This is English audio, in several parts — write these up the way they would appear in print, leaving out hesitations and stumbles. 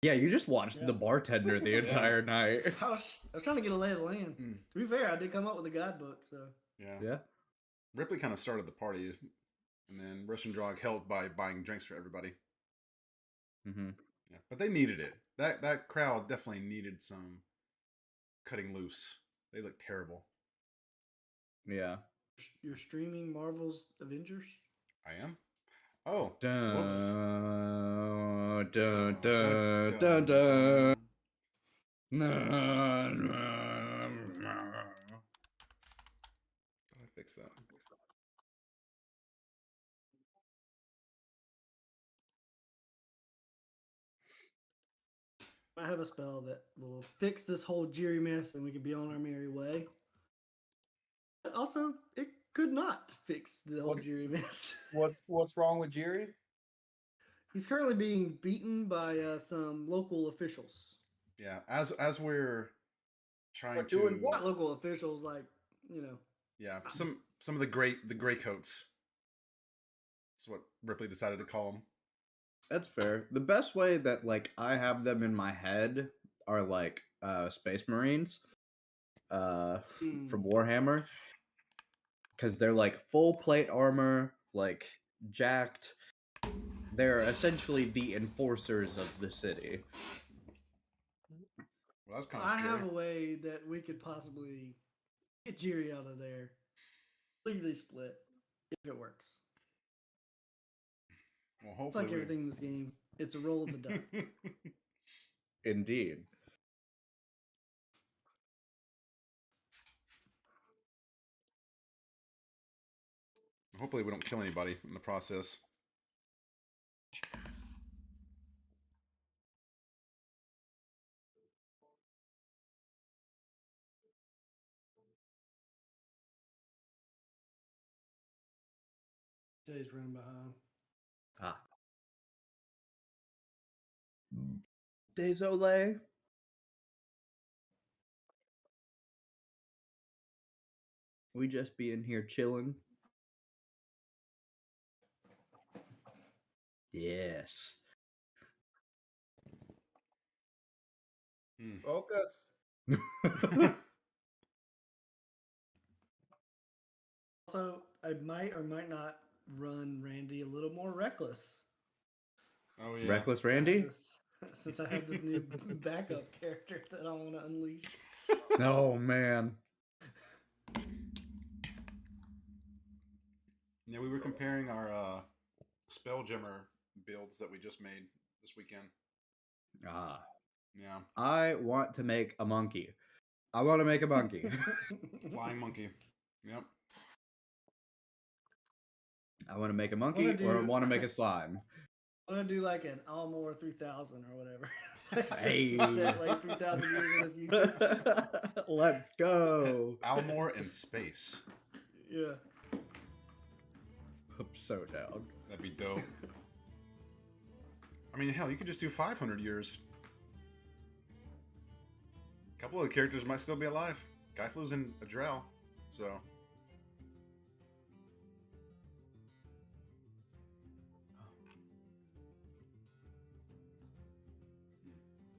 Yeah, you just watched the bartender the entire night. I was trying to get a lay of the land. To be fair, I did come up with a guidebook, so. Yeah. Ripley kind of started the party, and then Russian Drog helped by buying drinks for everybody. Mm-hmm. Yeah, but they needed it. That crowd definitely needed some cutting loose. They look terrible. Yeah. You're streaming Marvel's Avengers? I am. Oh, dun, whoops. Dun, dun, dun, dun. How do I fix that? I have a spell that will fix this whole Jiri mess and we can be on our merry way. But also, it could not fix the whole Jiri mess. What's wrong with Jiri? He's currently being beaten by some local officials. Yeah, as we're trying to doing what? Local officials, like, you know. Yeah, some of the gray coats. That's what Ripley decided to call them. That's fair. The best way that like I have them in my head are like Space Marines from Warhammer, because they're like full plate armor, like jacked. They're essentially the enforcers of the city. Well, that's kind of scary. I have a way that we could possibly get Jiri out of there. Legally split, if it works. Well, hopefully it's like everything in this game. It's a roll of the die. Indeed. Hopefully we don't kill anybody in the process. Stays running behind. Ah. Désolé. We just be in here chilling. Yes. Focus. Also, I might or might not run Randy a little more reckless. Oh yeah. Reckless Randy? Since I have this new backup character that I want to unleash. Oh man. Yeah, we were comparing our Spelljammer builds that we just made this weekend. Ah. Yeah. I want to make a monkey. I want to make a monkey. Flying monkey. Yep. I want to make a monkey or I want to make a slime. I want to do like an Almor 3000 or whatever. Hey. Set like 3,000 years in the future. Let's go. Almor in space. Yeah. I'm so down. That'd be dope. I mean, hell, you could just do 500 years. A couple of the characters might still be alive. Guy-Flu's in a drow, so...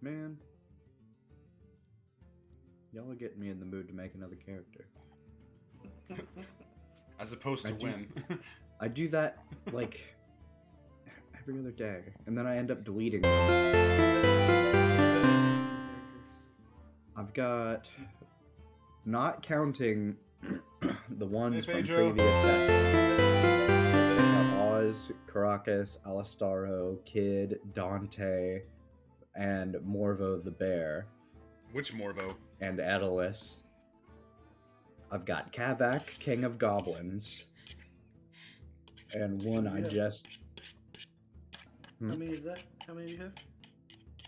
Man. Y'all are getting me in the mood to make another character. As opposed to when. I do that, like, every other day. And then I end up deleting. I've got, not counting the ones from previous sessions. I got Oz, Caracas, Alastaro, Kid, Dante, and Morvo the Bear. Which Morvo? And Aeolus. I've got Kavak, King of Goblins. And one I just... How many is that? How many do you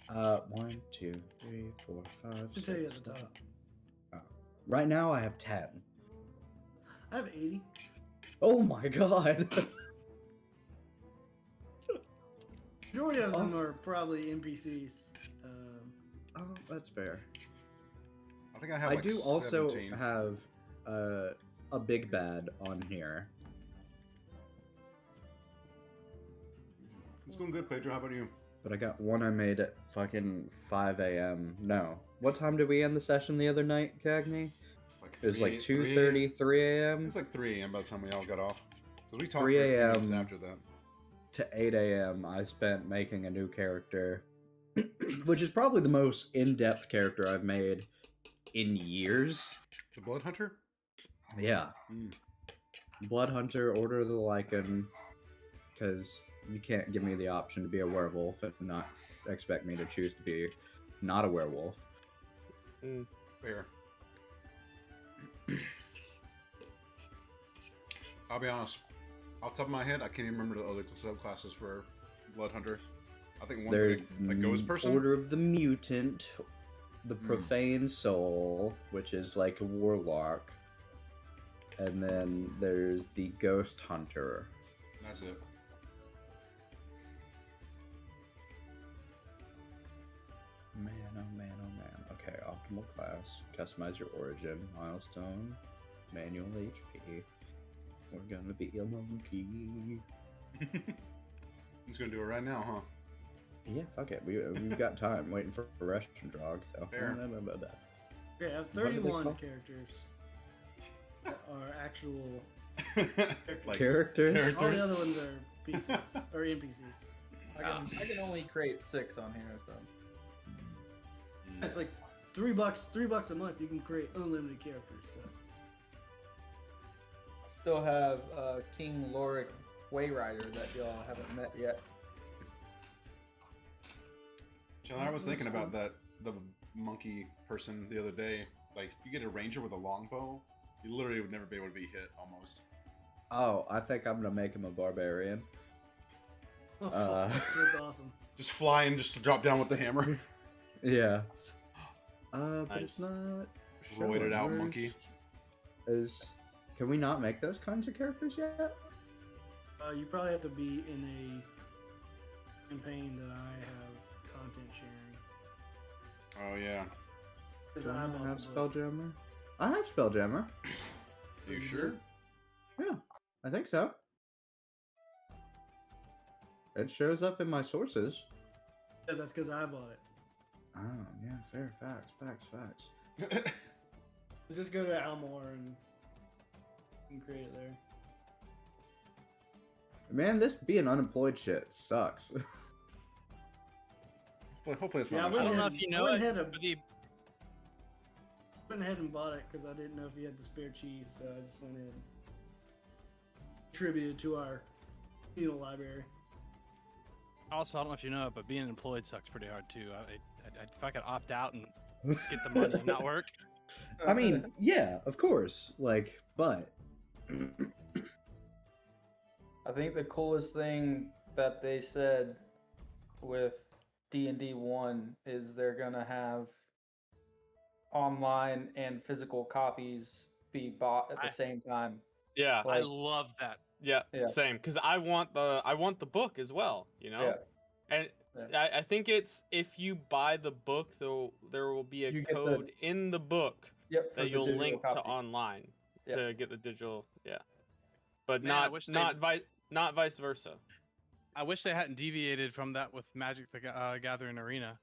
have? 1, 2, 3, 4, 5, I'll tell you at the top. Oh. Right now I have 10. I have 80. Oh my god! Majority of them are probably NPCs. Oh, that's fair. I think I have like do also 17. have a big bad on here. It's going good, Pedro. How about you? But I got one I made at fucking 5 a.m. No. What time did we end the session the other night, Cagney? Like It was like 3 2:30, 3 It a.m. was like 3 a.m. by the time we all got off. Because we talked 3 for a few minutes a.m. after that. to 8 a.m. I spent making a new character, which is probably the most in-depth character I've made in years. The Blood Hunter? Yeah. Mm. Blood Hunter, Order of the Lycan, because you can't give me the option to be a werewolf and not expect me to choose to be not a werewolf. Fair. I'll be honest. Off the top of my head, I can't even remember the other subclasses for Blood Hunter. I think one's There's like a ghost person. Order of the Mutant, the Profane Soul, which is like a warlock, and then there's the Ghost Hunter. That's it. Man, oh man, oh man. Okay, optimal class. Customize your origin. Milestone. Manual HP. We're gonna be a monkey. He's gonna do it right now, huh? Yeah, fuck it. We've got time. Waiting for a Russian drug, so. Fair. Okay, I have What are they 31 called? characters that are actual Like, Characters? All the other ones are PCs or NPCs. I can only create 6 on here, so. It's like $3 a month. You can create unlimited characters. So. Still have King Lorik Wayrider that y'all haven't met yet. Chandler, I was thinking about that, the monkey person the other day. Like, you get a ranger with a longbow, you literally would never be able to be hit, almost. Oh, I think I'm gonna make him a barbarian. That's awesome. Just fly and just drop down with the hammer. Yeah. But it's Nice. not. Roided out Where's- monkey. Can we not make those kinds of characters yet? You probably have to be in a campaign that I have content sharing. Oh, yeah. Because Do I I not bought have the book. Spelljammer? I have Spelljammer. Are you sure? Yeah, I think so. It shows up in my sources. Yeah, that's because I bought it. Oh, yeah, fair. Facts. Just go to Almor and you can create it there. Man, this being unemployed shit sucks. Hopefully it's Yeah, not. I I don't know ahead- if you I know went it, ahead and- but the Went ahead and bought it because I didn't know if he had the spare cheese, so I just went in. Contributed to our penal library. also, I don't know if you know it, but being employed sucks pretty hard too. If I could opt out and get the money and not work, I mean, yeah, of course. Like, but I think the coolest thing that they said with D&D 1 is they're gonna have online and physical copies be bought at the same time. Yeah, I Like, love that. yeah, Yeah. same. Because I want the book as well. You know, yeah, and Yeah. I think it's if you buy the book, there will be a You get the- code in the book yep. for that the you'll digital link to copy. online Yeah. to get the digital. Yeah, but Man, I wish they- not vice versa. I wish they hadn't deviated from that with Magic the Gathering Arena.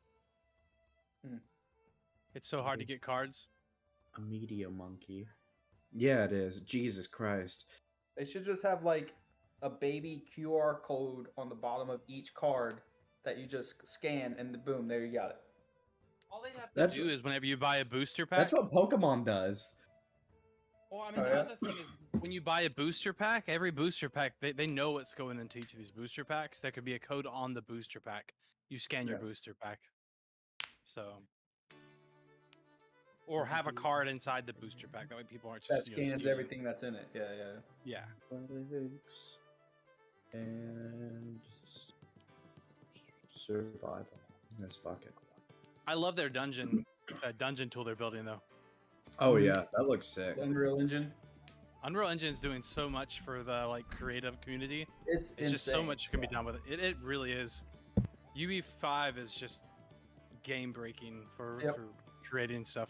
Hmm. It's so hard to get cards. a media monkey. Yeah, it is. Jesus Christ. They should just have like a baby QR code on the bottom of each card that you just scan and boom, there you got it. All they have to That's- do is whenever you buy a booster pack. That's what Pokemon does. Well, I mean, Oh, the yeah? other thing is when you buy a booster pack, every booster pack, they know what's going into each of these booster packs. There could be a code on the booster pack. You scan your Yeah. booster pack. So. Or have a card inside the booster pack. That way people aren't That just scans stealing. everything that's in it. Yeah, yeah. Yeah. Athletics and survival. Let's fuck it. I love their dungeon tool they're building though. Oh yeah, that looks sick. Unreal Engine. Unreal Engine's doing so much for the like creative community. It's Just so insane. much can be done with it. It really is. UB5 is just game breaking for creating stuff.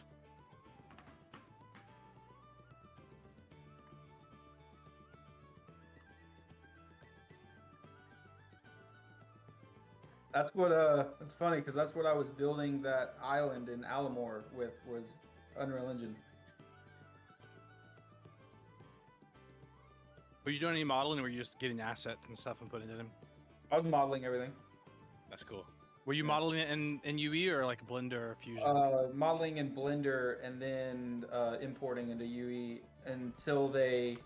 That's what it's funny because that's what I was building that island in Alamore with was Unreal Engine. Were you doing any modeling, or were you just getting assets and stuff and putting it in? I was modeling everything. That's cool. Were you Yeah. modeling it in UE or like Blender or Fusion? Modeling in Blender and then importing into UE until they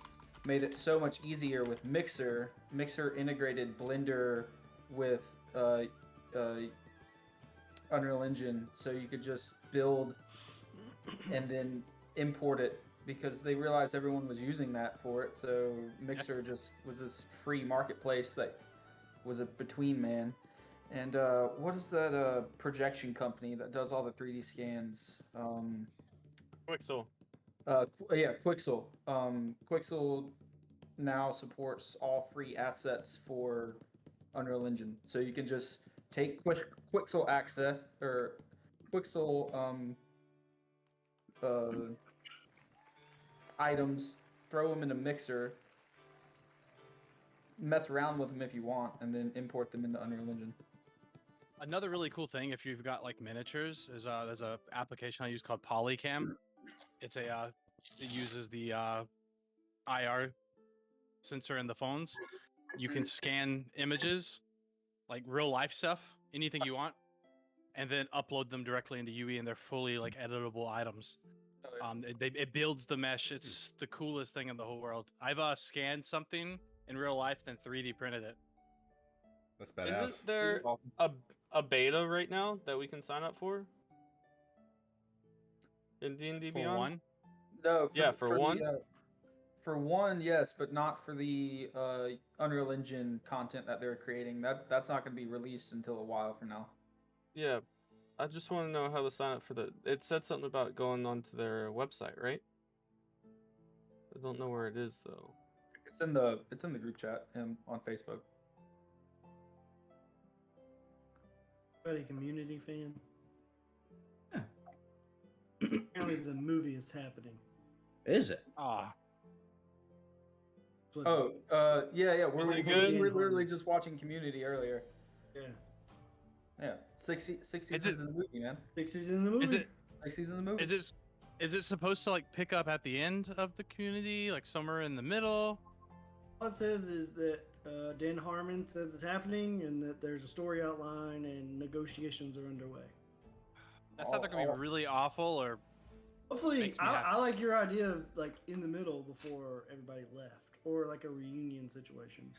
made it so much easier with Mixer. Mixer integrated Blender with Unreal Engine, so you could just build and then import it because they realized everyone was using that for it. So Mixer just was this free marketplace that was a between man. And what is that projection company that does all the 3D scans? Quixel. Yeah, Quixel. Quixel now supports all free assets for Unreal Engine, so you can just take Quixel access or Quixel items, throw them in a mixer, mess around with them if you want, and then import them into Unreal Engine. Another really cool thing, if you've got like miniatures, is there's a application I use called Polycam. It's a it uses the IR sensor in the phones. You can scan images, like real life stuff, anything you want, and then upload them directly into UE, and they're fully like editable items. Oh, yeah. It builds the mesh. It's the coolest thing in the whole world. I've scanned something in real life, then 3D printed it. That's badass. Isn't there Awesome. a beta right now that we can sign up for? In D&D For Beyond? one, No, For one? For one, yes, but not for the Unreal Engine content that they're creating. That's not going to be released until a while from now. Yeah. I just want to know how to sign up for the. It said something about going onto their website, right? I don't know where it is though. It's in the group chat and on Facebook. Buddy, community fan. Apparently, the movie is happening. Is it? But- Oh, yeah. Is it We good? were literally just watching Community earlier. yeah. Yeah, six seasons it- in the movie, man. 6 seasons in the movie. is it 6 seasons in the movie. is it supposed to like pick up at the end of the community, like somewhere in the middle? All it says is that Dan Harmon says it's happening and that there's a story outline and negotiations are underway. That's either gonna be really awful or Hopefully, Makes me happy. I like your idea of like in the middle before everybody left, or like a reunion situation.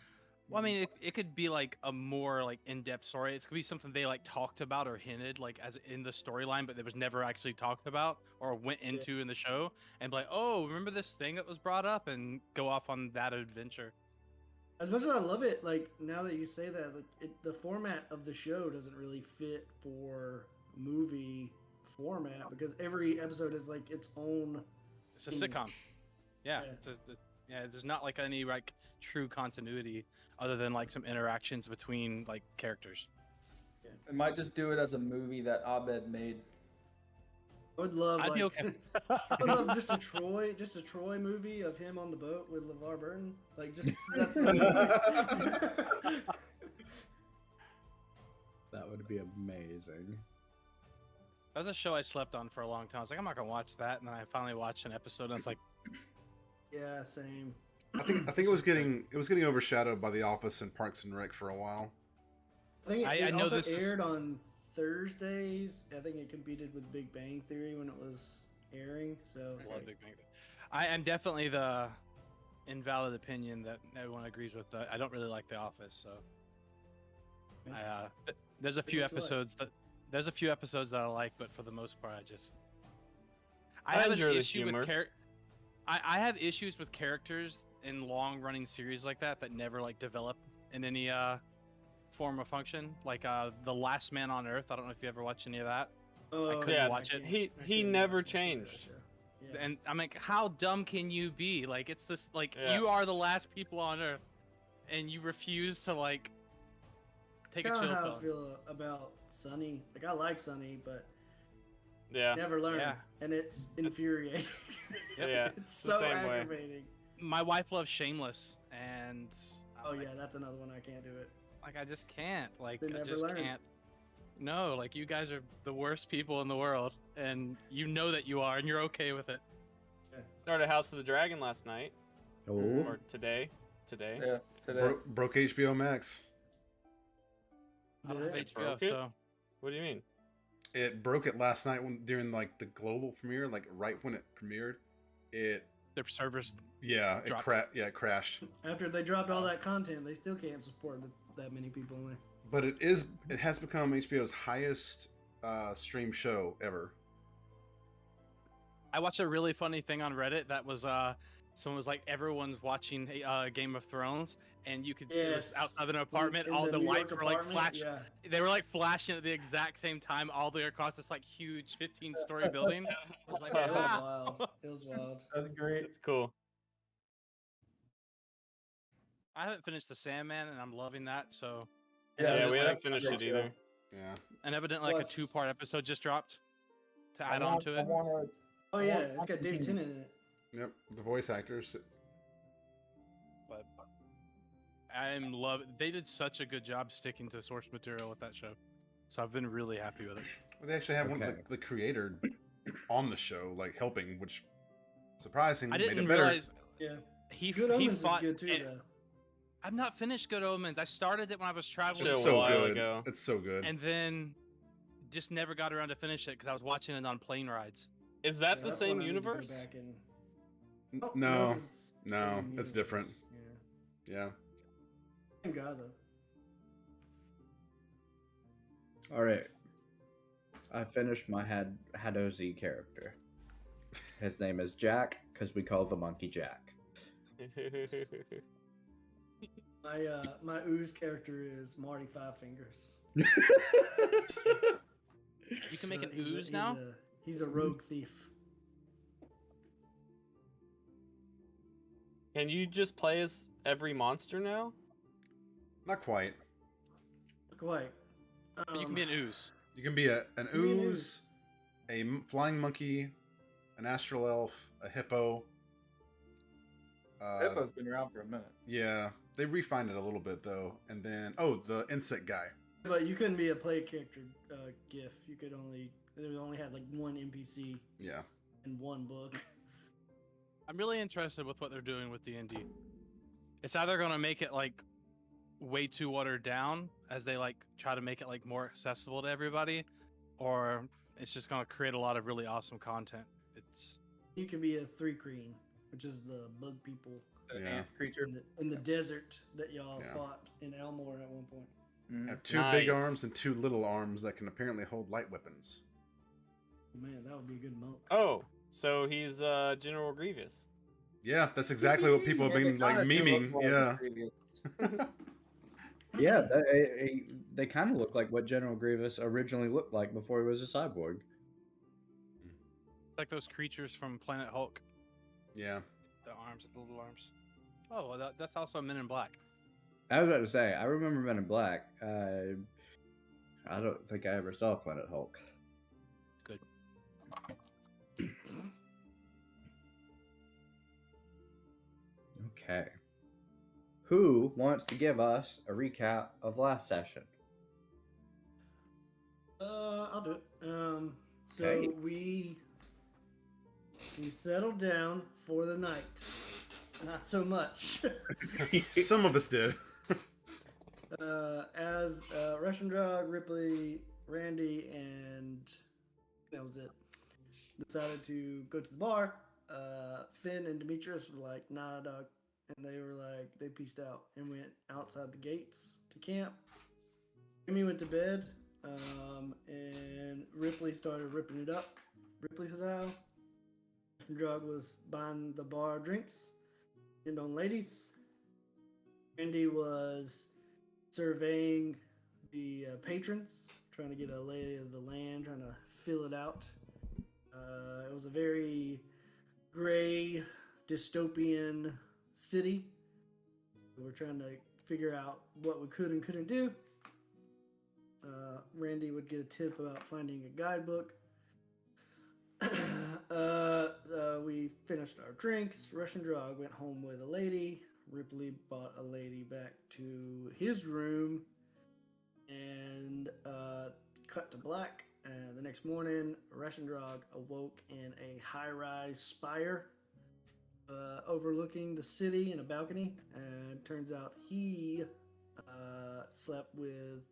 well, I mean, it could be like a more like in-depth story. It could be something they like talked about or hinted like as in the storyline, but it was never actually talked about or went into in the show, and be like, oh, remember this thing that was brought up, and go off on that adventure. As much as I love it, like now that you say that, like the format of the show doesn't really fit for movie format because every episode is like its own. It's a Mm. sitcom. Yeah, Yeah. yeah. There's not like any like true continuity other than like some interactions between like characters. It might just do it as a movie that Abed made. I would love. I'd like, be okay. I would love just a Troy movie of him on the boat with LeVar Burton. Like just that's the movie. That would be amazing. That was a show I slept on for a long time. I was like, I'm not gonna watch that, and then I finally watched an episode, and I was like, Yeah, same. I think it was getting overshadowed by The Office and Parks and Rec for a while. I think I it know also this is- aired on Thursdays. I think it competed with Big Bang Theory when it was airing. So it's I love like, Big Bang. I am definitely the invalid opinion that everyone agrees with. I don't really like The Office, so there's a few what you like. episodes that I like, but for the most part, I I have an enjoy the issue with humor. I have issues with characters in long-running series like that never like develop in any form or function. Like The Last Man on Earth. I don't know if you ever watched any of that. couldn't Yeah, watch it. He can't never watch that changed. show. Yeah. And I'm like, how dumb can you be? Like, it's this like Yeah. you are the last people on Earth, and you refuse to like take a Kind chill of how pill. I feel about Sunny. Like I like Sunny, but Yeah. never learn, Yeah. and it's infuriating. Yeah, it's it's the so same way. aggravating. My wife loves Shameless, and I'm Oh like, yeah, that's another one I can't do it. Like I just can't. Like They I never just learn. can't. No, like you guys are the worst people in the world, and you know that you are, and you're okay with it. Started House of the Dragon last night Oh, or today. Today. Yeah, today. Broke HBO Max. I don't have Did it? HBO, Broke it? so What do you mean? It broke it last night during like the global premiere, like right when it premiered. It their servers. it Dropped. it crashed. After they dropped all that content, they still can't support that many people in there. But it has become HBO's highest stream show ever. I watched a really funny thing on Reddit that was someone was like everyone's watching Game of Thrones, and you could see it was Yes. outside of an apartment, In all the New York lights were like apartment, flashing. Yeah. They were like flashing at the exact same time all the way across this like huge 15-story building. I was like, It was wow. wild. It was wild. That's great. It's cool. I haven't finished The Sandman, and I'm loving that. So, Yeah, Yeah, we evidently, haven't finished it either. Yeah. and evidently, like a Plus- 2-part episode just dropped to add on to it. Oh yeah, it's got David Tennant in it. Yep. The voice actors. But I'm loving. They did such a good job sticking to source material with that show, so I've been really happy with it. Well, they actually have one of Okay. the creator on the show, like helping, which surprisingly I made didn't it better. realize Yeah. he Good he Omens fought. is good too, and- though. I've not finished Good Omens. I started it when I was traveling, It's a so while good. ago. It's so good. and then just never got around to finish it because I was watching it on plane rides. Is that Yeah, the that's same one I need to go universe? back and- N- Oh, no, it's no, same it's universe. different. Yeah. Yeah. Thank God though. all right. I finished my Hadozi character. His name is Jack because we call the monkey Jack. My ooze character is Marty Five Fingers. You can make an ooze now. He's a rogue thief. Can you just play as every monster now? Not quite. Quite. But you can be an ooze. You can be an can be an ooze, a flying monkey, an astral elf, a hippo. Hippo's been around for a minute. Yeah, they refined it a little bit though, and then the insect guy. But you couldn't be a play character GIF. You could only had like one NPC Yeah. in one book. I'm really interested with what they're doing with D&D. It's either going to make it like way too watered down as they like try to make it like more accessible to everybody, or it's just going to create a lot of really awesome content. It's You could be a three green, which is the bug people The Yeah. ant creature. in the desert that y'all Yeah. fought in Elmore at one point. Mhm. Have two big Nice. arms and two little arms that can apparently hold light weapons. Man, that would be a good monk. Oh, so he's General Grievous. Yeah, that's exactly what people have Yeah, been they like kinda do look memeing. more Yeah. like previous. Yeah, they kind of look like what General Grievous originally looked like before he was a cyborg. like those creatures from Planet Hulk. Yeah. The arms, the little arms. Oh, well, that's also Men in Black. I was about to say, I remember Men in Black. I don't think I ever saw Planet Hulk. Good. Okay. Who wants to give us a recap of last session? I'll do it. So Okay. we settled down for the night. Not so much. Some of us did. As Russian Drug, Ripley, Randy, and that was it. Decided to go to the bar. Finn and Demetrius were like, "Nah, dog," and they were like, they peaced out and went outside the gates to camp. Jimmy went to bed, and Ripley started ripping it up. Ripley's style. Russian Drug was buying the bar drinks, and on ladies. Randy was surveying the patrons, trying to get a lay of the land, trying to fill it out. It was a very gray, dystopian city. We're trying to figure out what we could and couldn't do. Randy would get a tip about finding a guidebook. We finished our drinks. Russian Drug went home with a lady. Ripley brought a lady back to his room, and cut to black. The next morning, Rashendrog awoke in a high-rise spire overlooking the city in a balcony. And turns out he slept with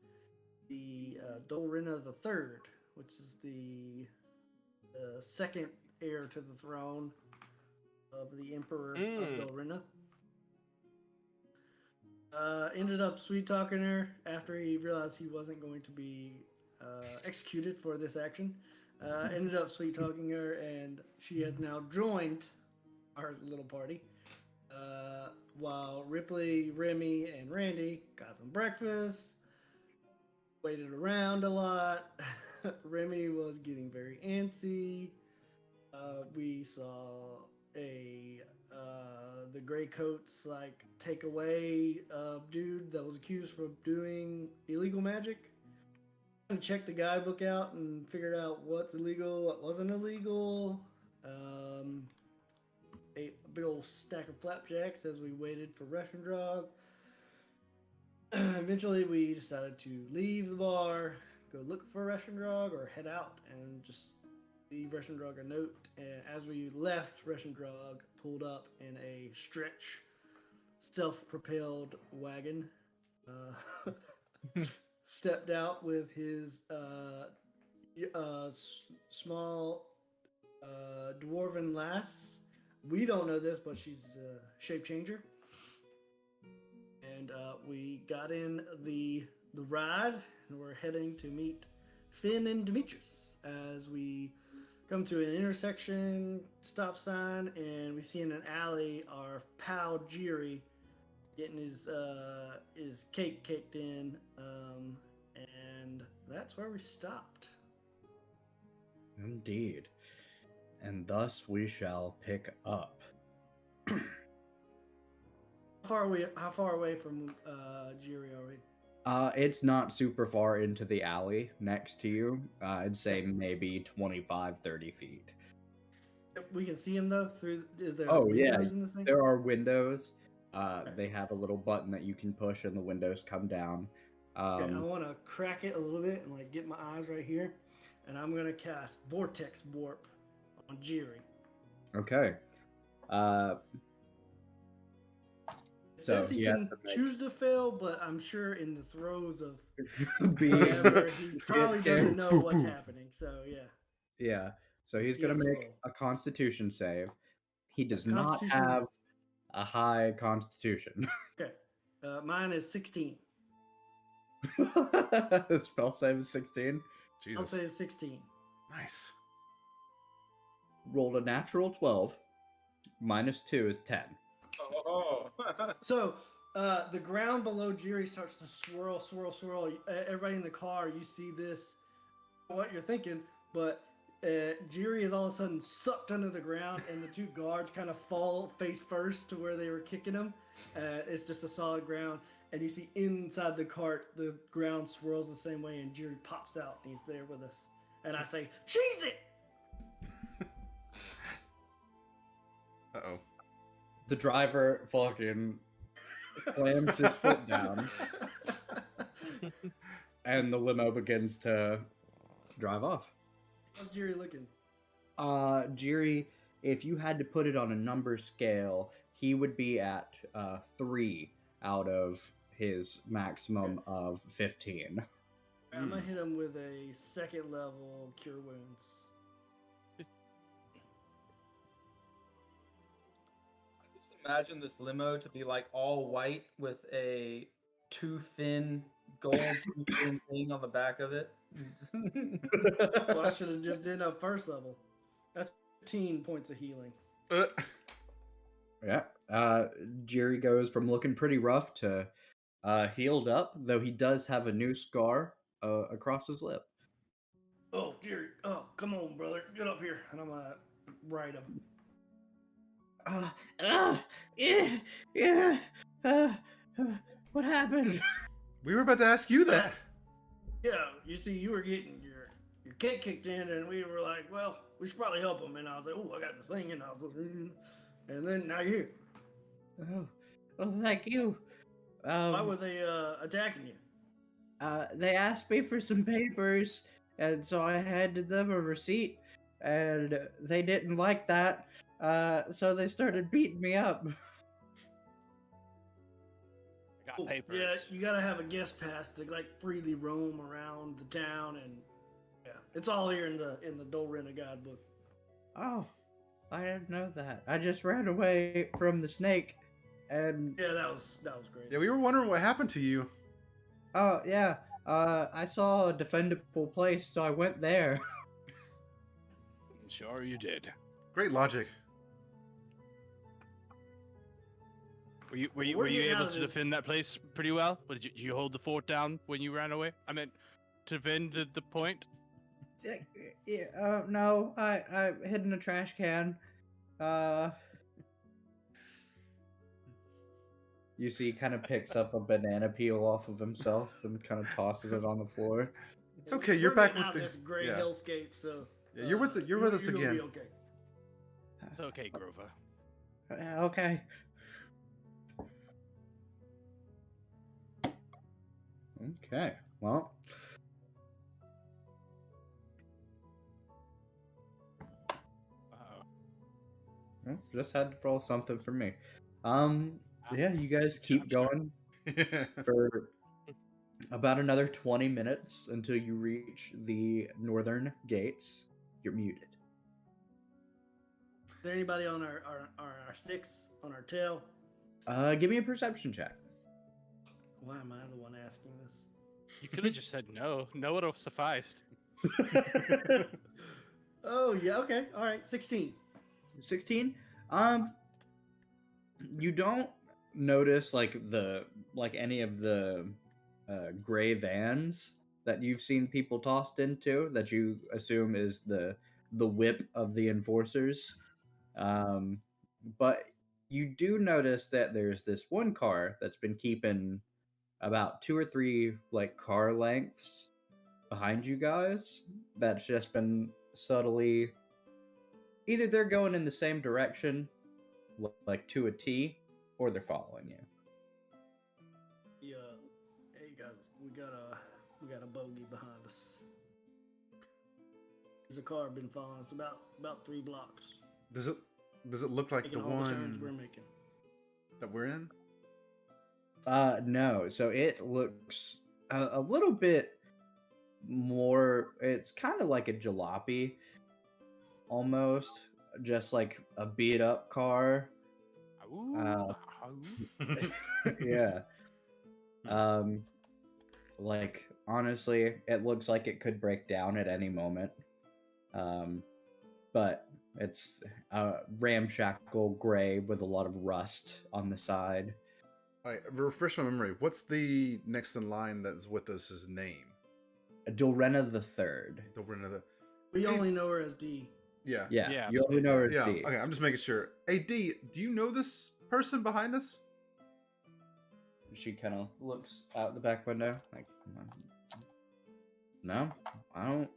the Dolrina the Third, which is the second heir to the throne of the Emperor of Dolrina. Ended up sweet talking her after he realized he wasn't going to be executed for this action. Ended up sweet talking her, and she has now joined our little party. While Ripley, Remy, and Randy got some breakfast, waited around a lot. Remy was getting very antsy. We saw the gray coats take away a dude that was accused of doing illegal magic. I checked the guidebook out and figured out what's illegal, what wasn't illegal. Ate a big old stack of flapjacks as we waited for Rashendrog. Eventually, we decided to leave the bar, go look for Rashendrog, or head out and just leave Rashendrog a note. And as we left, Rashendrog pulled up in a stretch, self-propelled wagon. Stepped out with his small dwarven lass. We don't know this, but she's a shape changer. And we got in the ride, and we're heading to meet Finn and Demetrius as we come to an intersection, stop sign, and we see in an alley our pal Jiri getting his cake kicked in, and that's where we stopped. Indeed. And thus we shall pick up. How far away from Jiri are we? It's not super far into the alley next to you. I'd say maybe 25, 30 feet. We can see him though through. Is there Oh, windows yeah. in this thing? There are windows. They have a little button that you can push and the windows come down. Okay, I want to crack it a little bit and get my eyes right here, and I'm gonna cast Vortex Warp on Jiri. Okay. It says he can choose to fail, but I'm sure in the throes of being whatever, he probably doesn't know what's happening. So yeah. Yeah. So he's He gonna has to make roll. a Constitution save. He does not Constitution have a high Constitution. Okay. Mine is 16. Spell save is 16. I'll Jesus. say 16. Nice. Rolled a natural 12. -2 is 10. Oh. So the ground below Jiri starts to swirl, swirl, swirl. Everybody in the car, you see this, what you're thinking, but Jiri is all of a sudden sucked under the ground, and the two guards kind of fall face first to where they were kicking him. It's just a solid ground, and you see inside the cart, the ground swirls the same way, and Jiri pops out, and he's there with us. And I say, cheese it! Uh-oh. The driver fucking slams his foot down, and the limo begins to drive off. How's Jiri looking? Jiri, if you had to put it on a number scale, he would be at 3 out of his maximum of 15. I'm gonna hit him with a second level Cure Wounds. I just imagine this limo to be all white with a too thin gold too thin thing on the back of it. Well, I should have just did a first level. That's 15 points of healing. Yeah. Jiri goes from looking pretty rough to healed up, though he does have a new scar across his lip. Oh, Jiri. Oh, come on, brother. Get up here. And I'm gonna ride him. What happened? We were about to ask you that. Yeah, you see, you were getting your cake kicked in, and we were like, well, we should probably help him. And I was like, oh, I got this thing, and I was like, and then now you're here. Well, thank you. Why were they attacking you? They asked me for some papers, and so I handed them a receipt, and they didn't like that. So they started beating me up. I got Oh, papers. yeah, you gotta have a guest pass to like freely roam around the town, and yeah, it's all here in the Dolrena guidebook. Oh, I didn't know that. I just ran away from the snake, and Yeah, that was great. Yeah, we were wondering what happened to you. oh yeah, I saw a defendable place, so I went there. Sure you did. Great logic. Were you We're getting out able of to this. defend that place pretty well? Did you hold the fort down when you ran away? I meant to defend the point. Yeah, no, I hid in a trash can. You see, he kind of picks up a banana peel off of himself and kind of tosses it on the floor. It's okay. We're You're back getting with out the this gray yeah. hellscape, so Yeah, you're with us you're gonna again. be okay. It's okay, Grover. Okay. Okay. Well. Uh-oh. Just had to roll something for me. Yeah, you guys keep Sure. going for about another 20 minutes until you reach the northern gates. You're muted. Is there anybody on our sticks on our tail? Give me a perception check. Why am I the one asking this? You could have just said no. No would have sufficed. Oh yeah, okay, all right, 16. 16. You don't notice like any of the gray vans that you've seen people tossed into that you assume is the whip of the enforcers. But you do notice that there's this one car that's been keeping about 2 or 3 like car lengths behind you guys. That's just been subtly either they're going in the same direction, like to a T, or they're following you. Yeah, hey guys, we got a bogey behind us. There's a car been following us about 3 blocks. Does it look like Making the all the turns we're one making. that we're in? No. So it looks a little bit more. It's kind of like a jalopy, almost, just like a beat up car. Ooh, Yeah. Like honestly, it looks like it could break down at any moment. But it's ramshackle gray with a lot of rust on the side. All right, refresh my memory. What's the next in line that's with us? His name? Dolrena the Third. Dolrena the. We Hey. only know her as D. Yeah. Yeah, Yeah, you only know her as Yeah. D. Okay, I'm just making sure. Hey D, do you know this person behind us? She kind of looks out the back window, like, no, I don't.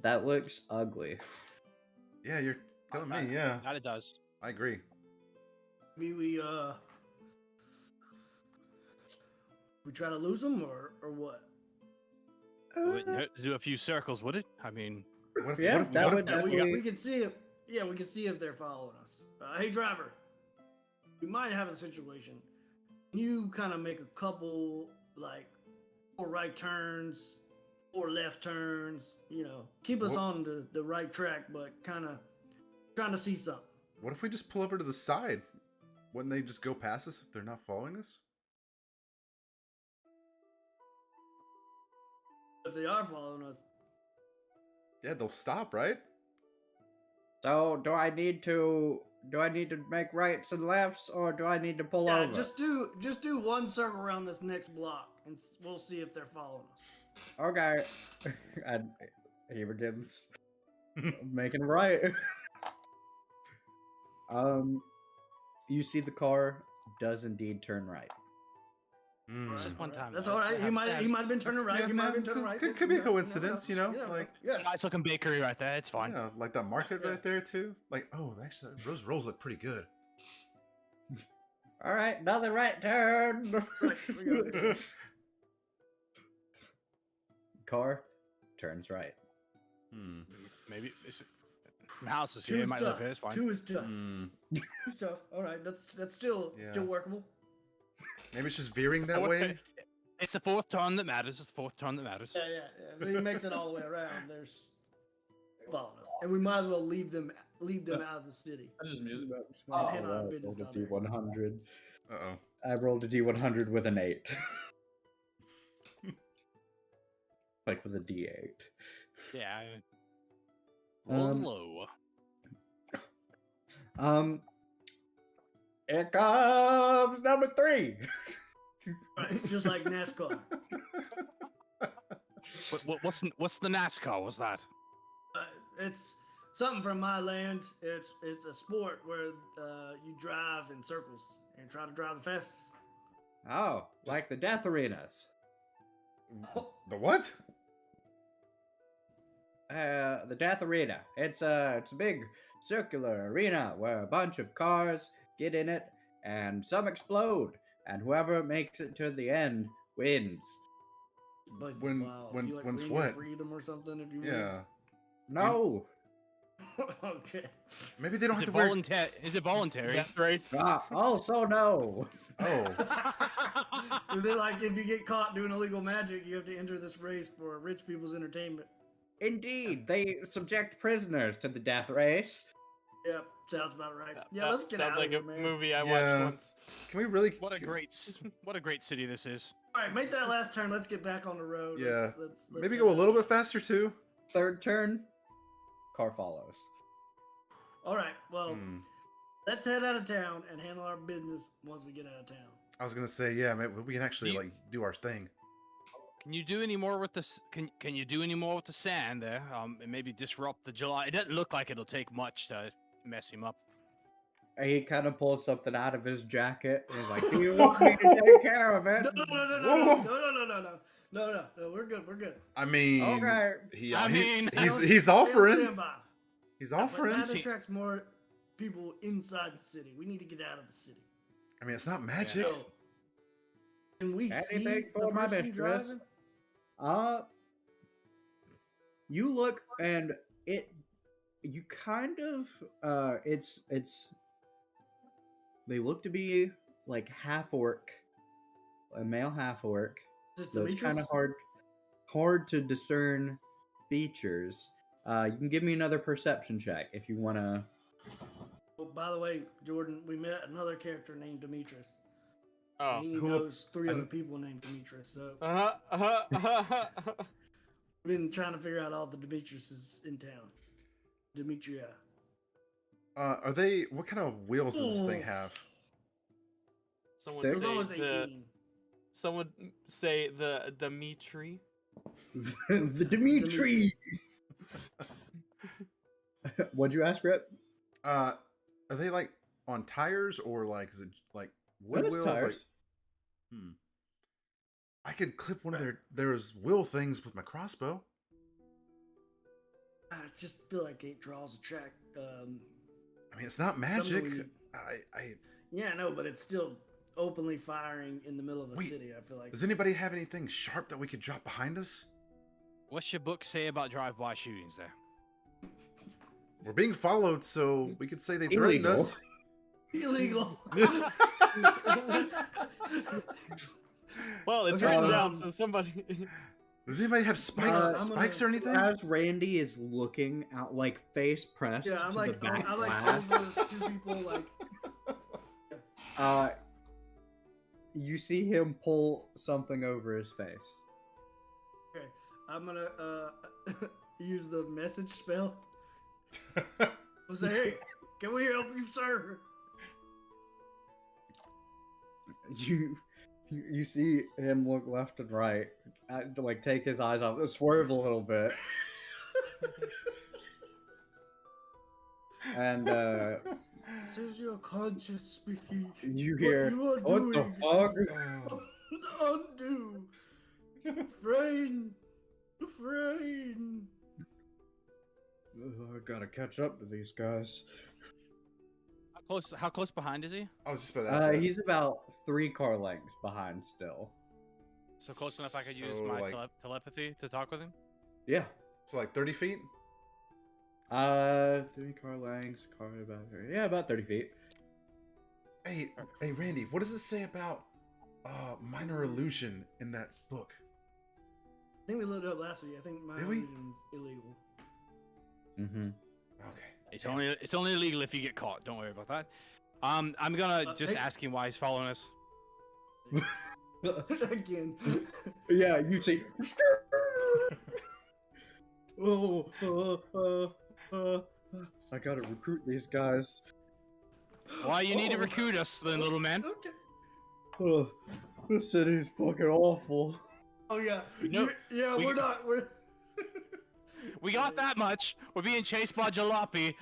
That looks ugly. Yeah, you're telling me. Yeah, That it does. I agree. We try to lose them or what? Would you do a few circles, would it? I mean, What if, Yeah, what if, that what would if- definitely- We can see if we can see if they're following us. Hey driver, we might have a situation. Can you kind of make a couple like 4 right turns, 4 left turns? Keep us What- on the right track, but kind of trying to see something. what if we just pull over to the side? Wouldn't they just go past us if they're not following us? If they are following us, Yeah, they'll stop, right? So, do I need to make rights and lefts, or do I need to pull yeah, over? just do 1 circle around this next block, and we'll see if they're following us. Okay. And he begins making a right. You see the car does indeed turn right. it's just one time. That's though. all right. He Yeah, might have been turning right. Yeah, He might have been it's turning a- right. could be a You never coincidence, know. you know, like- yeah. Nice looking bakery right there. It's fine. Yeah, like that market Yeah. right there too. Like, oh, actually, those rolls look pretty good. All right, another right turn. Right, we got it. Car turns right. Hmm. Maybe it's, house is here. Two's Might live tough. here. It's fine. 2 is tough. Hmm. 2's tough. All right, that's still Yeah. workable. Maybe it's just veering It's the that fourth way. turn- It's the fourth turn that matters. It's the fourth turn that matters. Yeah. If he makes it all the way around, there's following us, and we might as well leave them out of the city. That's just music. Oh, I and our business rolled a down there. D100. Uh-oh. I rolled a D100 with an 8. Like with a D8. Yeah. Roll Um, low. Here comes number 3. Right, it's just like NASCAR. What's the NASCAR? What's that? It's something from my land. It's a sport where you drive in circles and try to drive the fastest. Oh, like the death arenas. The what? The death arena. It's a big circular arena where a bunch of cars get in it, and some explode, and whoever makes it to the end wins. But When- wow, when- you like when's win your what? freedom or something if you Yeah. No. win? Okay. Maybe they don't Is have it to wear. voluntary? Is it voluntary? Death race. Also no. Oh. Is it like if you get caught doing illegal magic, you have to enter this race for rich people's entertainment? Indeed, they subject prisoners to the death race. Yep, sounds about right. Yeah, That let's get sounds out like of a here, man. movie I Yeah. watched once. Can we really? What a great city this is. All right, make that last turn. Let's get back on the road. Yeah. Let's Maybe head go a out. little bit faster too. Third turn, car follows. All right, well, Hmm. let's head out of town and handle our business once we get out of town. I was gonna say, yeah, maybe we can actually You- like do our thing. Can you do any more with this? Can you do any more with the sand there? And maybe disrupt the July. It doesn't look like it'll take much to mess him up. He kind of pulls something out of his jacket. And he's like, "Do you want me to take care of it?" No, we're good. I mean, Okay. he's offering. Stand by. He's But offering. that attracts more people inside the city. We need to get out of the city. I mean, it's not magic. So, can we see Anything the for my person mistress. driving? You look and you kind of it's they look to be like half orc, a male half orc. Just So it's Demetrius? kind of hard to discern features. You can give me another perception check if you want to. Oh, by the way, Jordan, we met another character named Demetrius. Oh. He Who- knows 3 other I'm- people named Demetrius. So Uh-huh. we've been trying to figure out all the Demetriuses in town. Demetria. Are they? What kind of wheels does this thing Oh. have? Someone There's There's say always the 18. someone say the Dimitri. The Dimitri. What'd you ask, Rip? Are they like on tires or like is it like wood That is wheels? tires. Like, I could clip one of their wheel things with my crossbow. I just feel like it draws a track. I mean, it's not magic. we need. I Yeah, I know, but it's still openly firing in the middle of a Wait, city. I feel like. does anybody have anything sharp that we could drop behind us? What's your book say about drive-by shootings there? We're being followed, so we could say they threatened Illegal. us. Illegal. Well, it's Okay, written down, um, so somebody. Does anybody have spikes, I'm gonna- spikes or anything? As Randy is looking out, like face pressed Yeah, I'm to like, the back I'm like glass, over 2 people. Like, you see him pull something over his face. okay, I'm gonna use the message spell. I'll say, hey, can we help you, sir? You see him look left and right, like take his eyes off, swerve a little bit, and This is your conscience speaking. you hear, What "What you the are fuck?" doing. Undo. Refrain. Refrain. I gotta catch up to these guys. Close. How close behind is he? I was just about to ask that. He's about 3 car lengths behind still. So close enough I could use So, my like- telepathy to talk with him. Yeah. So like 30 feet? 3 car lengths, about 30 feet. Hey, Randy, what does it say about minor illusion in that book? I think we looked it up last week. I think my Did we? illusion's illegal. Mm-hmm. Okay. It's only illegal if you get caught. Don't worry about that. I'm gonna just hey- ask him why he's following us. Again. Yeah, you see. I gotta recruit these guys. Why you need to recruit us, then, little man? Okay. Oh, this city's fucking awful. Oh yeah. No, Yeah, we- we're not. We're. We got that much. We're being chased by Jalopy.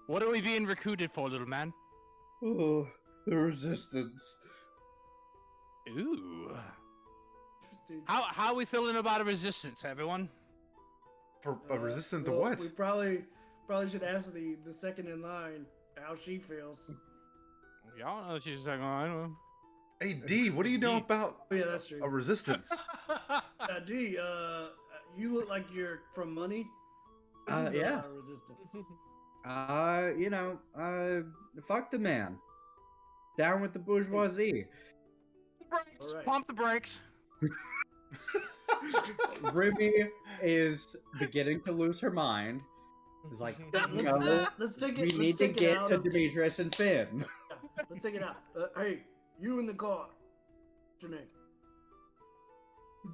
What are we being recruited for, little man? Oh, the resistance. Ooh. Interesting. How are we feeling about a resistance, everyone? For resistant to well, what? We probably should ask the second in line how she feels. Y'all know she's like, oh, I don't know. Hey, D, what do you know D. about Oh yeah, that's true. a resistance? D, you look like you're from money. Yeah. Resistance. Fuck the man. Down with the bourgeoisie. Brakes. All right. Pump the brakes. Remy is beginning to lose her mind. It's like, Yeah, no, let's take it. we let's need to take it get out to of- Demetrius and Finn. Yeah, let's take it out. Hey, you in the car. What's your name?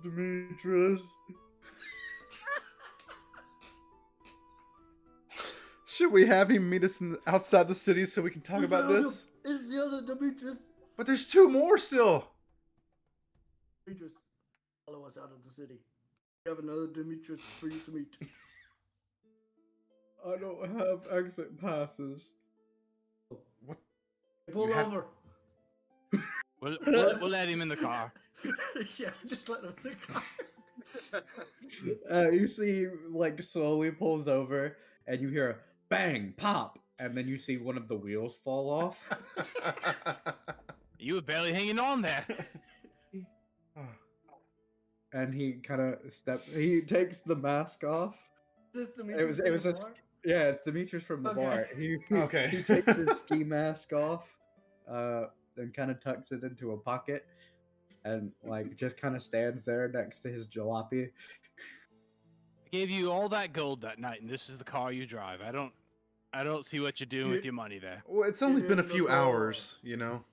Demetrius. Should we have him meet us outside the city so we can talk Who's about the other- this? Is the other Demetrius? But there's 2 more still. Demetrius, follow us out of the city. We have another Demetrius for you to meet. I don't have exit passes. What? Pull You have- over. We'll let him in the car. Yeah, just let him in the car. You see, like, slowly pulls over, and you hear a bang, pop, and then you see one of the wheels fall off. You were barely hanging on there. And he kind of he takes the mask off. This Demetrius It was from a the bar? Yeah, it's Demetrius from the Okay. bar. He Okay. he takes his ski mask off, and kind of tucks it into a pocket, and like just kind of stands there next to his jalopy. I gave you all that gold that night, and this is the car you drive. I don't see what you're doing with your money there. Well, it's only been a In few the car. hours, you know.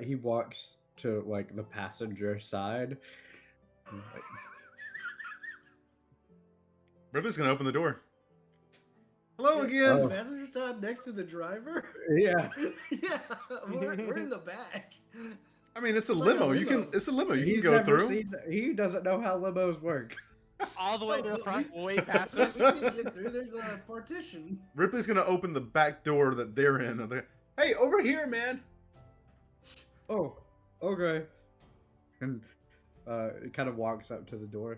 He walks to like the passenger side. and, like, Ripley's gonna open the door. Hello Yeah, again. Oh. The passenger side next to the driver? Yeah, Yeah, we're in the back. I mean, it's a It's like a limo. You can. limo. It's a limo. You he's can go never through. seen. He doesn't know how limos work. All the way to the front, way past We us. can get through. There's a partition. Ripley's gonna open the back door that they're in. And they're, hey, over here, man. Oh, okay. And he kind of walks up to the door.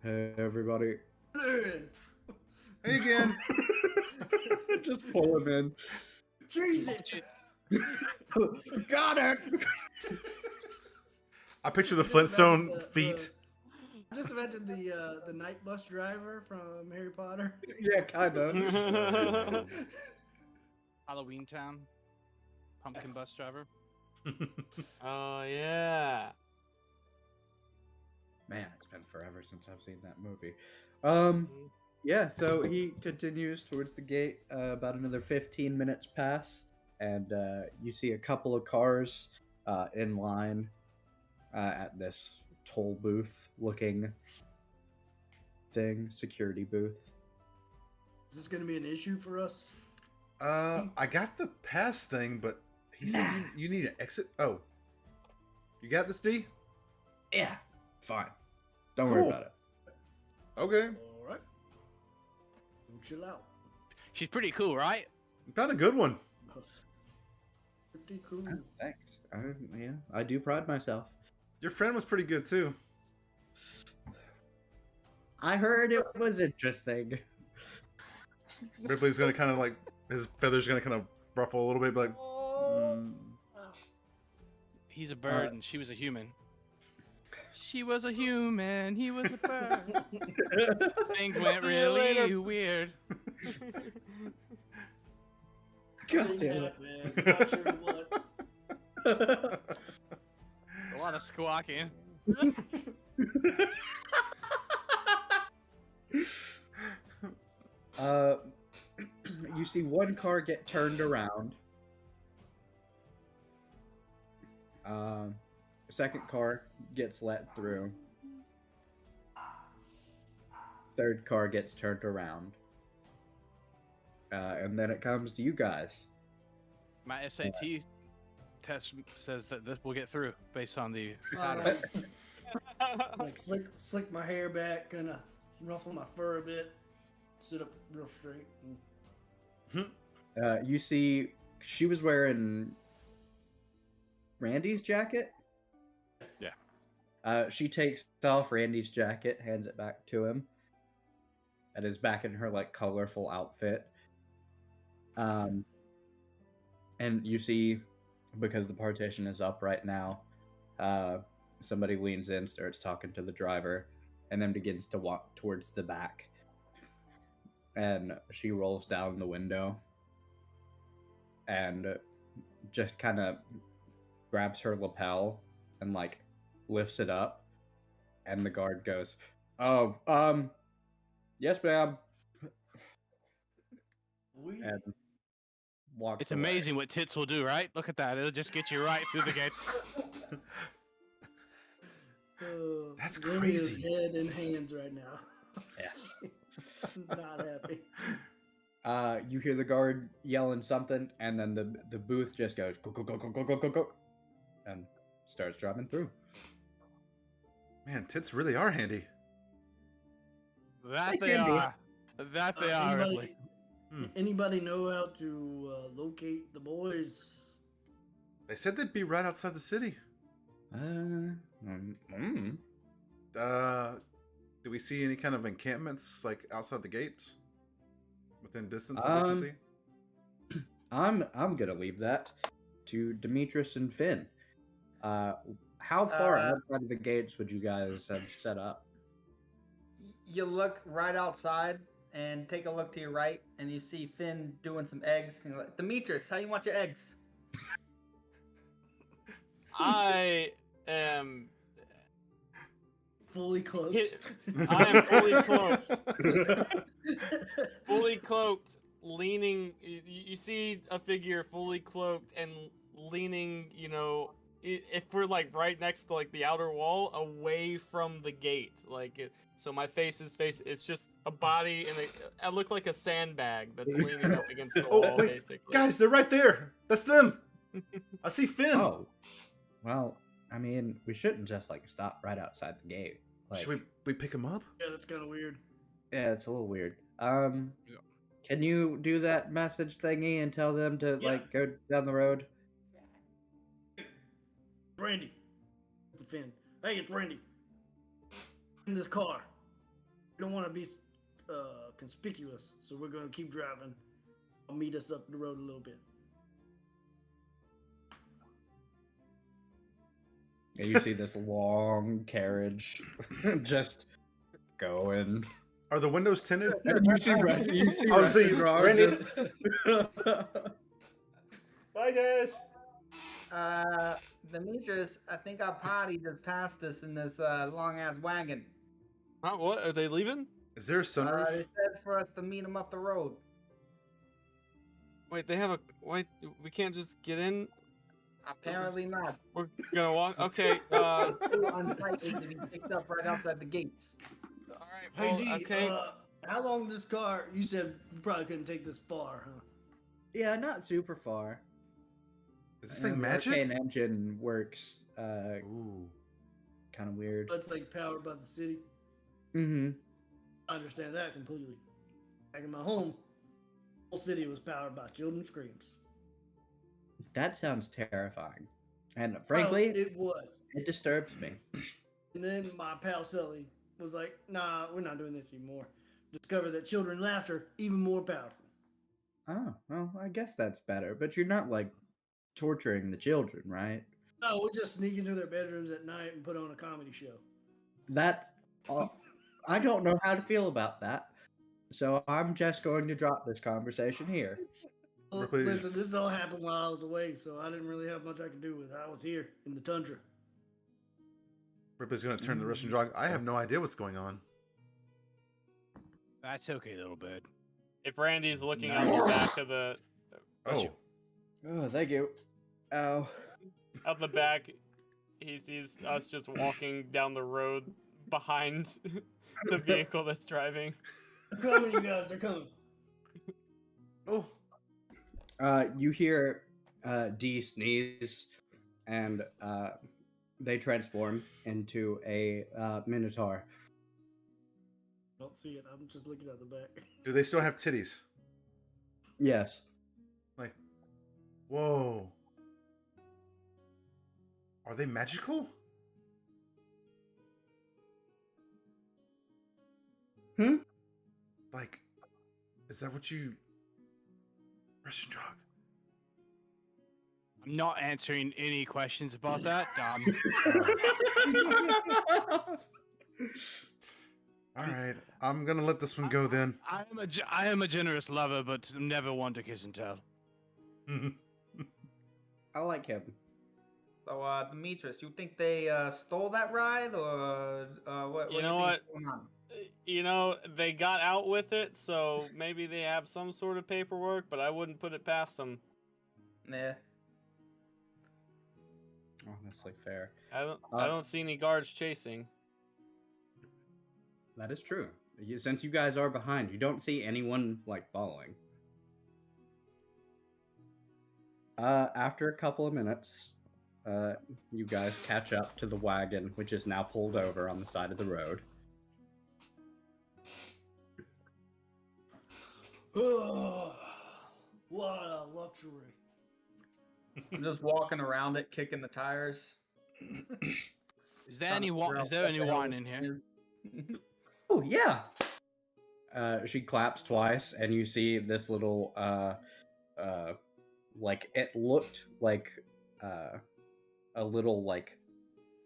Hey, everybody. Hey again. Just pull him in. Treason. Got it. I picture the Just Flintstone imagine feet. Just imagine the night bus driver from Harry Potter. Yeah, kind of. Halloween Town. Pumpkin bus driver. Oh yeah. Man, it's been forever since I've seen that movie. Mhm. Yeah, so he continues towards the gate. About another 15 minutes pass, and you see a couple of cars in line at this toll booth looking thing, security booth. Is this going to be an issue for us? I got the pass thing, but he said you need an exit. Oh, you got this, D? Yeah, fine. Don't worry Cool. about it. Okay, All right. We'll chill out. She's pretty cool, right? found a good one. Pretty cool. Thanks. Yeah, I do pride myself. Your friend was pretty good too. I heard it was interesting. Ripley's gonna kind of like his feathers gonna kind of ruffle a little bit, like He's a bird and she was a human. She was a human, he was a bird. Things went See you really later. weird. God damn Yeah, it. man. Not sure what. A lot of squawking. You see one car get turned around. Second car gets let through. Third car gets turned around. And then it comes to you guys. My SAT test says that this will get through based on the Uh, pattern. like slick my hair back, kind of ruffle my fur a bit, sit up real straight. You see, she was wearing Randy's jacket. Yeah. She takes off Randy's jacket, hands it back to him, and is back in her like colorful outfit. And you see, because the partition is up right now, somebody leans in, starts talking to the driver, and then begins to walk towards the back. And she rolls down the window and just kind of grabs her lapel and like lifts it up, and the guard goes, "Oh, yes, ma'am," and walks. It's away. amazing what tits will do, right? Look at that. It'll just get you right through the gates. That's Randy is crazy. head and hands right now. Yeah. Not happy. You hear the guard yelling something, and then the booth just goes go go go go go go go go, and starts driving through. Man, tits really are handy. That They they can be. are. That they are, Ripley. Anybody know how to locate the boys? They said they'd be right outside the city. Do we see any kind of encampments like outside the gates, within distance that we can see? I'm gonna leave that to Demetrius and Finn. How far outside of the gates would you guys have set up? You look right outside and take a look to your right, and you see Finn doing some eggs. And you're like, Demetrius, how you want your eggs? I am. Fully clothed. I am fully cloaked. Fully cloaked, leaning. You see a figure fully cloaked and leaning. You know, if we're like right next to like the outer wall, away from the gate, so my face is it's just a body, and I look like a sandbag that's leaning up against the wall, wait, basically. guys, they're right there. That's them. I see Finn. Oh, well, I mean, we shouldn't just like stop right outside the gate. Like, Should we pick him up? Yeah, that's kind of weird. yeah, it's a little weird. Can you do that message thingy and tell them to Yeah. like go down the road? Randy. It's Finn. Hey, it's Randy. In this car. We don't want to be conspicuous, so we're going to keep driving. I'll meet us up the road a little bit. And you see this long carriage just going. Are the windows tinted? And you see Randy. You see I'll see Randy. Randy. Bye, guys. Demetrius, I think our party just passed us in this long ass wagon. Huh, what? Are they leaving? Is there a sunroof? They said for us to meet them up the road. Wait, they have a. Wait, we can't just get in. Apparently not. We're gonna walk. Okay. Too unsightly to be picked up right outside the gates. All right. Hey, Well, D, okay. how long this car? You said you probably couldn't take this far, huh? Yeah, not super far. Is this thing And the magic? arcane engine works Ooh. kind of weird. That's like powered by the city. Mm-hmm. I understand that completely. Back in my home, whole city was powered by children's screams. That sounds terrifying. And frankly, Well, it was. it disturbs me. And then my pal Sully was like, "Nah, we're not doing this anymore." discover that children laughter even more powerful. Oh, well, I guess that's better. But you're not like torturing the children, right? No, we just sneak into their bedrooms at night and put on a comedy show. That's. I don't know how to feel about that. So I'm just going to drop this conversation here. Well, Ripley's- listen, this all happened while I was away, so I didn't really have much I could do with it. I was here in the tundra. Ripley's gonna turn to the Russian dog. I have no idea what's going on. That's okay, little bird. If Randy's looking out the back of the Oh, Oh, thank you. Oh. out the back, he sees us just walking down the road behind the vehicle that's driving. They're coming, you guys. They're coming. oh, You hear D sneeze, and they transform into a minotaur. Don't see it. I'm just looking at the back. do they still have titties? Yes. Like, whoa. Are they magical? Hmm? Like, is that what you... Russian dog? I'm not answering any questions about that. All right, I'm gonna let this one go then. I am a generous lover, but never one to kiss and tell. I like him. So, Demetrius, you think they stole that ride, or what? You do know think what? is going on? You know, they got out with it, so maybe they have some sort of paperwork, but I wouldn't put it past them. Nah. Honestly, fair. I don't see any guards chasing. That is true. Since you guys are behind, you don't see anyone like following. After a couple of minutes, you guys catch up to the wagon, which is now pulled over on the side of the road. What a luxury. I'm just walking around it, kicking the tires. Is there any wine in here? Oh yeah. She claps twice, and you see this little like it looked like a little like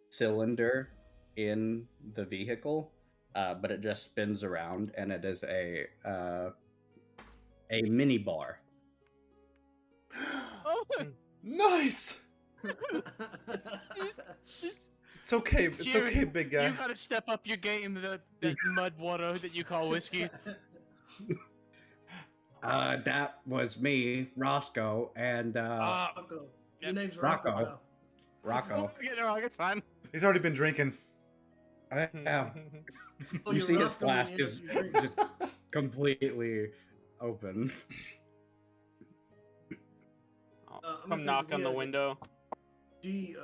cylinder in the vehicle, but it just spins around, and it is a mini bar. Oh, Nice. It's okay. It's Jerry, okay, big guy. you gotta step up your game. That mud water that you call whiskey. That was me, Roscoe, and Rocco. Your Yep. name's Rocco. Rocco. pal. Rocco. Get it wrong, it's fine. He's already been drinking. Yeah. Oh, You you're see his Roscoe when flask you is enter your drink. just completely open. I'm Come gonna knock say on the to window. Gee,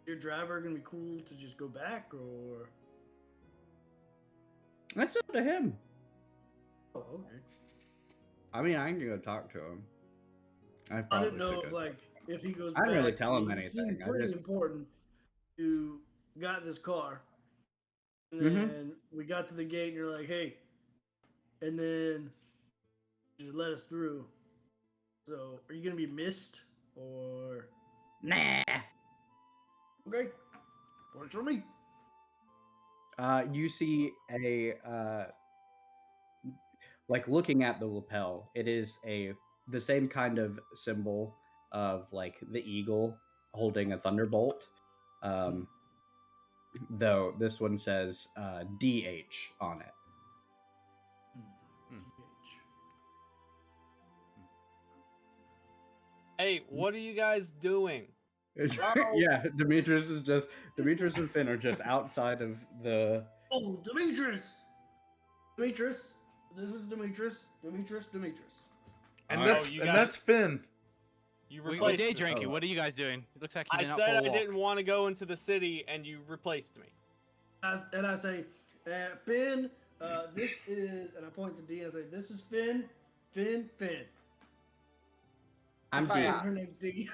your driver gonna be cool to just go back, or? That's up to him. Oh, okay. I mean, I can go talk to him. I probably didn't know should if go. if he goes. I didn't really back, tell him you anything, seemed I pretty just- important. You got this car, and Mhm. then we got to the gate, and you're like, "Hey," and then you just let us through. So, are you gonna be missed, or? Nah. Okay, works for me. You see a like looking at the lapel. It is the same kind of symbol of like the eagle holding a thunderbolt. Though this one says DH on it. Hey, what are you guys doing? Yeah, Demetrius and Finn are just outside of the. Oh, Demetrius! Demetrius! This is Demetrius. Demetrius. And Oh, that's you and guys- that's Finn. You We replaced day me. drinking. Oh. What are you guys doing? It looks like you've I been out said for a I walk. didn't want to go into the city, and you replaced me. And I say, Finn, this is, and I point to D and I say, this is Finn. I'm Sorry, D. her name's D.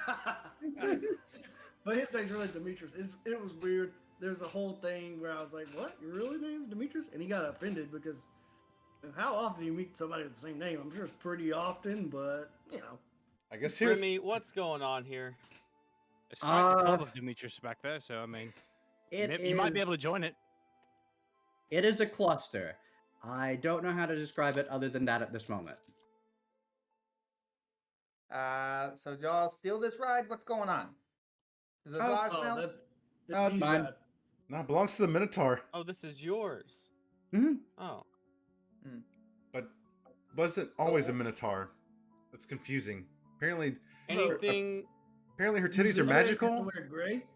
But his name's really Demetrius. It was weird. there's a whole thing where I was like, "What? Your real name's Demetrius?" And he got offended because how often do you meet somebody with the same name? I'm sure it's pretty often, but you know. I guess here's Remy, what's going on here? It's quite the Uh, club of Demetrius back there, so I mean, you might be able to join it. It is a cluster. I don't know how to describe it other than that at this moment. So y'all steal this ride? What's going on? Is this Oh, Lodge Oh, Mill? that's it's mine. bad. no, it belongs to the Minotaur. Oh, this is yours. Hmm. Oh. But wasn't always a Minotaur. That's confusing. Apparently, Anything? apparently her titties You are know they magical. have to wear gray.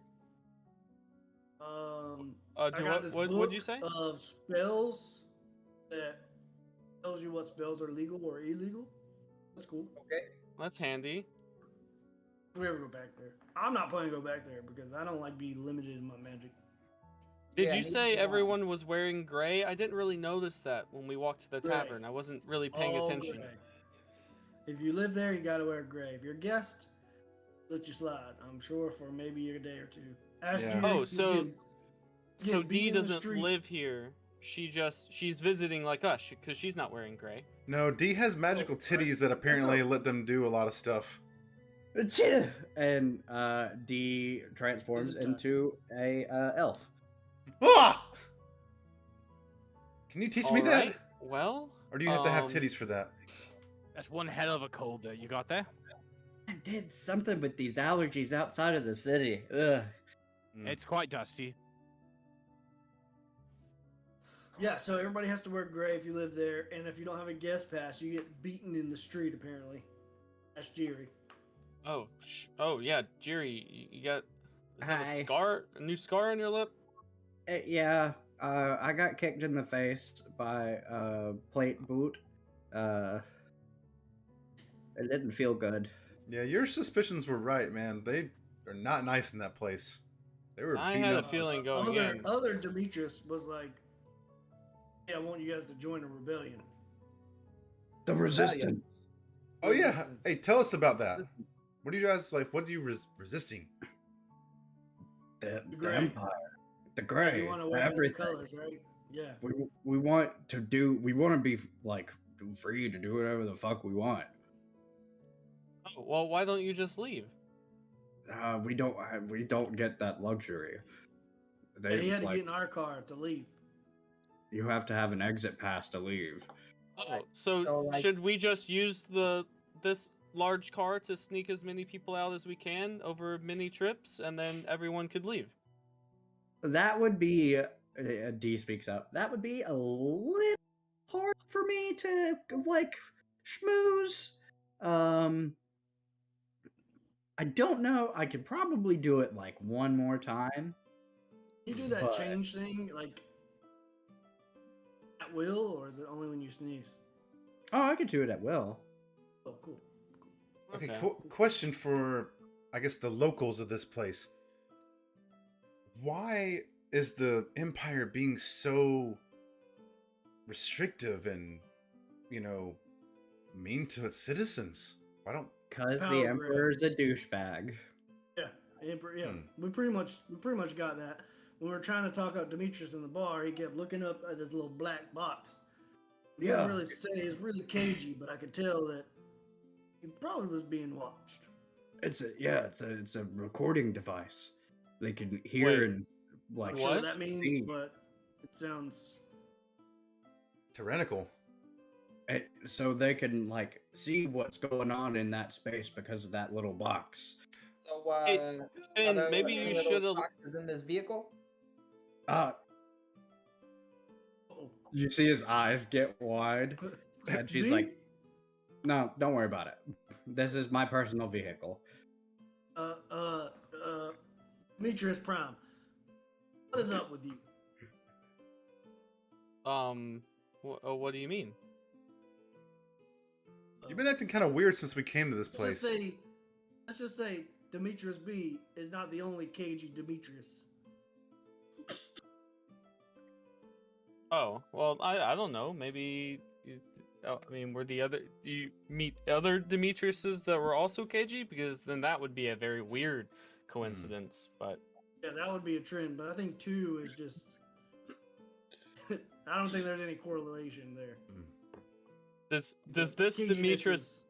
I got this What'd book you say? of spells that tells you what spells are legal or illegal. That's cool. Okay. That's handy. If we ever go back there, I'm not planning to go back there because I don't like being limited in my magic. Did Yeah, you neither say do I. everyone was wearing gray? I didn't really notice that when we walked to the Gray. tavern. I wasn't really paying All attention. gray. If you live there, you gotta wear gray. If you're a guest, let you slide. I'm sure for maybe a day or two. Ask Yeah. you. Oh, so get Dee beat in the doesn't street. live here. She's visiting like us because she's not wearing gray. No, Dee has magical titties that apparently let them do a lot of stuff. And D transforms Is it touch? into a elf. Ah! Can you teach me that? Alright, well, Or do you have to have titties for that? That's one hell of a cold that you got there. I did something with these allergies outside of the city. Ugh. Mm. It's quite dusty. Yeah, so everybody has to wear gray if you live there, and if you don't have a guest pass, you get beaten in the street. Apparently, that's Jerry. Oh yeah, Jerry, you got is that Hi. a scar? A new scar on your lip? Yeah, I got kicked in the face by a plate boot. It didn't feel good. Yeah, your suspicions were right, man. They are not nice in that place. They were I beating had a up. feeling going in. Other Demetrius was like, "Yeah, I want you guys to join a rebellion." The resistance. Oh yeah, Resistance. hey, tell us about that. What are you guys like? What are you resisting? The gray. empire. The gray. You want to wear the everything. colors, right? Yeah. We want to do. We want to be like free to do whatever the fuck we want. Oh, well, why don't you just leave? We don't get that luxury. Yeah, he had to like, get in our car to leave. you have to have an exit pass to leave. Oh, so So, like- should we just use this large car to sneak as many people out as we can over many trips, and then everyone could leave? That would be. D speaks up. That would be a little hard for me to like schmooze. I don't know. I could probably do it like one more time. You do that But- change thing like at will, or is it only when you sneeze? Oh, I could do it at will. Oh, cool. Okay, question for, I guess, the locals of this place. Why is the Empire being so restrictive and, mean to its citizens? Why don't... Because Power the grab. Emperor's a douchebag. Yeah, Emperor. Yeah, Hmm. we pretty much got that. When we were trying to talk up Demetrius in the bar, he kept looking up at this little black box. He Yeah. didn't really say it's really cagey, but I could tell that he probably was being watched. It's a recording device. They can hear Wait, and like Not sure what What? that means, see. but it sounds. Tyrannical. So they can like see what's going on in that space because of that little box. So, Hey, are and there maybe any you little should have. boxes in this vehicle? Oh, You see his eyes get wide, and she's D? like, "No, don't worry about it. This is my personal vehicle." Demetrius Prime. What is up with you? What do you mean? You've been acting kind of weird since we came to this place. Let's just say Demetrius B is not the only cagey Demetrius. Oh, well, I don't know. Maybe. Were the other? Do you meet other Demetriuses that were also cagey? Because then that would be a very weird coincidence. But Yeah, that would be a trend, but I think 2 is just. I don't think there's any correlation there. Does The this caginess Demetrius is-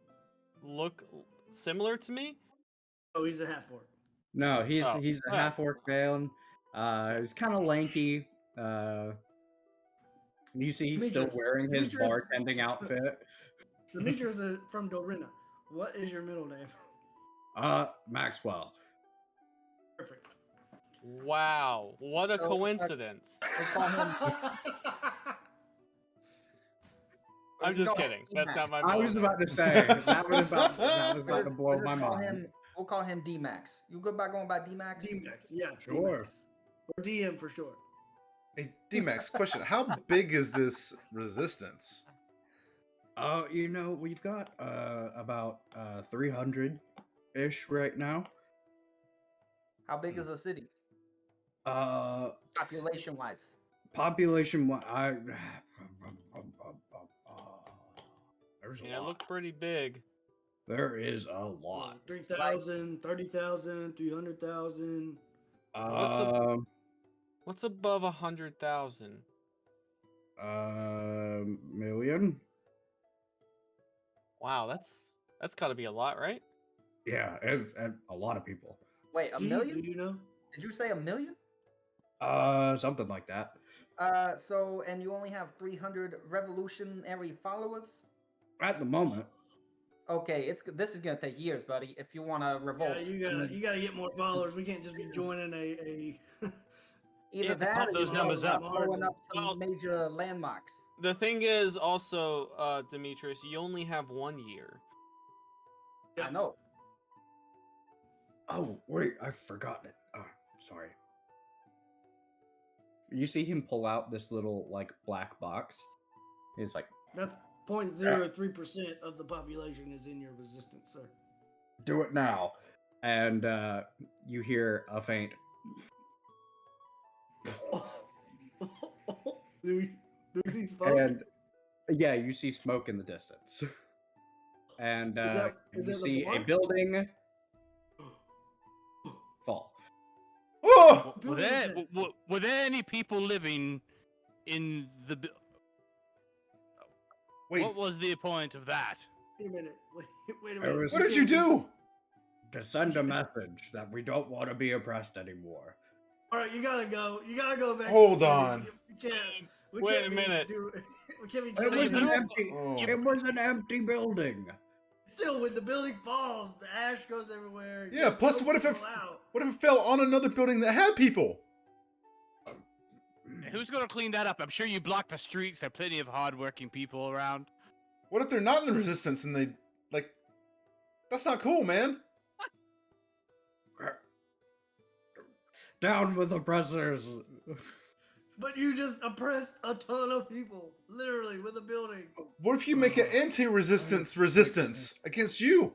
look similar to me? Oh, he's a half orc. No, he's Oh, he's a well. half orc man. He's kind of lanky. You see, he's still Demetrius. wearing his Demetrius. bartending outfit. Demetrius is from Dorina. What is your middle name? Maxwell. Perfect. Wow, what a So, coincidence. We'll call him. I'm you just know, kidding. That's D-Max. not my I middle was name. about to say that was about to blow We'll just my call mind. him. We'll call him D-Max. You go back going by D-Max. D-Max, yeah. Sure. D-Max. Or DM for short. Hey, D-Max, question. How big is this resistance? We've got about 300-ish right now. How big is the city, population wise? Population there's a Yeah, it lot. looked pretty big. There is a lot. 3,000, 30,000, 300,000. What's above 100,000? Million. Wow, that's got to be a lot, right? Yeah, and a lot of people. Wait, a Do million? you know? Did you say a million? Something like that. And you only have 300 revolutionary followers? At the moment. Okay, this is gonna take years, buddy. If you want to revolt, Yeah, you gotta get more followers. We can't just be joining a either have to that pump or those you numbers start up. blowing up some Well- major landmarks. The thing is also, Demetrius, you only have 1 year. I know. Oh, wait, I forgot it. Oh, sorry. You see him pull out this little, like, black box. He's like, That's 0.03% of the population is in your resistance, sir. do it now. And you hear a faint. Do we see smoke? And yeah, you see smoke in the distance. And is you that the see a bar? building fall. Oh! Were there any people living in the? Wait, What was the point of that? Wait a minute. Wait a There minute. was- what did you do? To send a message that we don't want to be oppressed anymore. All right, you gotta go. You gotta go back. Hold to the city. on. We can't. We Wait can't a minute. We can't be It killing was an people. empty. Oh. It was an empty building. Still, when the building falls, the ash goes everywhere. Yeah, plus Choke what if it people out. what if it fell on another building that had people? Who's gonna clean that up? I'm sure you blocked the streets. There are plenty of hardworking people around. What if they're not in the resistance and they like that's not cool, man. Down with oppressors. But you just oppressed a ton of people, literally, with a building. What if you make an anti-resistance resistance against you?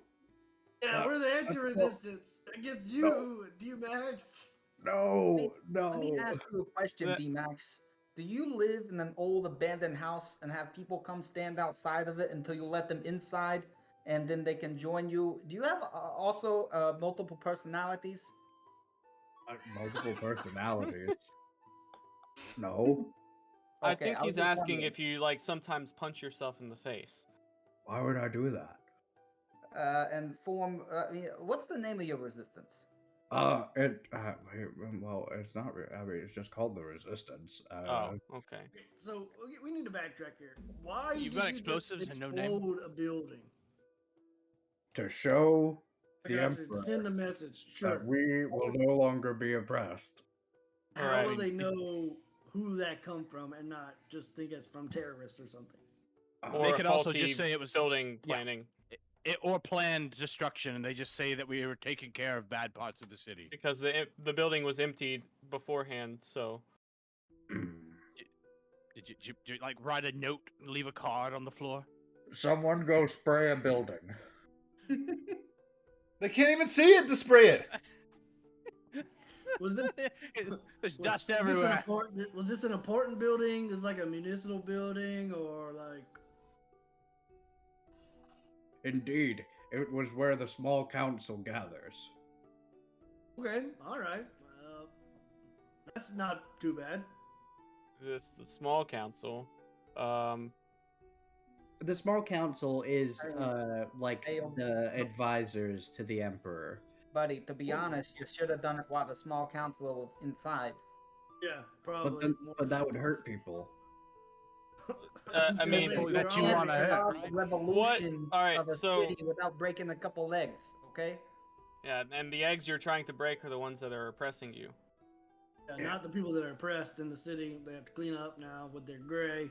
Yeah, we're the anti-resistance against you, D-Max. No, no. Let me ask you a question, That- D-Max. Do you live in an old abandoned house and have people come stand outside of it until you let them inside and then they can join you? Do you have also multiple personalities? Multiple personalities. No. I Okay, think I was he's just asking wondering. if you like sometimes punch yourself in the face. Why would I do that? And form. What's the name of your resistance? Well, it's not. I mean, it's just called the Resistance. Oh, okay. So we need to backtrack here. Why You've did got you just explosives and no name? explode a building? To show I the got you, to Emperor send a message. Sure. that we will no longer be oppressed. How Alright. will they know who that come from and not just think it's from terrorists or something? Or They could also faulty just say it was building yeah. planning or planned destruction, and they just say that we were taking care of bad parts of the city. because the building was emptied beforehand. So Did you like write a note, leave a card on the floor? Someone go spray a building. They can't even see it to spray it. Was it? There's Was dust this an everywhere. important- was this an important building? Is like a municipal building or like? Indeed, it was where the small council gathers. Okay, all right. That's not too bad. the small council. The small council is like Hey, the advisors to the emperor. buddy, to be honest, you should have done it while the small council was inside. Yeah, But probably. then, more but that would so. hurt people. I mean, People that you wanna hit, Cause right? revolution All right, of a so- city without breaking a couple legs, okay? Yeah, and the eggs you're trying to break are the ones that are oppressing you. Yeah, not the people that are oppressed in the city. They have to clean up now with their gray.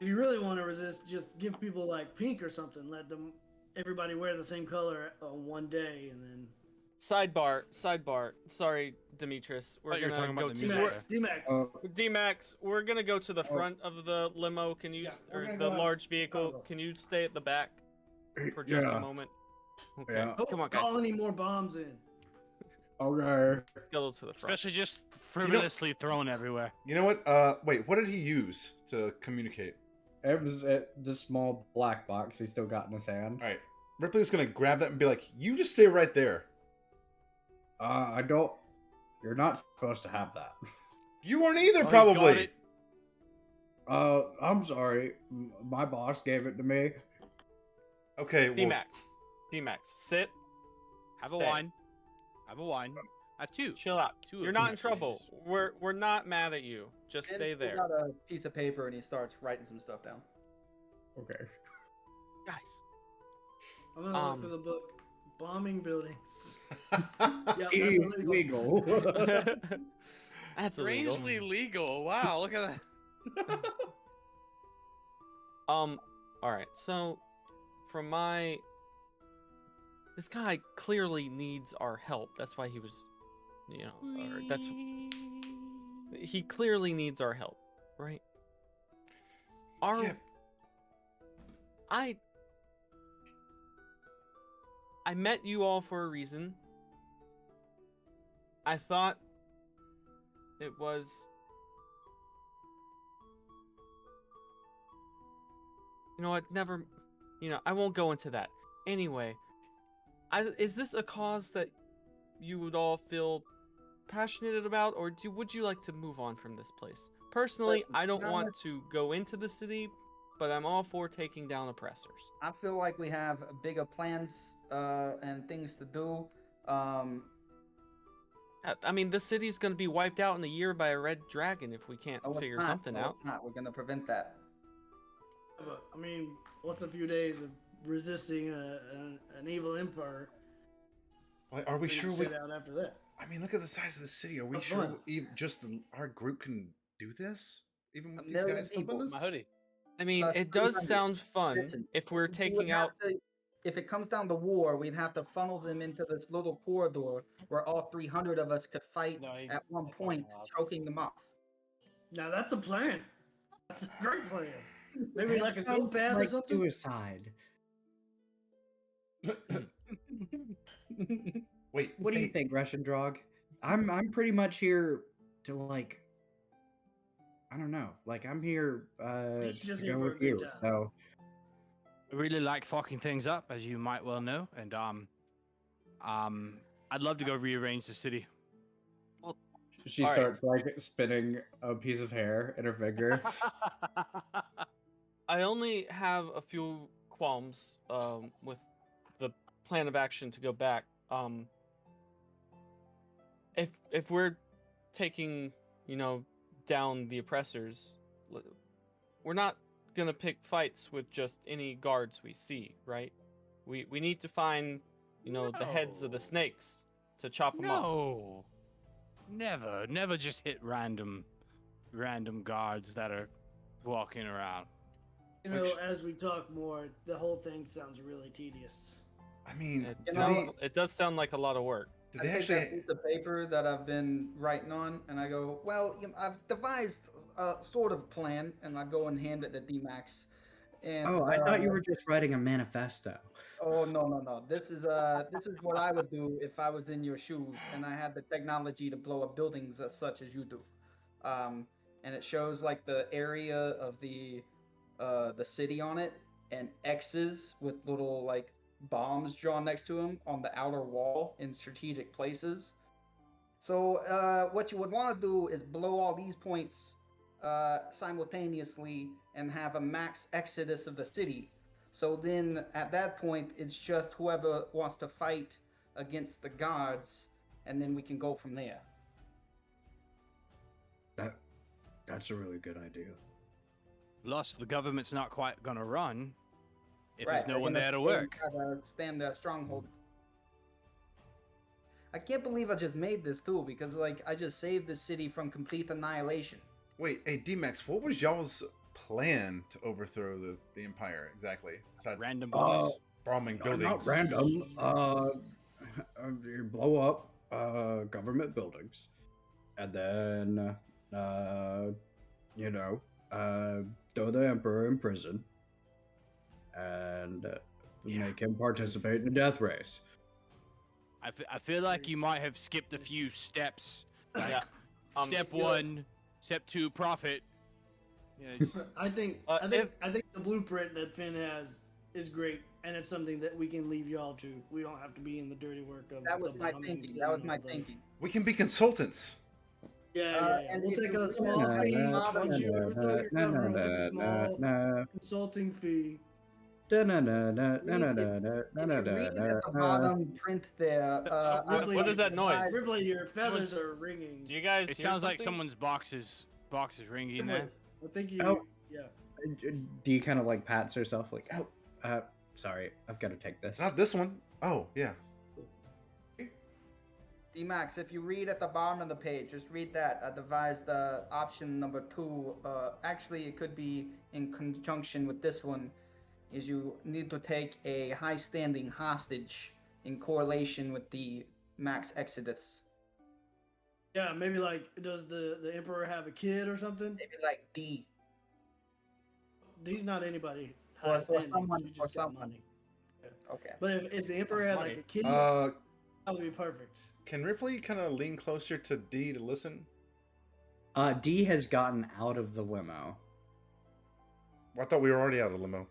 If you really want to resist, just give people like pink or something. Let them, everybody wear the same color on one day, and then. Sidebar. Sorry, Demetrius. We're Thought you were gonna talking go about the to music. D-Max. D-Max. We're gonna go to the front of the limo. Can you, Yeah, we're or gonna the go ahead. large vehicle? Go. Can you stay at the back for just a moment? Okay. Yeah. Don't Come on, guys. call any more bombs in. Okay. Let's go to the front. Especially just frivolously thrown everywhere. You know what? Wait. What did he use to communicate? It was the small black box he still got in his hand. All right. Ripley's gonna grab that and be like, "You just stay right there." I don't. You're not supposed to have that. You weren't either, Oh, he's got probably. it. I'm sorry. My boss gave it to me. Okay. Well, D-Max. Sit. Have Stay. a wine. Have a wine. Have two. Chill out. Two of You're them, not in trouble. please. We're not mad at you. Just Finn stay pulls there. out a piece of paper and he starts writing some stuff down. Okay. Guys. I'm gonna look Um, for the book. Bombing buildings. Yeah, that's Illegal. illegal. That's illegal. Strangely legal. Wow, look at that. All right. So, from this guy clearly needs our help. That's why he was, or he clearly needs our help, right? Yeah. I met you all for a reason. I thought it was you know what, never I won't go into that. Anyway, is this a cause that you would all feel passionate about, or would you like to move on from this place? Personally, I don't want to go into the city, but I'm all for taking down oppressors. I feel like we have bigger plans and things to do. I mean, the city's going to be wiped out in a year by a red dragon if we can't Oh, it's figure not. something Oh, out. it's not. We're gonna prevent that. But, I mean, what's a few days of resisting an evil emperor? Like, are we We're sure gonna we? sit out after that. I mean, look at the size of the city. Are we That's sure fine. our group can do this? Even with A these million guys people. helping us? My hoodie. I mean, Plus it does 300. sound fun Listen, if we're We would taking have out. if it comes down to war, we'd have to funnel them into this little corridor where all 300 of us could fight No, he- at one he point, fucking lost. choking them off. Now that's a plan. That's a great plan. Maybe That like a sounds goat path or like something. suicide. Wait, What do you hey, think, Russian Drog? I'm pretty much here to like. I don't know. Like I'm here He's just to here go for a with good you. time. So I really like fucking things up, as you might well know, and I'd love to go rearrange the city. she All right. starts like spinning a piece of hair in her finger. I only have a few qualms with the plan of action to go back. If we're taking down the oppressors, we're not gonna pick fights with just any guards we see, right? We need to find the heads of the No. snakes to chop them off. No, never just hit random guards that are walking around. You know, Which- as we talk more, the whole thing sounds really tedious. I mean, It, do sounds, it does sound like a lot of work. they I take actually? that piece of paper that I've been writing on, and I go, well, I've devised a sort of plan, and I go and hand it to D-Max. And, Oh, I thought you were just writing a manifesto. Oh no! This is what I would do if I was in your shoes and I had the technology to blow up buildings as such as you do. And it shows like the area of the city on it, and X's with little like bombs drawn next to them on the outer wall in strategic places. So what you would want to do is blow all these points simultaneously and have a max exodus of the city. So then at that point, it's just whoever wants to fight against the gods, and then we can go from there. That's a really good idea. Plus, the government's not quite gonna run if Right, there's no they're one gonna there to stay work. and try to stand their stronghold. I can't believe I just made this too, because like I just saved the city from complete annihilation. Wait, hey D-Max, what was y'all's plan to overthrow the Empire exactly? Besides Random bombs. bombing No, buildings. not random. You blow up government buildings, and then throw the emperor in prison, and make him participate in a death race. I feel like you might have skipped a few steps. Like, Yeah. step 1, step 2, profit. Yeah, just- I think the blueprint that Finn has is great, and it's something that we can leave y'all to. We don't have to be in the dirty work of. That was the my bombings thinking. and That was my all the- thinking. We can be consultants. Yeah. and We'll if take you a really small wanna fee be once you overthrow your government. We'll take a small consulting fee. If you read at the bottom print there, What is that noise? Ripley, your feathers are ringing. Do you guys? it hear sounds like something? someone's box is ringing Ripley, there. I think you. Oh. Yeah. Dee kind of like pats herself, like, oh, sorry, I've got to take this. It's not this one. Oh, yeah. D-Max, if you read at the bottom of the page, just read that. I devised option number 2. Actually, it could be in conjunction with this one, is you need to take a high-standing hostage in correlation with the max exodus. Yeah, maybe like, does the emperor have a kid or something? Maybe like D. He's not anybody Or high standing. someone- You just or got someone. money. Okay. But if the emperor had like a kid, Uh, that would be perfect. can Ripley kind of lean closer to D to listen? Dee has gotten out of the limo. Well, I thought we were already out of the limo.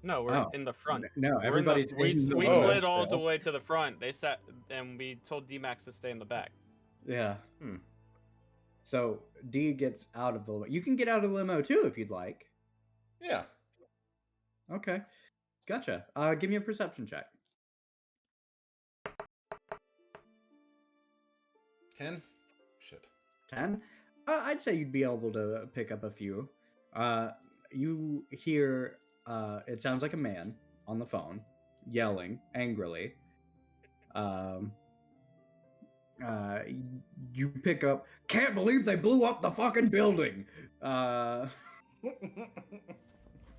No, we're Oh. in the front. No, We're in the- everybody's we in the we limo slid all the still. way to the front. They sat, and we told D-Max to stay in the back. Yeah. Hmm. So Dee gets out of the limo. You can get out of the limo too if you'd like. Yeah. Okay. Gotcha. Give me a perception check. 10? Shit. 10? I'd say you'd be able to pick up a few. You hear, it sounds like a man on the phone, yelling angrily. You pick up, can't believe they blew up the fucking building!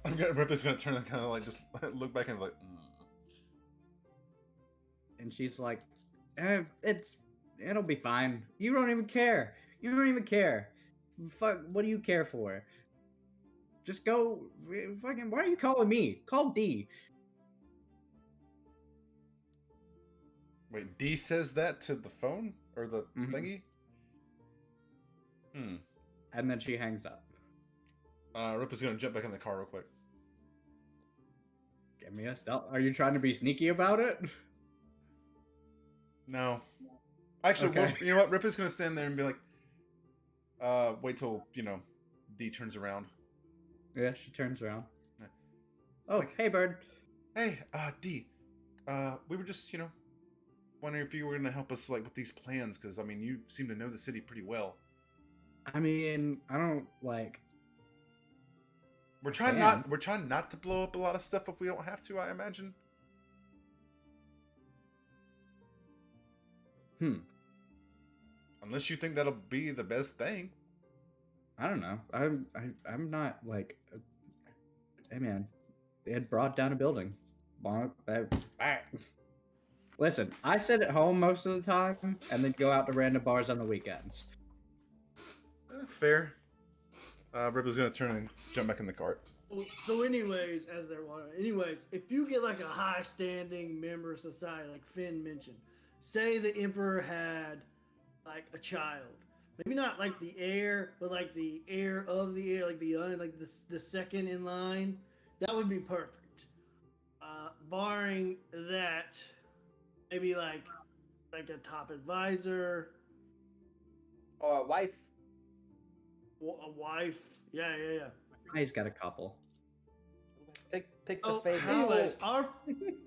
Ripley's gonna turn and kind of like just look back and be like, And she's like, it'll be fine. You don't even care. You don't even care. Fuck, what do you care for? Just go, fucking, why are you calling me? Call D. Wait, D says that to the phone? Or the Mhm. thingy? Hmm. And then she hangs up. Ripley's gonna jump back in the car real quick. Give me a stealth. Are you trying to be sneaky about it? No. Actually, Okay. you know what? Ripley's gonna stand there and be like, wait till, D turns around. Yeah, she turns around. Yeah. Oh, Like- hey, bird. Hey, D, we were just, wondering if you were gonna help us, like, with these plans, because, I mean, you seem to know the city pretty well. I mean, I don't, like... We're trying Can. we're trying not to blow up a lot of stuff if we don't have to, I imagine. Unless you think that'll be the best thing. I don't know. I'm not, like... Hey, man. They had brought down a building. Listen, I sit at home most of the time, and then go out to random bars on the weekends. Fair. Ripley's gonna turn and jump back in the cart. So, anyways, as they're wondering, if you get like a high-standing member of society, like Finn mentioned, say the emperor had like a child, maybe not like the heir, but like the heir of the heir, like the second in line, that would be perfect. Barring that, maybe like a top advisor, Or a wife. A wife. Yeah. He's got a couple. Take the Oh, favorite. anyways,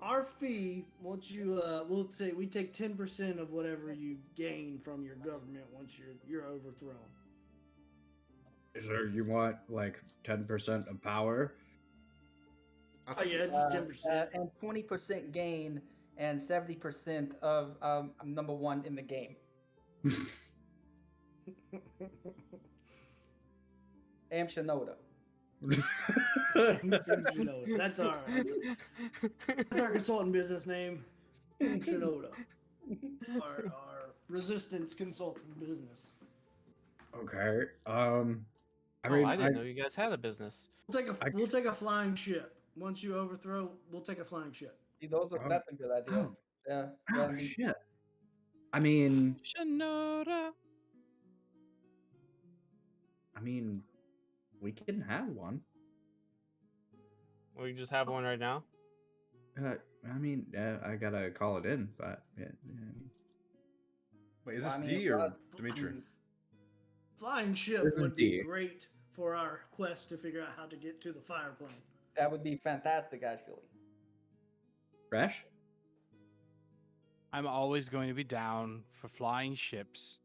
our fee once you we take 10% of whatever you gain from your government once you're overthrown. So you want like 10% of power? I Oh think yeah, just 10%. And 20% gain and 70% of number one in the game. Am Shinoda. Shinoda. That's our consulting business name. Shinoda. Our resistance consulting business. Okay. I Oh, mean, I didn't know you guys had a business. We'll take a flying ship. Once you overthrow, we'll take a flying ship. See, that's a good idea. Oh, Yeah. oh shit. I mean, Shinoda. we can have one. We just have one right now. I gotta call it in, but yeah. Wait, is this D or Dimitri? Flying ship This is would be D. great for our quest to figure out how to get to the fire plane. That would be fantastic, actually. Fresh? I'm always going to be down for flying ships.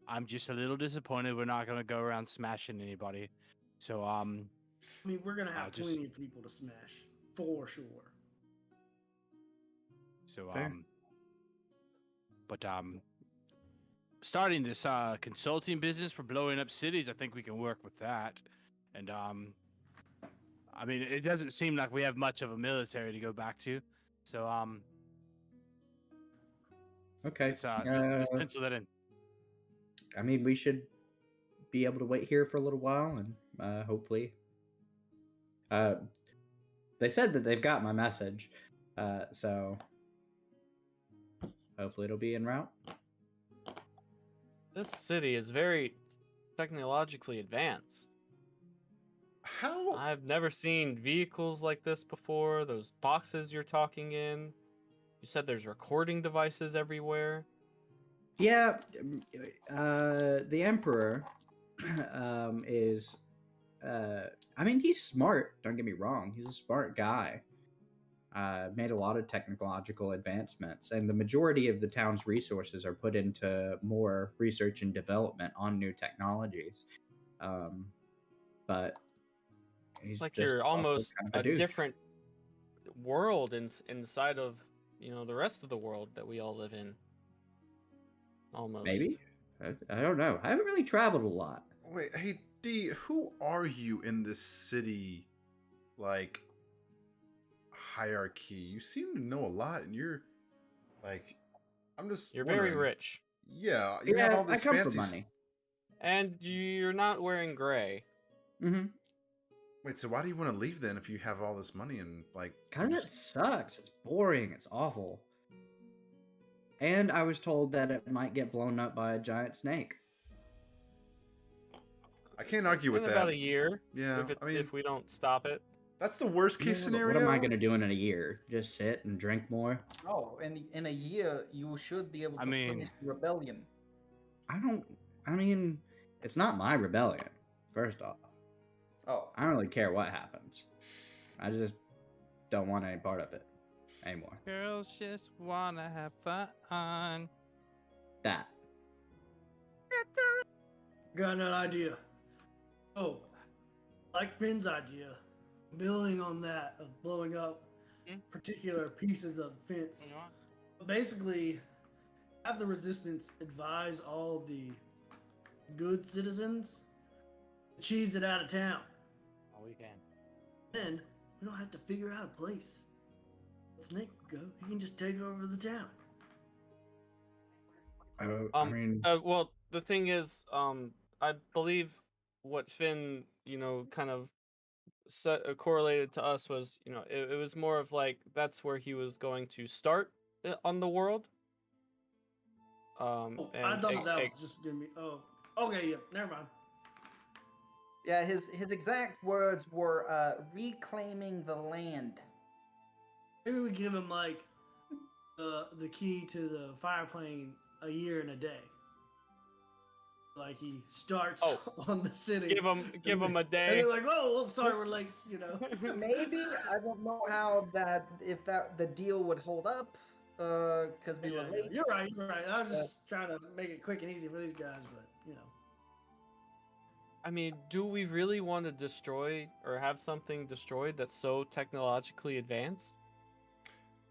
I'm just a little disappointed we're not going to go around smashing anybody. So, I mean, we're gonna have just- plenty of people to smash for sure. So, Fair. but starting this consulting business for blowing up cities, I think we can work with that. And I mean, it doesn't seem like we have much of a military to go back to. So Okay. let's pencil that in. I mean, we should be able to wait here for a little while, and hopefully, they said that they've got my message, so hopefully it'll be en route. This city is very technologically advanced. How? I've never seen vehicles like this before. Those boxes you're talking in. You said there's recording devices everywhere. Yeah, the Emperor is. I mean, he's smart. Don't get me wrong. He's a smart guy. Made a lot of technological advancements, and the majority of the town's resources are put into more research and development on new technologies. But It's like you're almost a different world inside of the rest of the world that we all live in. Almost. Maybe. I don't know. I haven't really traveled a lot. Wait, hey D, who are you in this city? Like hierarchy. You seem to know a lot, and you're like, I'm just. You're wondering. very rich. Yeah, you have all this I come fancy from money. And you're not wearing gray. Mm-hmm. Wait, so why do you want to leave then if you have all this money and like? Cause it sucks. It's boring. It's awful. And I was told that it might get blown up by a giant snake. I can't argue with in that. about a year. Yeah, If I mean, if we don't stop it. that's the worst case Yeah, but scenario. what am I going to do in a year? Just sit and drink more? Oh, in a year you should be able to I mean- finish the rebellion. I mean, it's not my rebellion, first off. Oh, I don't really care what happens. I just don't want any part of it anymore. Girls just wanna have fun. That. Got an idea. Oh, like Finn's idea, building on that of blowing up particular pieces of fence. Basically, have the resistance advise all the good citizens to cheese it out of town. Oh, we can. Then we don't have to figure out a place. Snake can go. He can just take over the town. I mean, Well, the thing is, I believe what Finn, kind of correlated to us was, it was more of like that's where he was going to start on the world. I thought that was just gonna be. Oh, okay, yeah. Never mind. yeah. His exact words were reclaiming the land. Maybe we give him like the key to the fire plane a year and a day. Like he starts Oh, on the city. Give him a And day. they're like, "Whoa, I'm sorry, we're late." You know. Maybe I don't know how if the deal would hold up, because we were Yeah, late. You're right. You're right. I was just trying to make it quick and easy for these guys, but you know. I mean, do we really want to destroy or have something destroyed that's so technologically advanced?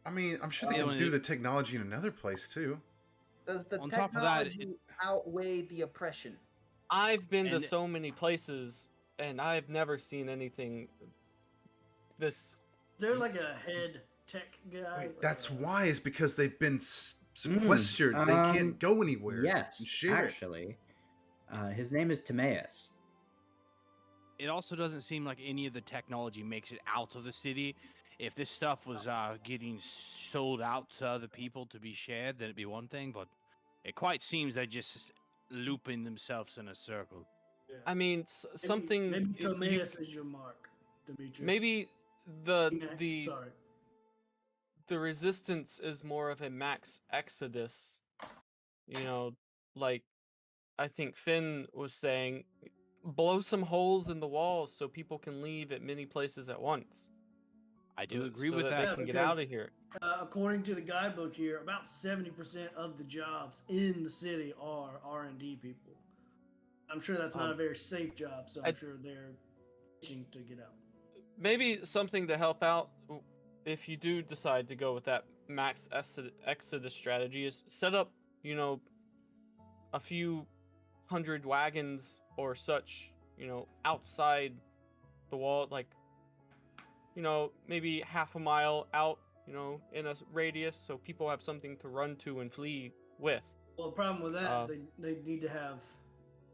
I mean, I'm sure they Yeah, can when do it- the technology in another place too. Does the On top of that, technology outweigh the oppression? I've been to And- so many places and I've never seen anything this. Is there like a head tech guy? Wait, that's why. Is because they've been Mm, sequestered. They um, can't go anywhere. Yes, and share it. actually. His name is Timaeus. it also doesn't seem like any of the technology makes it out of the city. If this stuff was getting sold out to other people to be shared, then it'd be one thing. But it quite seems they're just looping themselves in a circle. I mean, something. Maybe you- Timaeus is your mark, Demetrius. maybe Next, the sorry. the resistance is more of a max exodus. You know, like I think Finn was saying, blow some holes in the walls so people can leave at many places at once. I do so agree so with that that. they can get out of because- here. According to the guidebook here, about 70% of the jobs in the city are R&D people. I'm sure that's not a very safe job, so I'm sure they're itching to get out. Maybe something to help out if you do decide to go with that max exodus strategy is set up, a few hundred wagons or such, outside the wall, like, maybe half a mile out, in a radius, so people have something to run to and flee with. Well, the problem with that, they need to have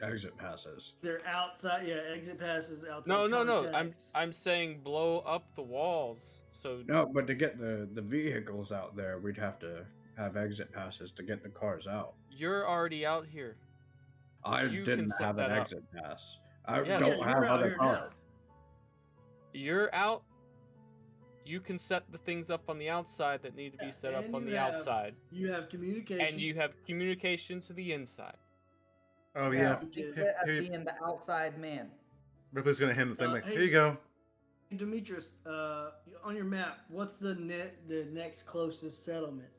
Exit passes. their outside, exit passes outside. No. contacts. I'm saying blow up the walls. So No, but to get the vehicles out there, we'd have to have exit passes to get the cars out. you're already out here. I You can didn't set have an that up. exit pass. I Yes. don't Yeah, have you're out other here cars. now. You're out. You can set the things up on the outside that need to be Yeah, set up and on you the have- outside, You have communication. and you have communication to the inside. Oh Yeah. yeah. Okay. Think of it as Here- being the outside man. Ripley's gonna hand the thing like, hey- here you go. Demetrius, on your map, what's the next closest settlement?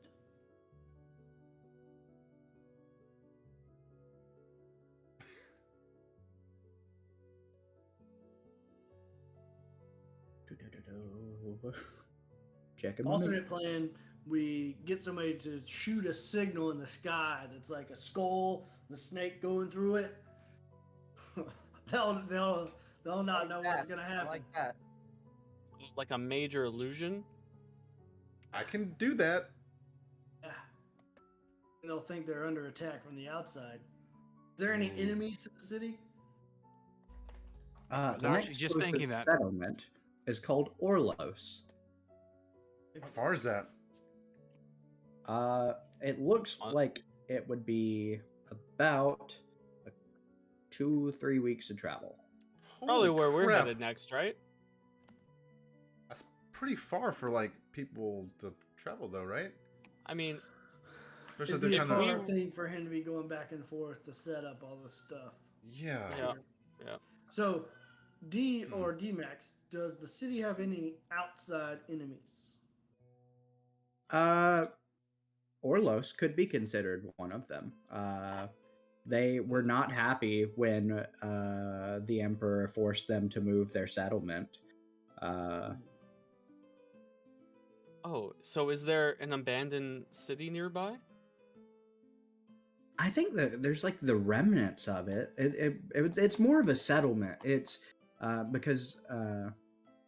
Check him. Alternate plan: we get somebody to shoot a signal in the sky that's like a skull, the snake going through it. they'll not know what's gonna I happen. like that. Like a major illusion. I can do that. Yeah. And they'll think they're under attack from the outside. Is there any Ooh. enemies to the city? was The actually next just closest thinking that. settlement is called Orlos. How far is that? It looks On- like it would be about 2-3 weeks of travel. Probably Holy where we're crap. headed next, right? That's pretty far for like people to travel, though, right? I mean, Especially It'd if be they're a trying to. far thing for him to be going back and forth to set up all this stuff. Yeah. Yeah. So, D Hmm. or DMAX, does the city have any outside enemies? Orlos could be considered one of them. They were not happy when the emperor forced them to move their settlement. oh, so is there an abandoned city nearby? I think that there's like the remnants of it. It's more of a settlement. It's because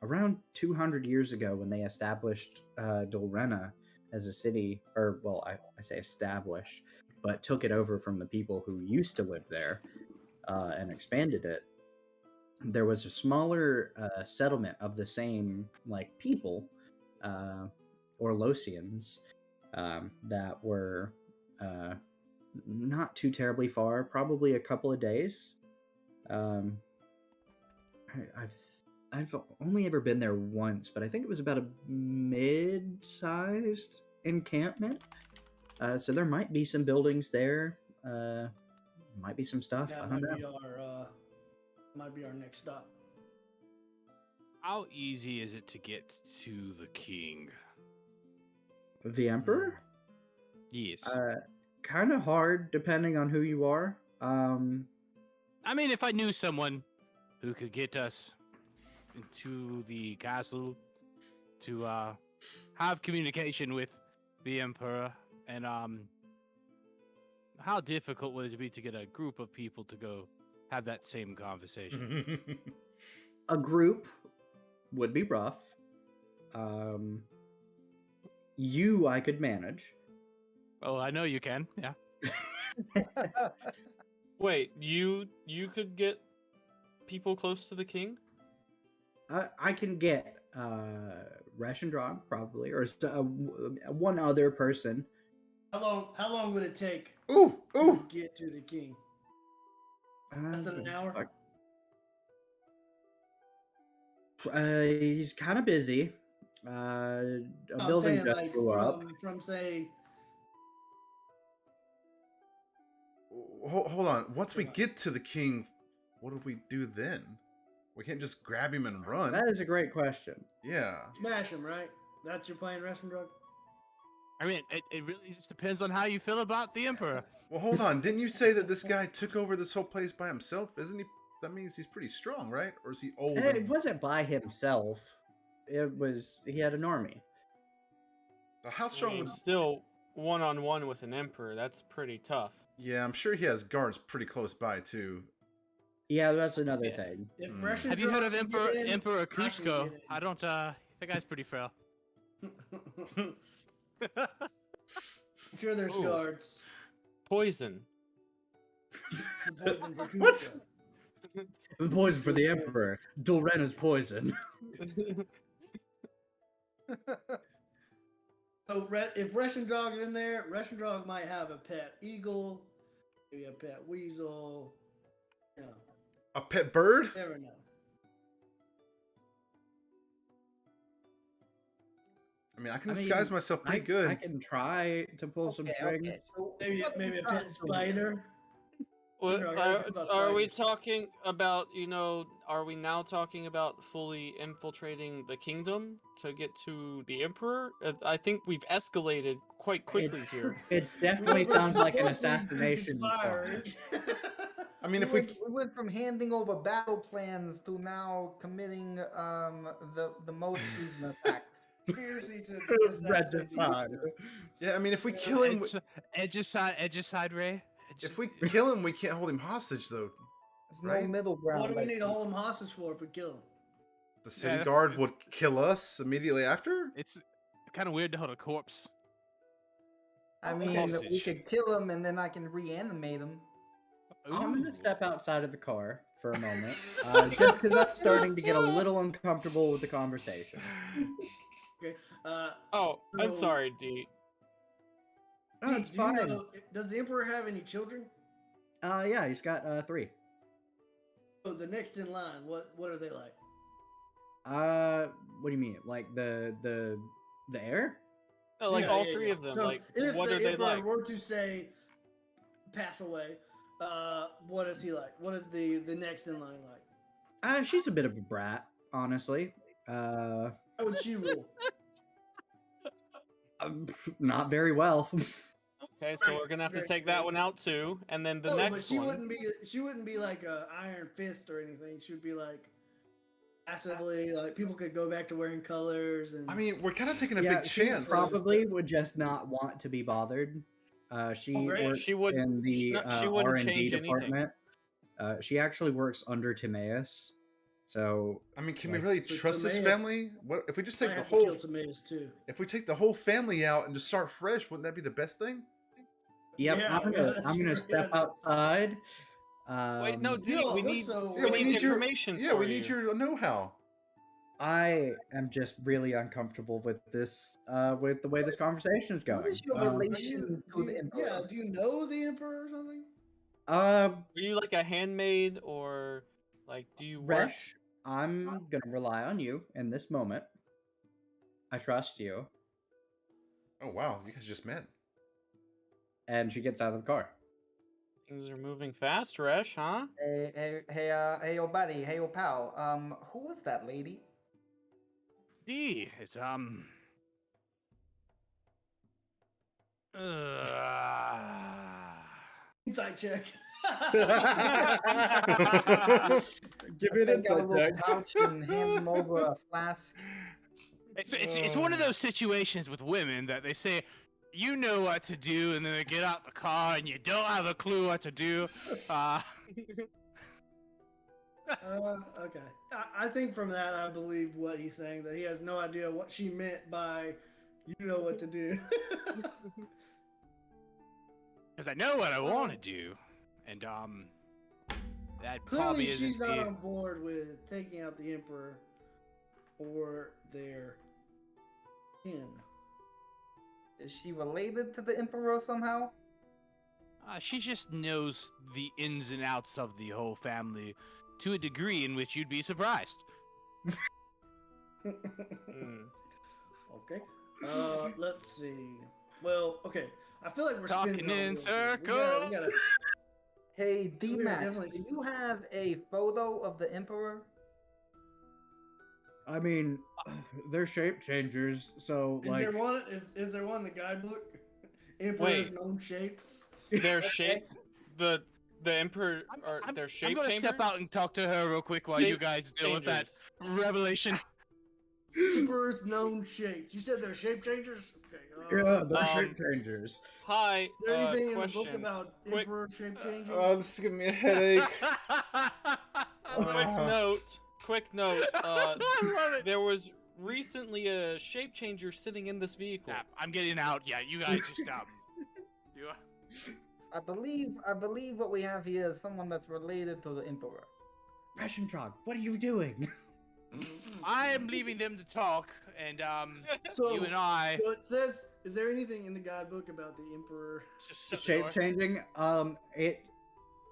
around 200 years ago, when they established Dolrena as a city, or well, I say established, but took it over from the people who used to live there and expanded it. There was a smaller settlement of the same like people, Orlosians, that were not too terribly far, probably a couple of days. I've only ever been there once, but I think it was about a mid-sized encampment. So there might be some buildings there. Might be some stuff. I That don't might be our next stop. How easy is it to get to the king? The Emperor? Yes. Kind of hard depending on who you are. I mean, if I knew someone who could get us into the castle to have communication with the Emperor, and how difficult would it be to get a group of people to go have that same conversation? A group would be rough. You, I could manage. Oh, I know you can. Yeah. Wait, you could get people close to the king? I can get Rashendron probably, or one other person. How long would it take Ooh, to ooh. get to the king? Less than an hour? He's kind of busy. A I'm building saying, just like, blew up. from say, Hold on. Once we get to the king, what do we do then? We can't just grab him and run. That is a great question. Yeah. smash him, right? That's your plan, Russian drug? I mean, it really just depends on how you feel about the Emperor. Well, hold on. Didn't you say that this guy took over this whole place by himself? Isn't he? That means he's pretty strong, right? Or is he old? It wasn't by himself. He had an army. How I strong mean, would? still one-on-one with an emperor. That's pretty tough. Yeah, I'm sure he has guards pretty close by too. Yeah, that's another thing. If Hmm. Russian Have you heard drug of can get in, Emperor I can Cusco? get in. I don't. That guy's pretty frail. I'm sure there's Ooh. guards. Poison. Poison for What? Cusco. The poison for the Emperor. Dorena's poison. So if Russian Dog's in there, Russian Dog might have a pet eagle, maybe a pet weasel. You know, A pet bird? never know. I mean, I can I mean, disguise myself pretty good. I can try to pull some strings. So Maybe what maybe a we trying pet to do? spider. What, Sure, I are, heard about are we spiders. talking about, are we now talking about fully infiltrating the kingdom to get to the emperor? I think we've escalated quite quickly here. It definitely We sounds like an went from assassination conspiring. plot. I mean, if we went from handing over battle plans to now committing the most recent attack. Conspiracy to assassinate the Regicide. emperor. yeah, I mean, if we kill him, Edge aside, Ray. if we kill him, we can't hold him hostage though. There's no Right? middle ground. What do we I need to see. hold him hostage for if we kill him? The city that's guard good. would kill us immediately after. It's kind of weird to hold a corpse. I Oh, mean, we hostage. could kill him and then I can reanimate him. I'm Ooh. gonna step outside of the car for a moment, just because I'm starting to get a little uncomfortable with the conversation. Okay. Oh, I'm So- sorry, D. Oh, it's do you fine. know- does the emperor have any children? Yeah, he's got 3. So the next in line, what are they like? What do you mean? Like the heir? No, like Yeah, all yeah, three yeah. of them. So Like, if what the are they emperor like? were to say pass away, what is he like? What is the next in line like? She's a bit of a brat, honestly. How would she rule? Not very well. Okay, so we're gonna have to Very take that good. one out too, and then the No, but next she one. wouldn't be like a iron fist or anything. She would be like passively, like people could go back to wearing colors and I mean, we're kind of taking a Yeah, big she chance. probably would just not want to be bothered. She Oh, great. works She wouldn't- in the she wouldn't R&D change anything. department. She actually works under Timaeus. So I mean, can we Like- really So trust this Timaeus- family? What if we just I take the have to whole? kill Timaeus too. If we take the whole family out and just start fresh, wouldn't that be the best thing? yep, Yeah, I'm yeah, gonna that's I'm gonna right. step outside. Wait, no, D. you don't We look need so- Yeah, we need your information. Yeah, for we need you. your know-how. I am just really uncomfortable with this, with the way this conversation is going. What is your Are relation to the emperor? Yeah, do you know the emperor or something? Uh, Are you like a handmaid or like do you work? Resh, I'm gonna rely on you in this moment. I trust you. Oh wow, you guys just met. And she gets out of the car. Things are moving fast, Resh, huh? Hey, old buddy, hey, old pal. Who was that lady? D, it's Insight check. Give me an Take out a insight little check. pouch and hand them over a flask. It's one of those situations with women that they say, you know what to do, and then they get out the car and you don't have a clue what to do. Okay. I think from that, I believe what he's saying, that he has no idea what she meant by you know what to do. Because I know what I want to do, and that probably Clearly, isn't she's not the- on board with taking out the Emperor or their kin. Is she related to the Emperor somehow? She just knows the ins and outs of the whole family to a degree in which you'd be surprised. Okay. Let's see. Well, okay. I feel like we're Talking spinning on in wheels here. We circles. gotta- Hey, We are D-Max, definitely- do you have a photo of the Emperor? I mean, they're shape changers, so Is like there one? Is there one in the guidebook? Emperor's Wait. known shapes. Their shape, the emperor, or their I'm shape gonna step chambers? out and talk to her real quick while Shape you guys deal with that changers. revelation. Emperor's known shapes. You said they're shape changers. Okay. yeah, they're Um, shape changers. Hi, Is there anything in the question. book about Quick- Emperor shape changing? this is giving me a headache. Quick note. I love it. There was recently a shape changer sitting in this vehicle. Snap, I'm getting out. Yeah, you guys just you, I believe what we have here is someone that's related to the Emperor. Passiontrog, what are you doing? I am leaving them to talk, and So, you and I. so it says, is there anything in the guidebook about the Emperor? Just shut the Shape door. changing. It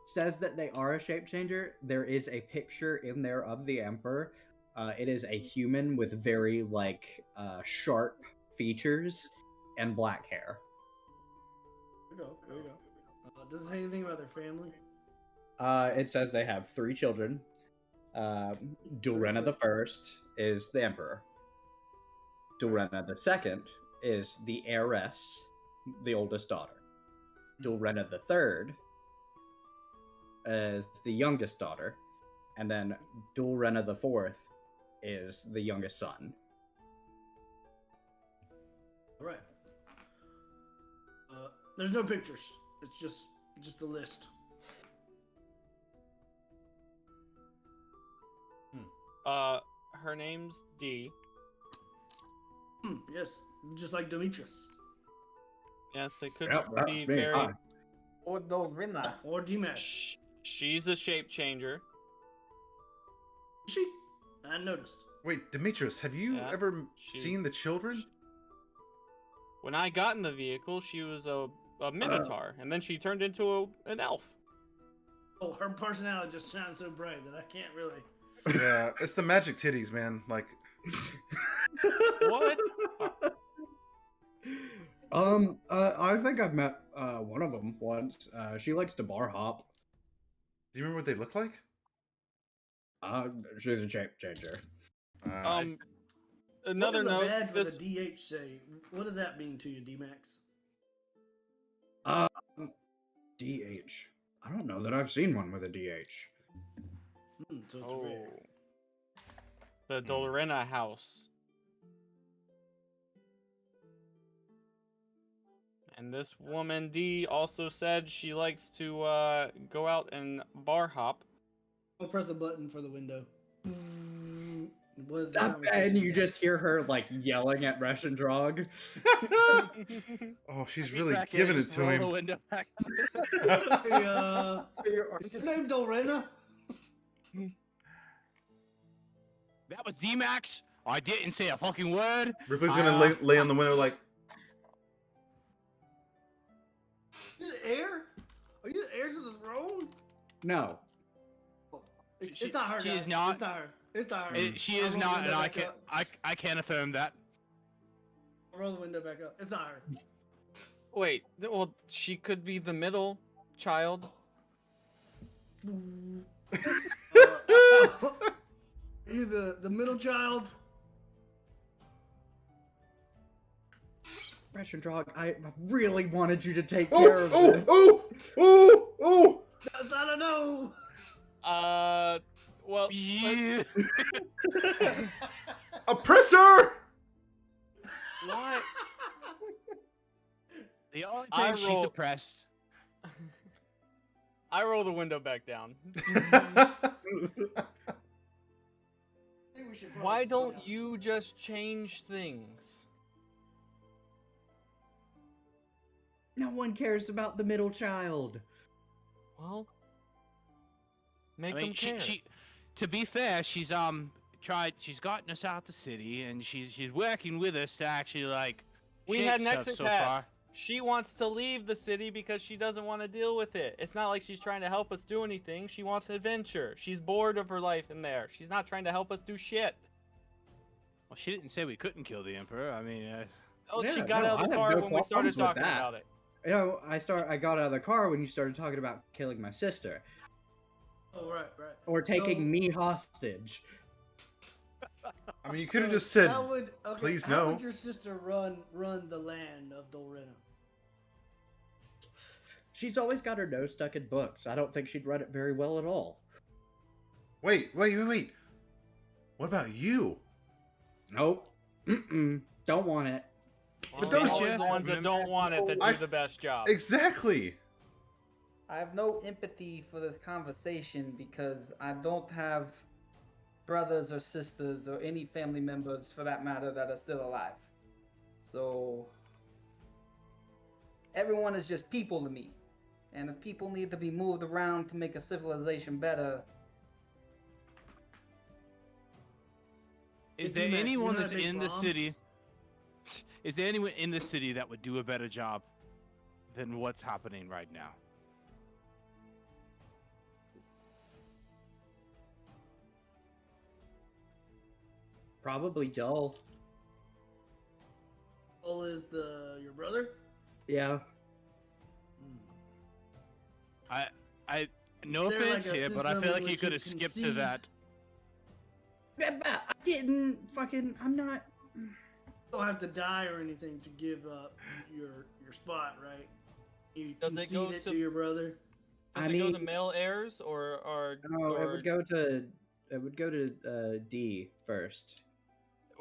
says that they are a shape changer. There is a picture in there of the Emperor. It is a human with very sharp features and black hair. There you go. There you go. Does it say anything about their family? It says they have 3 children. Dulrena the first is the Emperor. Dulrena the second is the heiress, the oldest daughter. Dulrena the third is the youngest daughter, and then Dulrena the fourth is the youngest son. All right. There's no pictures. It's just a list. Her name's D. Yes, just like Demetrius Yes, it could Yep, that's be me. very. Hi. Or Dolrina. or Dimash. She's a shape changer. She? I noticed. Wait, Demetrius, have you Yeah, ever she- seen the children? When I got in the vehicle, she was a minotaur, and then she turned into an elf. Oh, her personality just sounds so bright that I can't really. Yeah, it's the magic titties, man. Like, What? I think I've met one of them once. She likes to bar hop. do you remember what they look like? She's a shape changer. Another what does note. a badge This with a DH say? What does that mean to you, D-Max? DH. I don't know that I've seen one with a DH. So it's oh, rare. the Dolorena house. And this woman D also said she likes to go out and bar hop. I'll press the button for the window. Was Stop that, and you just hear her yelling at Russian Drog. Oh, she's Be really back in, giving it just to roll the him. window back. Hey, So you're, is your name Dolrena? That was D-Max. I didn't say a fucking word. Ripley's gonna lay on the window like, You the heir? Are you the heir to the throne? No. It's She- not her. she is guys. not. It's not her. It's not her. She I'll is roll the not, window and I back can't. up. I can't affirm that. I'll roll the window back up. It's not her. Wait, well, she could be the middle child. Are you the middle child? Pressure Dog, I really wanted you to take Oh, care of this. oh! That's not a no. Well, Yeah. Oppressor! why? The only I thing she's roll- suppressed. I roll the window back down. I think we should probably Why stay don't out. you just change things? No one cares about the middle child. Well, make I mean, them care. she, to be fair, she's she's gotten us out the city, and she's working with us to actually like. We shape had an stuff exit so pass. far. She wants to leave the city because she doesn't want to deal with it. It's not like she's trying to help us do anything. She wants adventure. She's bored of her life in there. She's not trying to help us do shit. Well, she didn't say we couldn't kill the emperor. I mean, Oh, she Yeah, got no, out I of the have car no when we started problems with talking that. about it. You know, I got out of the car when you started talking about killing my sister Oh, right. or taking So- me hostage. I mean, you could have So just said, how would, okay, "Please how no." would your sister run the land of Dolrena? She's always got her nose stuck in books. I don't think she'd run it very well at all. wait. What about you? Nope. Don't want it. Well, But those- it's always the ones that don't want it that do I've- the best job. Exactly. I have no empathy for this conversation because I don't have brothers or sisters or any family members for that matter that are still alive. So everyone is just people to me. And if people need to be moved around to make a civilization better, is Hey, there D-Max, you anyone know that's that big in the bomb? city? Is there anyone in the city that would do a better job than what's happening right now? Probably dull. All is your brother? Yeah. I no Is there, like, offense a here, but I system feel in like you which could you have can skipped to see- that. I didn't fucking. I'm not. You don't have to die or anything to give up your spot, right? You Does it concede go it to- to your brother? Does I it go to mean- male heirs or No, or it would go to D first.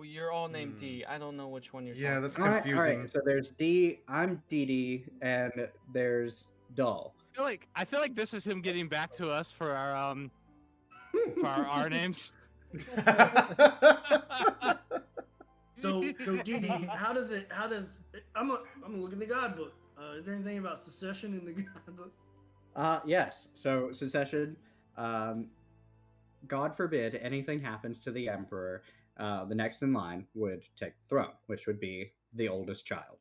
you're all named D. I don't know which one you're Yeah, talking that's All right, confusing. so there's D. I'm DD, and there's Dull. I feel like this is him getting back to us for our our names. So Didi, how does I'm gonna look in the guidebook. Is there anything about secession in the guidebook? Yes. So secession. God forbid anything happens to the emperor. The next in line would take the throne, which would be the oldest child.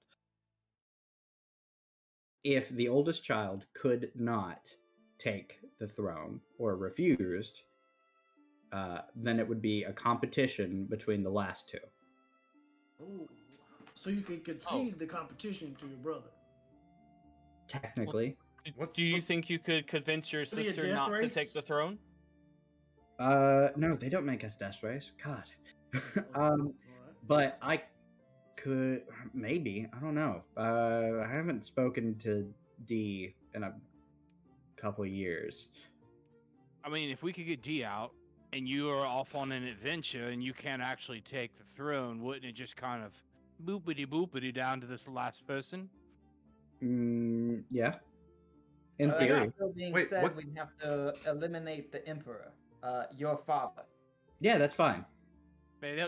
If the oldest child could not take the throne or refused, then it would be a competition between the last two. Oh, so you can concede the competition to your brother. Technically. What's- Do you think you could convince your Could be a sister death not to race? take the throne? No, they don't make us death race. God. Alright. But I could maybe. I don't know. I haven't spoken to D in a couple years. I mean, if we could get D out and you are off on an adventure and you can't actually take the throne, wouldn't it just kind of boopity boopity down to this last person? Yeah. In that theory. still being Wait, said, what- we'd have to eliminate the emperor, your father. Yeah, that's fine.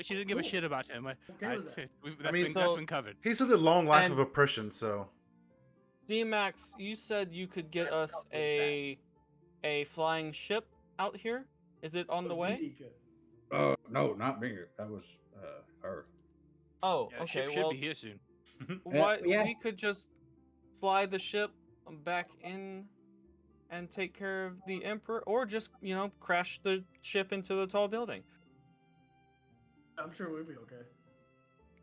She didn't give a Cool. shit about him. Okay with that. That's so- been covered. He's lived a long life And- of oppression, so D-Max, you said you could get us a flying ship out here. Is it on the way? Didi could. Oh no, not me. That was her. Oh, Yeah, the okay. ship should Well, be here soon. why yeah. we could just fly the ship back in and take care of the emperor, or just crash the ship into the tall building. I'm sure we'd be okay.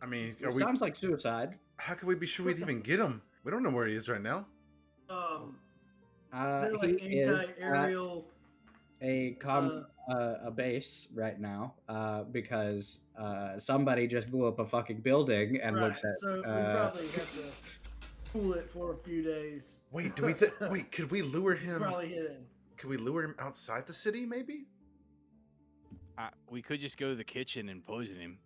I mean, It sounds like suicide. how could we be sure we'd even get him? We don't know where he is right now. Is there He like is anti-aerial a base right now because somebody just blew up a fucking building and Right. looks at. So we probably have to cool it for a few days. Wait, do we? Wait, could we lure him? Probably hidden. Could we lure him outside the city? Maybe. We could just go to the kitchen and poison him.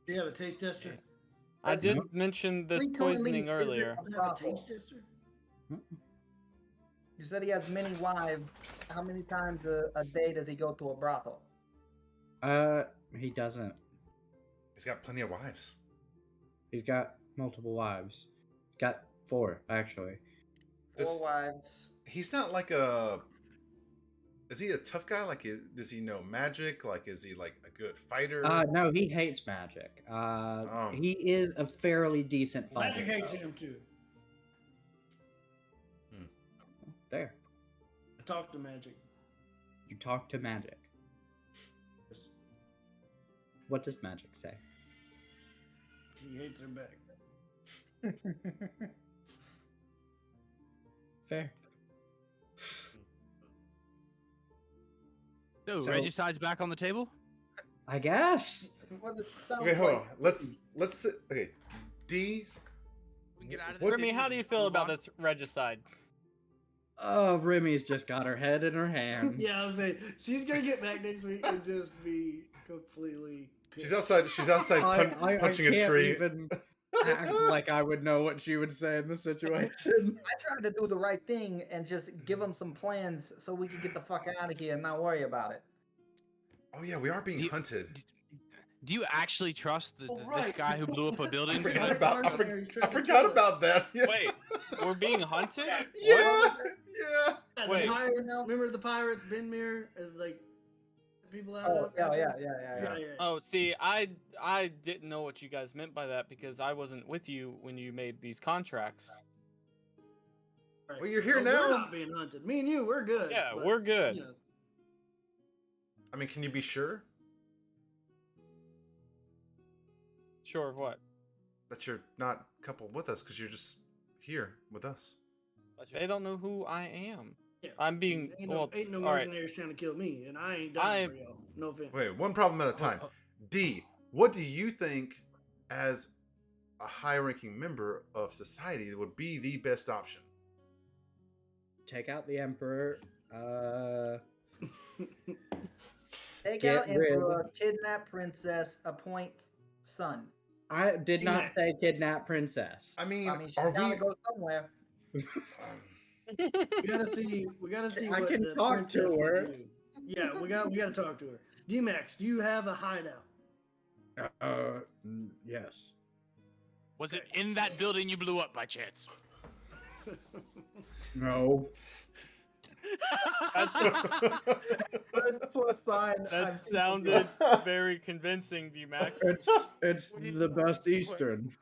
Do you have a taste tester? I did mention this poisoning is it earlier. Do you have a taste tester? You said he has many wives. How many times a day does he go to a brothel? He doesn't. He's got plenty of wives. He's got multiple wives. Got 4 actually. Four wives. He's not like a. Is he a tough guy? Like, does he know magic? Like, is he like a good fighter? No, he hates magic. He is a fairly decent fighter. Magic hates though. him too. There. I talk to Magic. You talk to magic. What does magic say? He hates her back. Fair. So, So- regicide's back on the table? I guess. What it sounds Okay, hold like- on. Let's sit. Okay, D. We can get out of What- this. Remy, how do you feel about this regicide? Oh, Remy's just got her head in her hands. Yeah, I was saying she's gonna get back next week and just be completely pissed. She's outside. She's outside punching a can't tree. even act like I would know what she would say in the situation. I tried to do the right thing and just give him some plans so we could get the fuck out of here and not worry about it. Oh yeah, we are being Do you- hunted. Do you actually trust this right. guy who blew up a building? I forgot Like about. mercenaries I trying to forgot kill us. about that. Yeah. Wait, we're being hunted? Yeah. What? Yeah. Yeah, Wait. the pirates. Remember the pirates? Benmir as like people out. Oh, of yeah. yeah. Oh, see, I didn't know what you guys meant by that because I wasn't with you when you made these contracts. Right. Well, you're here So now. We're not being hunted. Me and you, we're good. Yeah, but, we're good. you know, I mean, can you be sure Sure of what? that you're not coupled with us because you're just here with us? They don't know who I am. yeah. I'm being Ain't well. no all right. mercenaries trying to kill me, and I ain't dying I- for y'all. No offense. Wait, one problem at a time. D, what do you think, as a high-ranking member of society, would be the best option? Take out the emperor. Take Get out rid- Emperor, kidnap princess, appoint son. I did not Yes. say kidnap princess. I mean, I mean, she's are gotta we? go somewhere. We gotta see. We gotta see. I what can the talk to princess would her. do. Yeah, we gotta talk to her. D-Max, do you have a hideout? Yes. Was it in that building you blew up by chance? No. First plus sign. That I've seen sounded very convincing, D-Max. It's the best Eastern.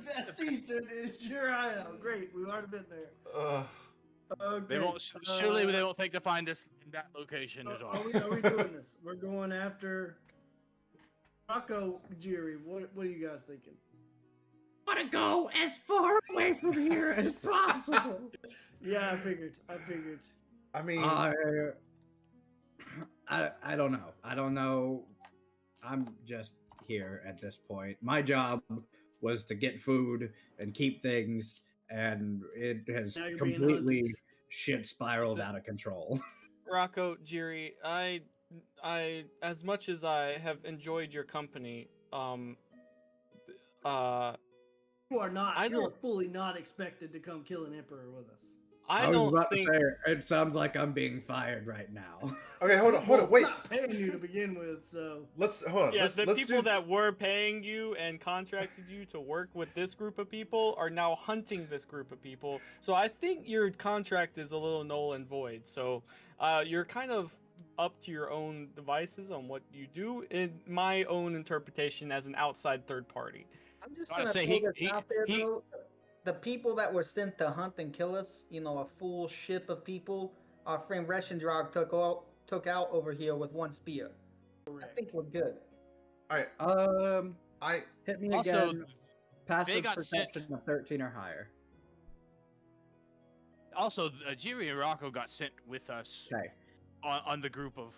Best Eastern is your hideout. Great, we've already been there. Okay. They won't. Surely they won't think to find us in that location as well. Are we doing this? We're going after Rocco Jerry. What are you guys thinking? I want to go as far away from here as possible. Yeah, I figured. I mean, I don't know. I don't know. I'm just here at this point. My job was to get food and keep things, and it has Now you're being completely hunted. shit spiraled So- out of control. Rocco, Jiri, I, as much as I have enjoyed your company, You are not. I You're don't- fully not expected to come kill an emperor with us. I was don't about think. to say, it sounds like I'm being fired right now. okay, hold on, We're wait. not paying you to begin with, so Let's hold on. Yeah, let's the let's people do. that were paying you and contracted you to work with this group of people are now hunting this group of people. So I think your contract is a little null and void. So you're kind of up to your own devices on what you do, in my own interpretation as an outside third party. I'm just Gotta gonna say, throw he- this out there, he- though. The people that were sent to hunt and kill us, you know, a full ship of people, our friend Reshendrog took out over here with one spear. I correct. think we're good. I Hit me Also, again. Passive got sent- perception of 13 or higher. Also, Jiri and Rocco got sent with us Okay. on the group of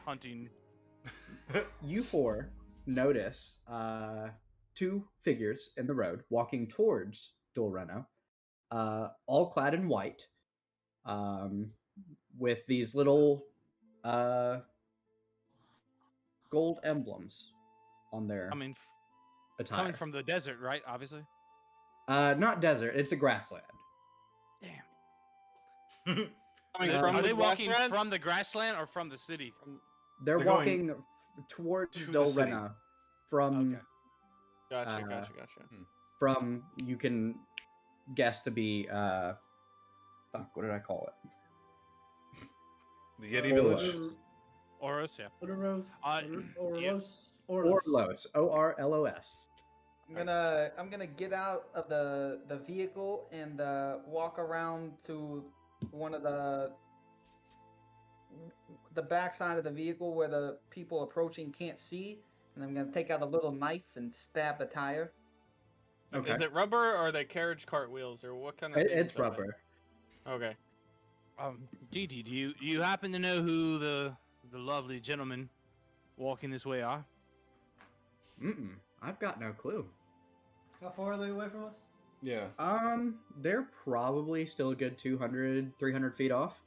hunting. You four notice two figures in the road walking towards Dulreno, all clad in white, with these little gold emblems on their Coming attire. from the desert, right? Obviously. Not desert, it's a grassland. Damn. Coming Uh, from Are the they walking grassland? from the grassland or from the city? They're They're walking towards to the city. Dulrena from Okay. Gotcha. from you can guess to be fuck, what did I call it? The Yeti Orlos. Village. Oros, yeah. Orlos. Yeah. Orlos. O-R-L-O-S. I'm gonna get out of the vehicle and walk around to one of the backside of the vehicle where the people approaching can't see, and I'm gonna take out a little knife and stab the tire. Okay. Is it rubber or are they carriage cart wheels or what kind of things It's are they? rubber. Okay. Gigi, do you happen to know who the lovely gentlemen walking this way are? I've got no clue. How far are they away from us? Yeah. They're probably still a good 200, 300 feet off.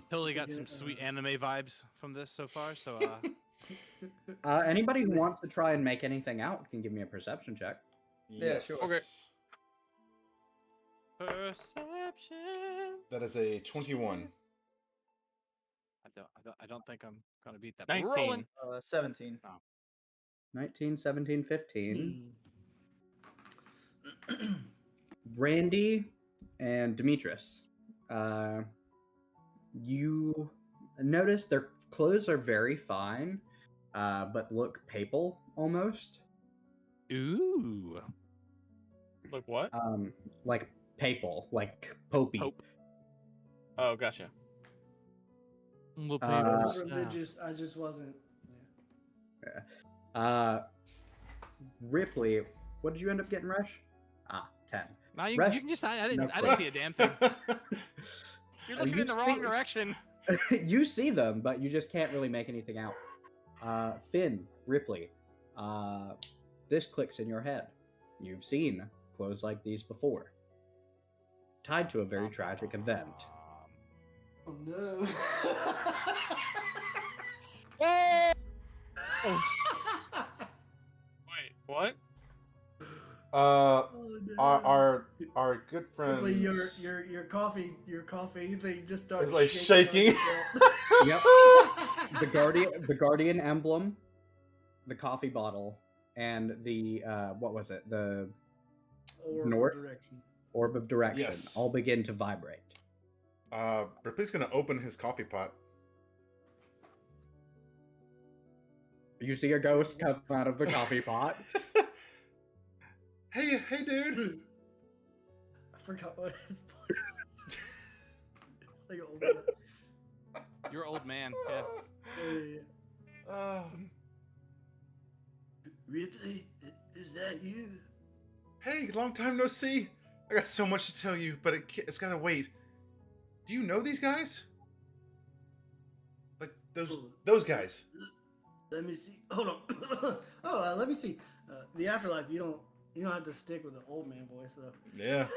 Totally got Yeah, some sweet anime vibes from this so far. So, Anybody who wants to try and make anything out can give me a perception check. Yeah, Yes. sure. Okay. perception. That is a 21. I don't think I'm gonna beat that. 19. Rolling. 17. 19, 17, 15. Hmm. Randy and Demetrius. You notice their clothes are very fine, but look papal almost. Ooh. Look what? Like papal, like popey. Pope. Oh, gotcha. Little Uh, I paper was stuff. religious. I just wasn't. Ripley, what did you end up getting, Rush? 10. No, you Rest- can just. I didn't. no I didn't see a damn thing. You're looking You in the wrong see- direction. You see them, but you just can't really make anything out. Finn, Ripley, this clicks in your head. You've seen clothes like these before. Tied to a very tragic event. Oh no. Wait, what? Uh, Oh, no. our good friends. Ripley, your coffee thing just started It's like shaking. Yep. The Guardian emblem, the coffee bottle, and the what was it? The North? Direction. orb of direction Yes. all begin to vibrate. Ripley's gonna open his coffee pot. You see a ghost come out of the coffee pot. Hey, dude. I forgot what his voice is. Like an old guy. You're old man. Yeah. Yeah. Ripley, is that you? Hey, long time no see. I got so much to tell you, but it's gotta wait. Do you know these guys? Like those guys? Let me see. Hold on. Let me see. The afterlife. You don't have to stick with the old man voice though. Yeah,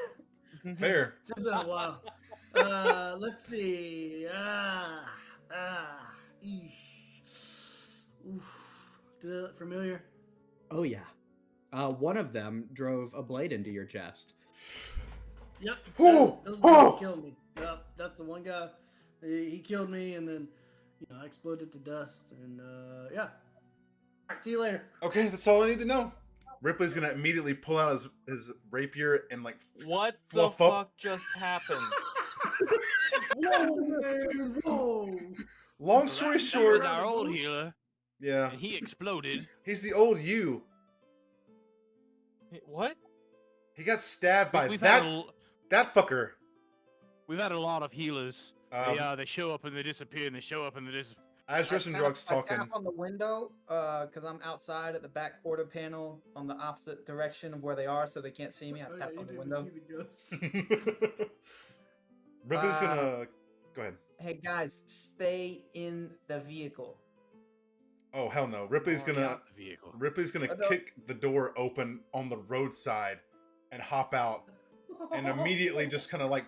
fair. It's been a while. Let's see. Eesh. Oof. Does that look familiar? Oh yeah. One of them drove a blade into your chest. Yep. Whoa! Those are the Whoa! ones who killed me. Yep. That's the one guy. He killed me, and then I exploded to dust. And yeah. All right, see you later. Okay, that's all I need to know. Ripley's gonna immediately pull out his rapier and like What the fluff fuck up. just happened? Whoa, man! Whoa! Long story That short, was our old healer, yeah, and he exploded. he's the old you. What? He got stabbed by We've that had a, that fucker. we've had a lot of healers. Um, They show up and they disappear, and they show up and they disappear. As I Russian tap- Drugs I talking, tap on the window because I'm outside at the back quarter panel on the opposite direction of where they are, so they can't see me. I Oh, tap yeah, on you the didn't window. see the ghost. Ripley's gonna go ahead. Hey guys, stay in the vehicle. Oh hell no! Ripley's Already gonna out the vehicle. No. kick the door open on the roadside and hop out, and immediately just kind of like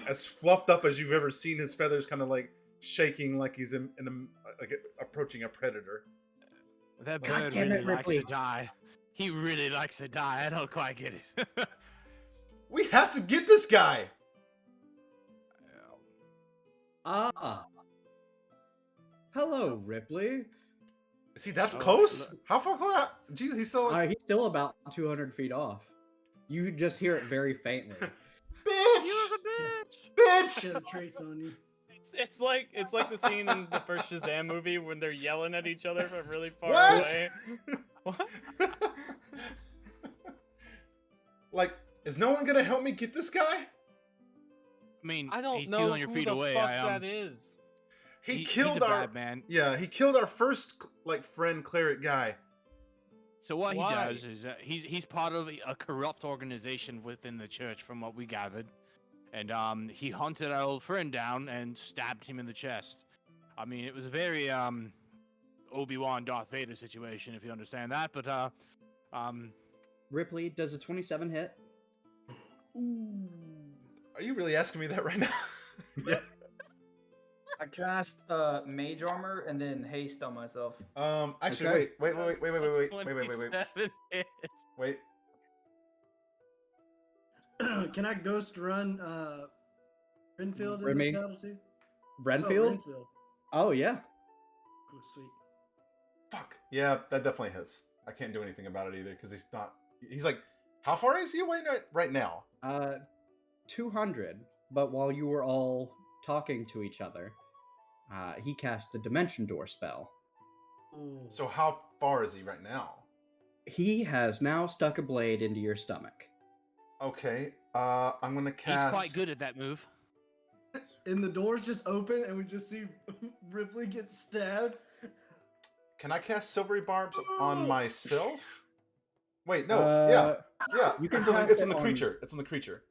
as fluffed up as you've ever seen his feathers, kind of like shaking like he's in like approaching a predator. That God bird damn really it, likes to Ripley. die. He really likes to die. I don't quite get it. We have to get this guy. Ah. Hello, Ripley. Is he that Oh, close? look. How far close? Jesus, he's still. He's still about 200 feet off. You just hear it very faintly. Bitch! You was a bitch. Get a Bitch! trace on you. It's like the scene in the first Shazam movie when they're yelling at each other from really far What? away. What? Like, is no one gonna help me get this guy? I mean, I don't he's know 200 who feet the away. fuck I, that is. He he's killed a our bad man. Yeah, he killed our first like friend cleric guy. So what Why? he does is he's part of a corrupt organization within the church, from what we gathered, and he hunted our old friend down and stabbed him in the chest. I mean, it was a very Obi-Wan Darth Vader situation, if you understand that. But Ripley, does a 27 hit? Ooh. Are you really asking me that right now? Yeah. I cast mage armor and then haste on myself. Actually, Okay. wait. that's 27 hits. Wait. Can I ghost run Renfield in Remy? this battle too? Renfield? Oh, Renfield. Oh, yeah. Oh, sweet. Fuck. Yeah, that definitely hits. I can't do anything about it either because he's not. He's like, how far is he away right now? 200. But while you were all talking to each other, he cast the Dimension Door spell. Ooh. So how far is he right now? He has now stuck a blade into your stomach. Okay. I'm gonna He's cast. quite good at that move. And the doors just open and we just see Ripley get stabbed. Can I cast Silvery Barbs on myself? Wait, no. Uh, yeah. you can it's on, cast it's on it the on- creature. It's on the creature.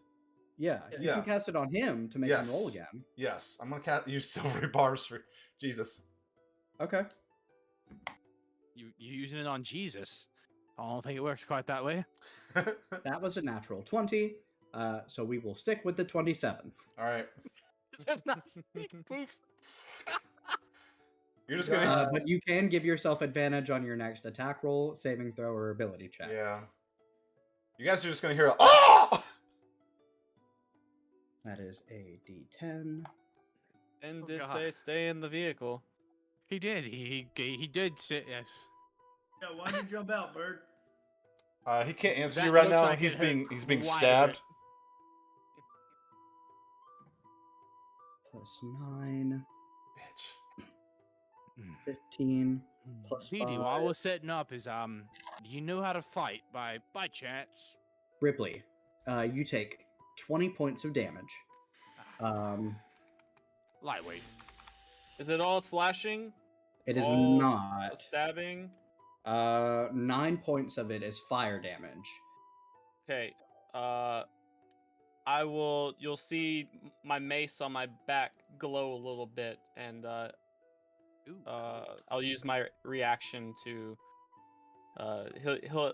Yeah, you Yeah. can cast it on him to make him roll Yes. again. Yes, I'm gonna use Silvery Barbs for Jesus. Okay. You're using it on Jesus. I don't think it works quite that way. That was a natural 20. So we will stick with the 27. All right. Poof. You're just gonna. But you can give yourself advantage on your next attack roll, saving throw, or ability check. Yeah. You guys are just gonna hear a oh! That is a D10. And Oh, did God. say stay in the vehicle. He did. He did say yes. Yeah, why'd you jump out, Bird? He can't answer That you right looks now. like He's it being hurt being quite a stabbed. bit. Plus 9, Bitch. 15. Plus Dee Dee, 5. while we're setting up, is do you know how to fight by chance? Ripley, you take 20 points of damage. Lightweight. Is it all slashing? It is All not. Stabbing? 9 points of it is fire damage. Okay. I will. You'll see my mace on my back glow a little bit, and Ooh, I'll use my reaction to.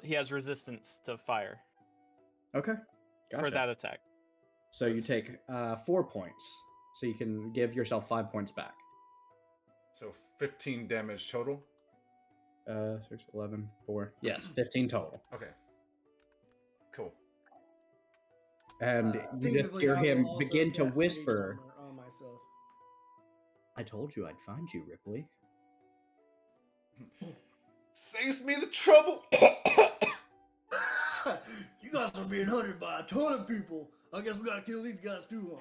He has resistance to fire Okay. Gotcha. for that attack. So you take 4 points. So you can give yourself 5 points back. So 15 damage total. 6, 11, 4. Yes, 15 total. Okay. Cool. And you just Instinctively, hear I will him also begin to cast Mage whisper, Armor on myself. I told you I'd find you, Ripley. Saves me the trouble. You guys are being hunted by a ton of people. I guess we gotta kill these guys too.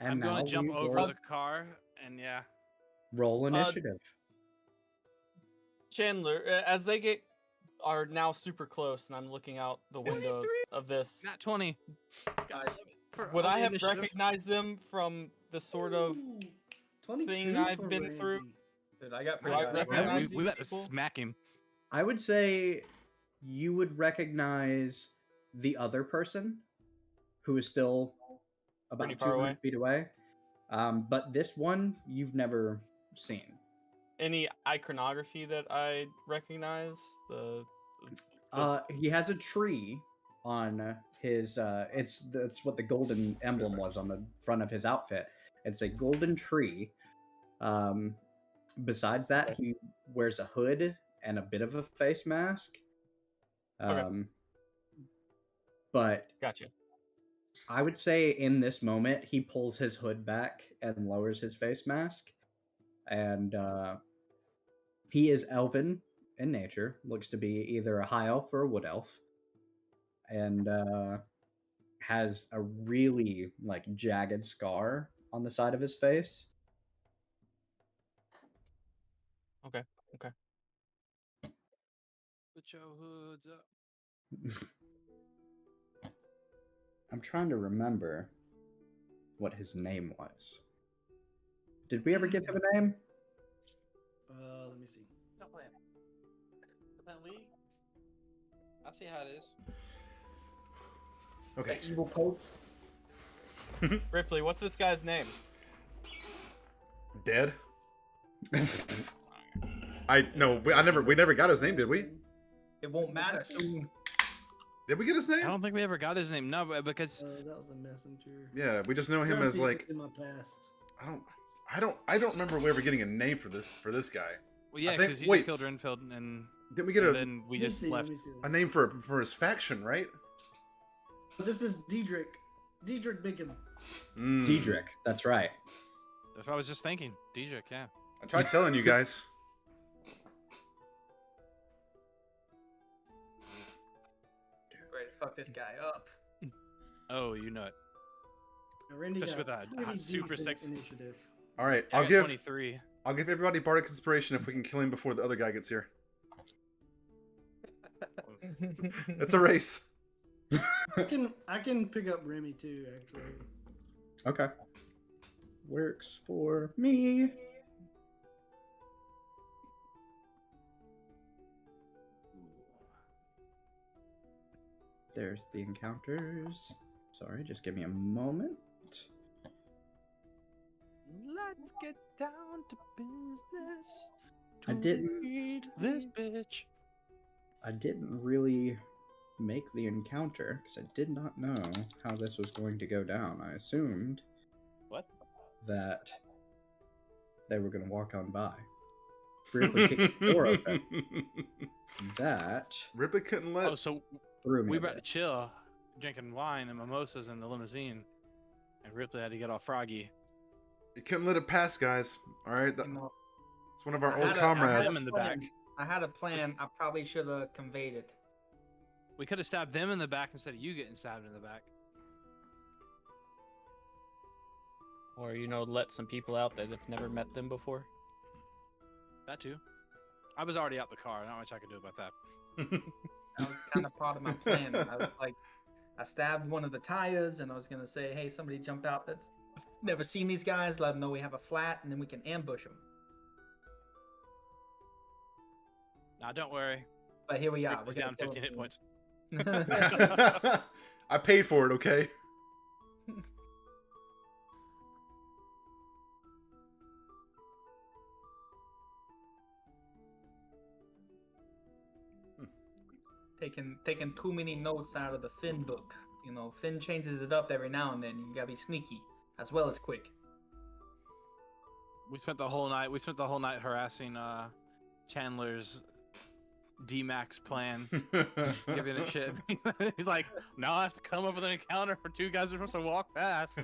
And I'm gonna now jump we over roll, the car, and yeah. roll initiative. Chandler, as they are now super close, and I'm looking out the window of this. Not 20. Guys, Would I have initiative? recognized them from the sort of Ooh, 22 thing I've for been through? Randy. Dude, I got Do pretty I bad. recognize we these about to people? smack him. I would say you would recognize the other person who is still about Pretty far 200 away? feet away. But this one you've never seen. Any iconography that I recognize? He has a tree on his. That's what the golden emblem was on the front of his outfit. It's a golden tree. Besides that, Okay. he wears a hood and a bit of a face mask. Okay. But Gotcha. I would say in this moment, he pulls his hood back and lowers his face mask. And he is elven in nature, looks to be either a high elf or a wood elf. And has a really like jagged scar on the side of his face. Okay. Put your hoods up. I'm trying to remember what his name was. Did we ever give him a name? Let me see. Stop playing. Stop playing League. I see how it is. Okay. That evil Pope. Ripley, what's this guy's name? Dead. We never got his name, did we? It won't matter. Did we get his name? I don't think we ever got his name. No, because That was a messenger. Yeah, we just know him Trying to as see if like it's in my past. I don't remember we ever getting a name for this guy. well, yeah, I think- because he wait. just killed Renfield, and, Didn't we get and a then we Let me just see, let left. me see. a name for his faction, right? This is Diedrich. Diedrich Bacon. Mm. Diedrich, that's right. That's what I was just thinking. Diedrich, yeah. I tried telling you guys. Ready to fuck this guy up. Oh, you know it. Now, Randy Especially got with a pretty super decent sexy- initiative. All right, I I'll got give 23. everybody bardic inspiration if we can kill him before the other guy gets here. It's a race. I can pick up Remy too, actually. Okay. Works for me. There's the encounters. Sorry, just give me a moment. Let's get down to business. I didn't- Read this bitch. I didn't really make the encounter because I did not know how this was going to go down. I assumed What? that they were going to walk on by. Briefly kicked the door open. That Ripley couldn't let. Oh, so threw me. we a were about to bit. chill, drinking wine and mimosas in the limousine, and Ripley had to get all froggy. You couldn't let it pass, guys. All right, You know, it's one of our I old had a- comrades. Them in the plan. back. I had a plan. I probably should have conveyed it. We could have stabbed them in the back instead of you getting stabbed in the back. Or let some people out that have never met them before. That too. I was already out the car. Not much I could do about that. That was kind of part of my plan. I was like, I stabbed one of the tires, and I was gonna say, "Hey, somebody jump out that's never seen these guys. Let them know we have a flat, and then we can ambush them." Nah, don't worry. But here we are. Rick was We're down gonna 15 hit points. I paid for it, okay? taking too many notes out of the Finn book. Finn changes it up every now and then. You gotta be sneaky as well as quick. We spent the whole night. We spent the whole night harassing Chandler's D-Max plan, giving it shit. He's like, now I have to come up with an encounter for two guys who are supposed to walk past.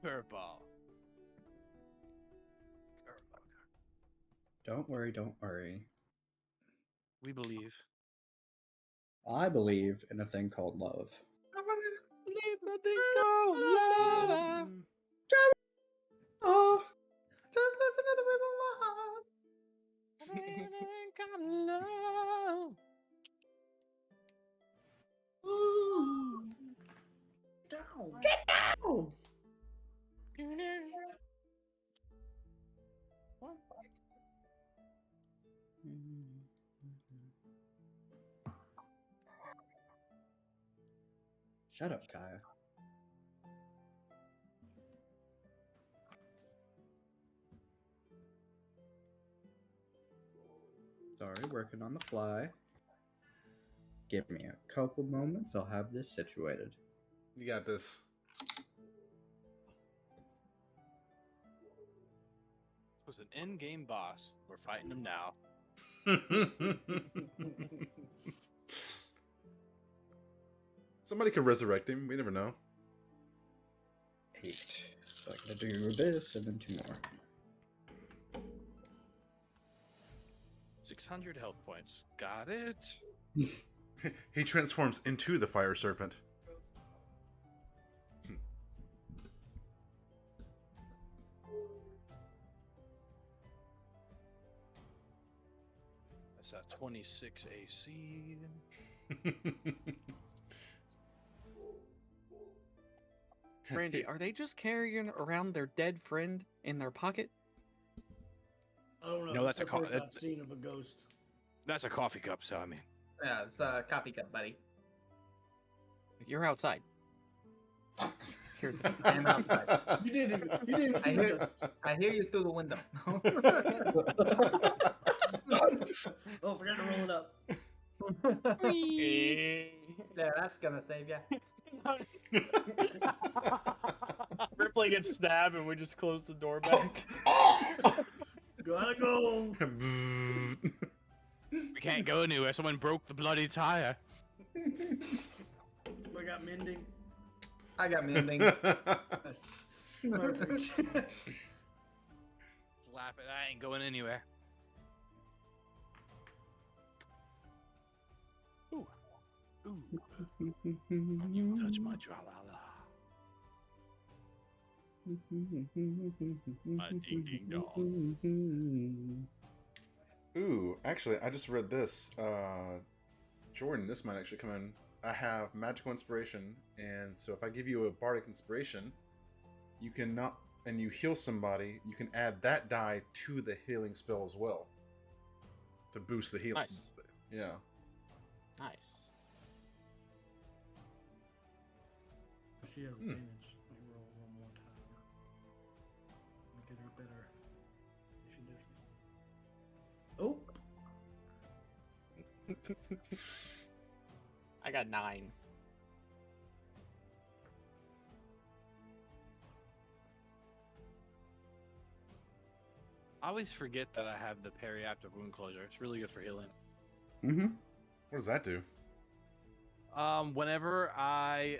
Curveball. Don't worry, don't worry. We believe. I believe in a thing called love. Oh, Just listen to the river Down. oh. What? Shut up, Kaya. Sorry, working on the fly. Give me a couple moments. I'll have this situated. You got this. Was an in-game boss. We're fighting him now. Somebody could resurrect him. We never know. 8. So I gotta do this and then 2 more. 600 health points. Got it. He transforms into the fire serpent. That's a 26 AC. Randy, are they just carrying around their dead friend in their pocket? I don't know. No, that's the a co- first that- I've seen of a ghost. That's a coffee cup, so I mean. Yeah, it's a coffee cup, buddy. You're outside. Hear this. I'm outside. You didn't even I see the hear, ghost. I hear you through the window. Oh, forgot to roll it up. Yeah, that's gonna save ya. Ripley gets stabbed and we just close the door back. Gotta go. We can't go anywhere. Someone broke the bloody tire. We got mending. I got mending. That's perfect. Slap it. I ain't going anywhere. Ooh. Ooh. You touch my tra-la-la. My ding-ding dong. Ooh, actually, I just read this. Jordan, this might actually come in. I have magical inspiration, and so if I give you a bardic inspiration, you can not, and you heal somebody, you can add that die to the healing spell as well to boost the healing. Nice. Yeah. Nice. She has advantage. Let me roll one more time. Get her better. She does. Oh. I got 9. I always forget that I have the periaptive wound closure. It's really good for healing. Mm-hmm. What does that do? Whenever I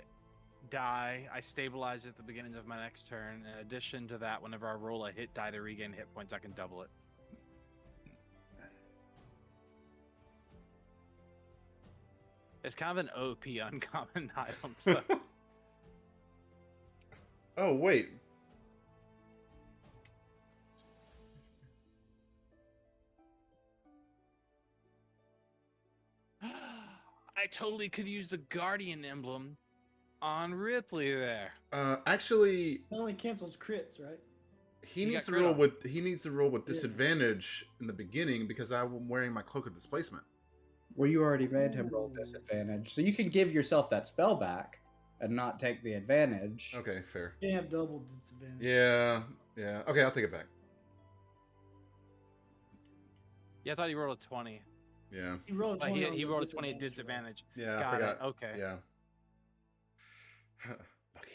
die, I stabilize at the beginning of my next turn. In addition to that, whenever I roll a hit die to regain hit points, I can double it. It's kind of an OP uncommon item. So. Oh, wait. I totally could use the Guardian emblem on Ripley there. Actually, It only cancels crits, right? he You needs got to crit roll on. with Yeah. disadvantage in the beginning because I'm wearing my cloak of displacement. Well, you already made him roll Ooh. disadvantage, so you can give yourself that spell back and not take the advantage. Okay, fair. You can't have double disadvantage. Yeah, yeah. Okay, I'll take it back. Yeah, I thought he rolled a 20. Yeah, He rolled a But 20. he on the rolled a 20 at disadvantage roll. disadvantage. yeah. I Got forgot. it. Okay. Yeah. Lucky.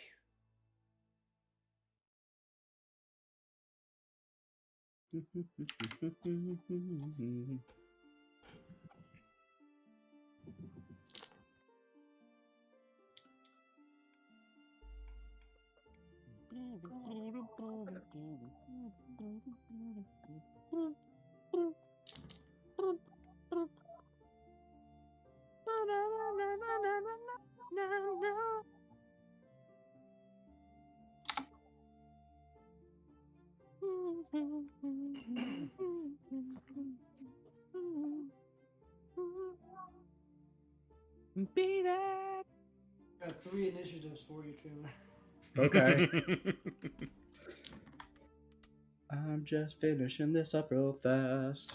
Beat it. Got 3 initiatives for you, Taylor. Okay. I'm just finishing this up real fast.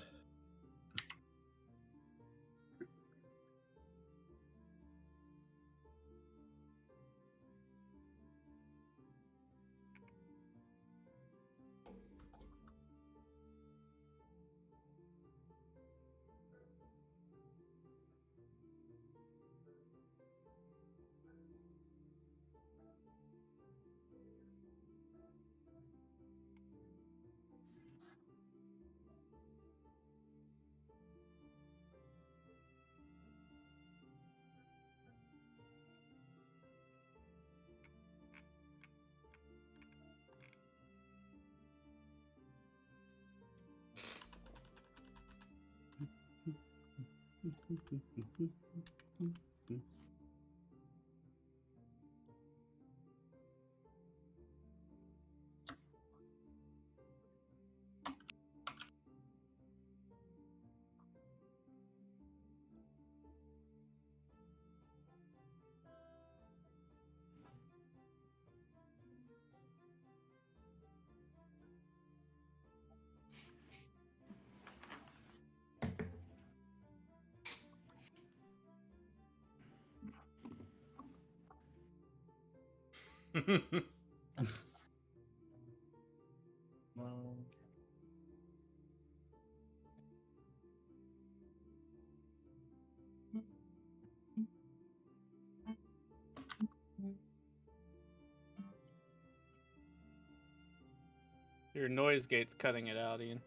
Your noise gate's cutting it out, Ian.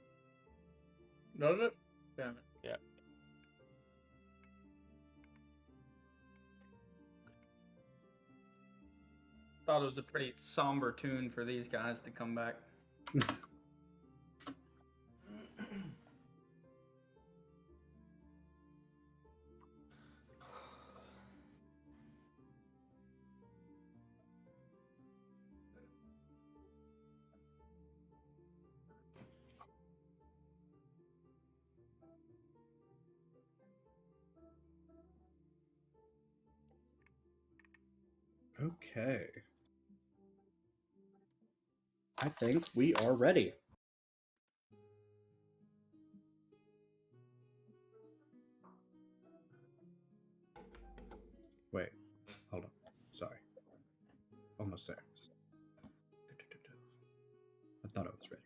Does it? Damn it. Yeah. Thought it was a pretty somber tune for these guys to come back. Okay. I think we are ready. Wait, hold on. Sorry. Almost there. I thought I was ready.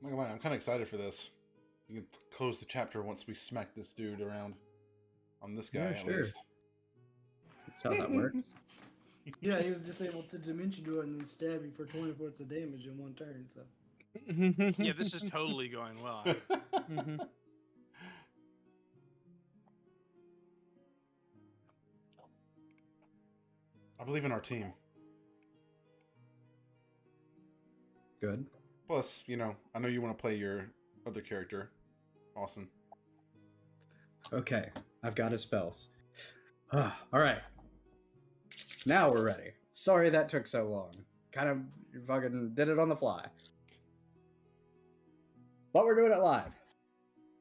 I'm not gonna lie, I'm kind of excited for this. You can close the chapter once we smack this dude around. On this guy, Yeah, at sure. least. That's how that works. Yeah, he was just able to dimension do it and then stab you for 20 points of damage in one turn. So Yeah, this is totally going well. I believe in our team. Good. Plus, you know, I know you want to play your other character, Austin. Okay, I've got his spells. All right. Now we're ready. Sorry that took so long. Kind of fucking did it on the fly. But we're doing it live.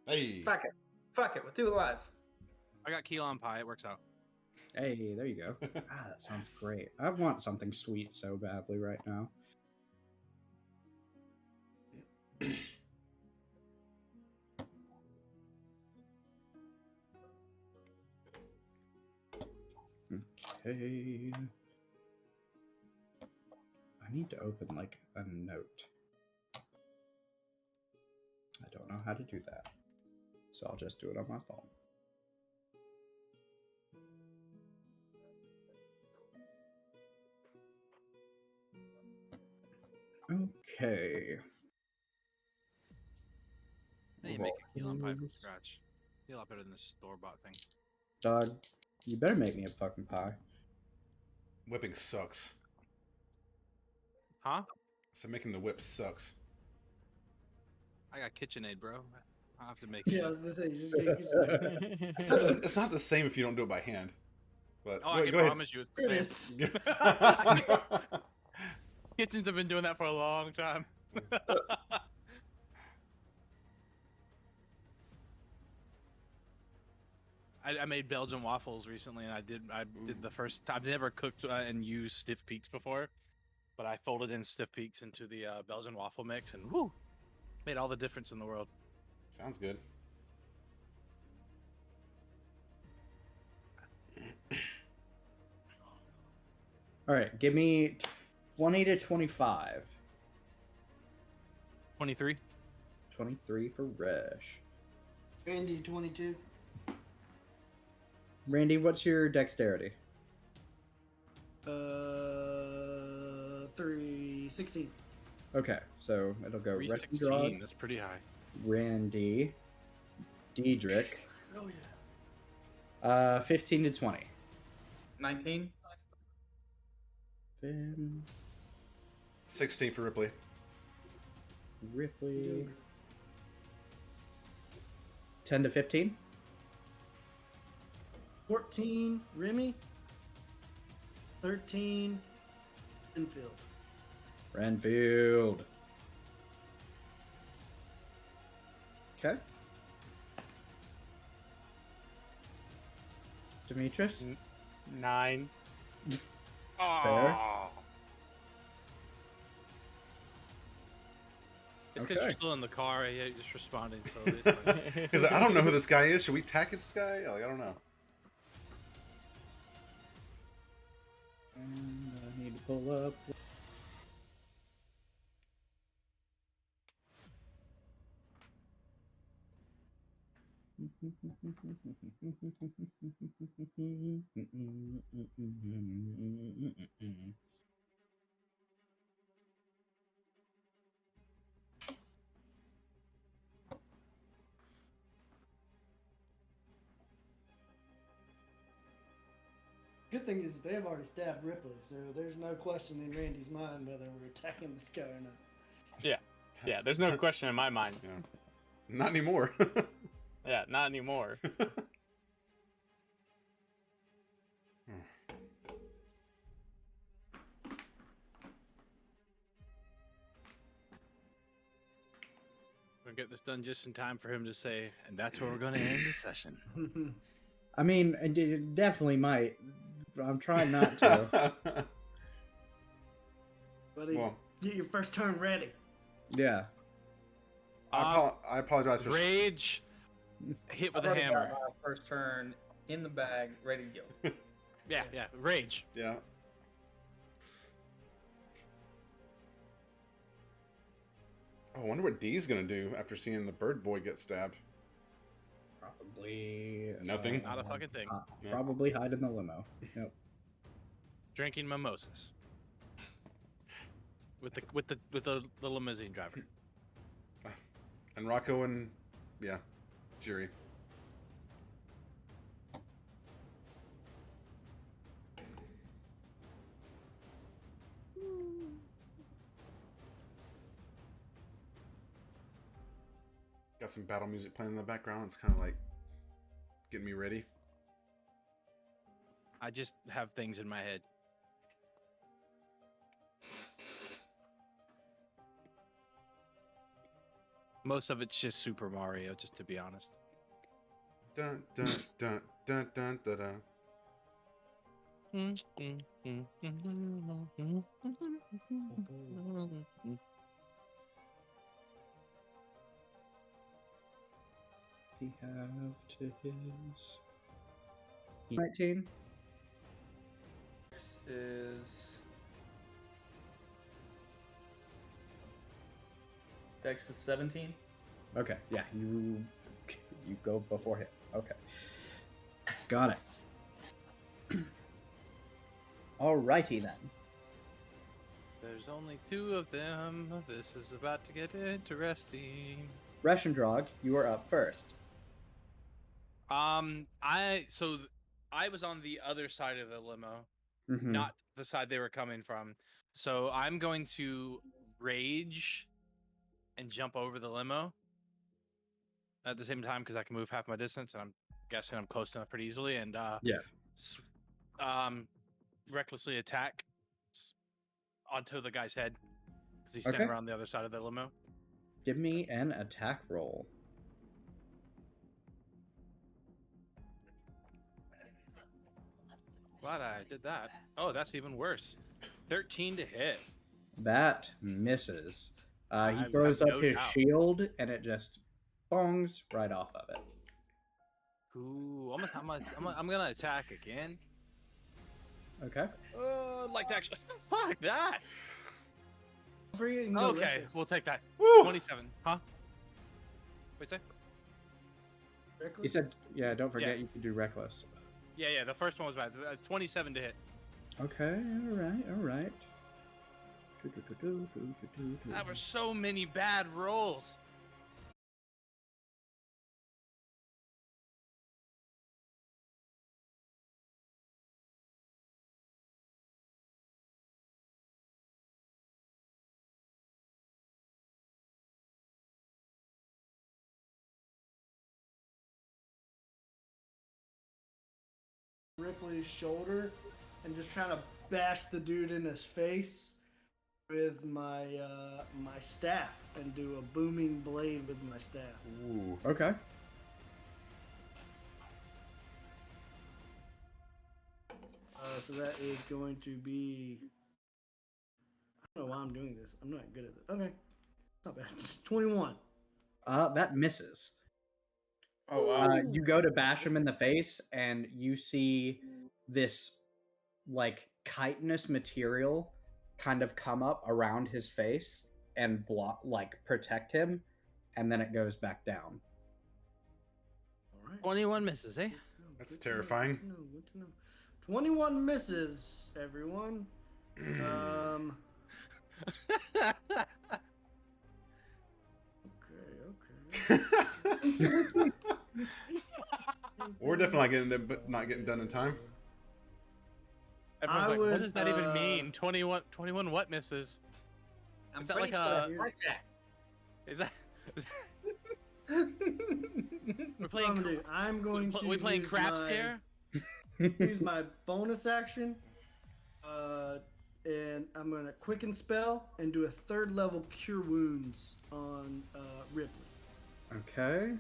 Hey. Fuck it. Fuck it. We'll do it live. I got key lime pie. It works out. Hey, there you go. That sounds great. I want something sweet so badly right now. Okay. I need to open, like, a note. I don't know how to do that. So I'll just do it on my phone. Okay. Hey, you make a key lime pie from scratch. Be a lot better than this store-bought thing. Dog, you better make me a fucking pie. Whipping sucks. Huh? So making the whip sucks. I got KitchenAid, bro. I'll have to make Yeah, I it. was gonna say you just get It's not the same if you don't do it by hand. But Oh, go, I can go ahead. promise you it's It the is. same. Kitchens have been doing that for a long time. I made Belgian waffles recently, and I did the first time. I've never cooked and used stiff peaks before, but I folded in stiff peaks into the Belgian waffle mix, and whoo, made all the difference in the world. Sounds good. All right, give me 20 to 25. 23. 23 for Resh. Randy 22. Randy, what's your dexterity? 16. Okay, so it'll go Resh and 316. Drog, That's pretty high. Randy, Diedrich, Oh yeah. 15 to 20. 19. Finn, 16 for Ripley. Ripley, 10 to 15. 14. Remy. 13. Enfield. Renfield. Okay. Demetrius? 9. Fair. It's because Okay. you're still in the car. Yeah, you're just responding. So it's fine. Because I don't know who this guy is. Should we tack this guy? Like, I don't know. And I need to pull up. Good thing is they have already stabbed Ripley, so there's no question in Randy's mind whether we're attacking this guy or not. Yeah, there's no question in my mind. Yeah. Not anymore. Yeah, not anymore. We'll get this done just in time for him to say, and that's where we're going to end the session. I mean, it definitely might. But I'm trying not to. Buddy, Well. get your first turn ready. Yeah. I apologize for. Rage, hit with I've a already got hammer. my first turn in the bag, ready to go. Yeah, rage. Yeah. Oh, I wonder what D's gonna do after seeing the bird boy get stabbed. Probably. Nothing? Not a fucking thing. No. Probably hide in the limo. Yep. Drinking mimosas. With the limousine driver. And Rocco and Jiri. Got some battle music playing in the background. It's kind of like getting me ready. I just have things in my head. Most of it's just Super Mario, just to be honest. Dun dun dun dun dun dun dun. He have to his 19. This is Dex is 17. Okay, yeah, you go before him. Okay, got it. Alrighty then. There's only two of them. This is about to get interesting. Reshendrog, you are up first. I was on the other side of the limo, Mhm. not the side they were coming from. So I'm going to rage and jump over the limo at the same time because I can move half my distance, and I'm guessing I'm close enough pretty easily. And Yeah. recklessly attack onto the guy's head because he's standing Okay. around the other side of the limo. Give me an attack roll. Glad I did that. Oh, that's even worse. 13 to hit. That misses. He I throws have up no his doubt. shield, and it just bongs right off of it. Ooh, I'm gonna attack again. Okay. Like to actually. Fuck that. Forgetting the Okay, reckless. we'll take that. Woo! 27. Huh? Wait, say? He Reckless? said, "Yeah, don't forget you can do reckless." Yeah. The first one was bad. 27 to hit. Okay. All right. That were so many bad rolls. Ripley's shoulder and just trying to bash the dude in his face with my my staff and do a booming blade with my staff. Ooh. Okay. So that is going to be. I don't know why I'm doing this. I'm not good at it. Okay, not bad. 21. That misses. Oh wow. You go to bash him in the face, and you see this like chitinous material kind of come up around his face and protect him, and then it goes back down. All right. 21 misses, eh? That's Good to know, terrifying. Good to know, good to know. 21 misses, everyone. Okay. We're definitely not getting done in time. Everyone's I like, what would, does that even mean? 21 what misses? I'm Is that pretty like sure a- it's like that. Is that... We're What playing... I'm gonna do, I'm going to we playing use craps my, here? use my bonus action, and I'm gonna quicken spell and do a 3rd level cure wounds on Ripley. Okay.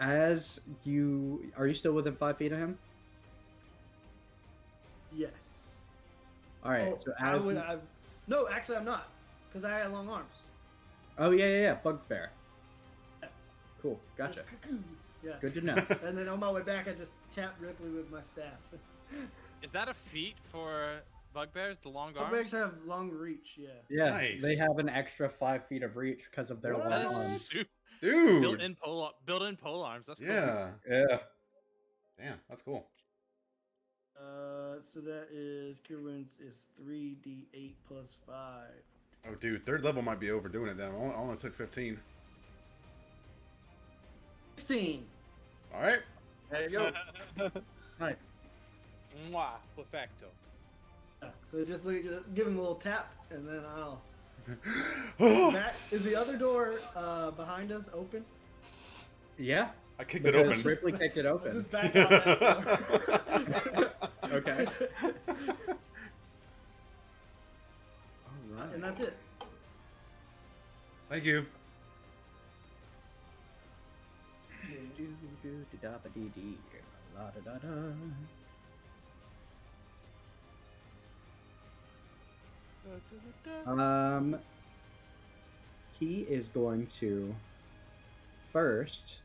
Are you still within 5 feet of him? Yes. All right. So no, actually I'm not, because I had long arms. Oh yeah. Bugbear. Cool. Gotcha. Just, yeah. Good to know. And then on my way back, I just tapped Ripley with my staff. Is that a feat for bugbears, the long arms? Bugbears have long reach, yeah. Yeah. Nice. They have an extra 5 feet of reach because of their What? long That is arms. super. Dude. Built-in pole arms. That's cool. Yeah. Yeah. Damn, that's cool. So that is cure wounds is 3d8 plus 5. Oh, dude, 3rd level might be overdoing it then. I only took 15. 16. All right. There you go. Nice. Mwah, perfecto. Yeah, so just give him a little tap, and then I'll. I Matt, is the other door behind us open? Yeah. kicked it Because open. Ripley kicked it I'll open. just back out that door. Okay. All right. And that's it. Thank you. He is going to first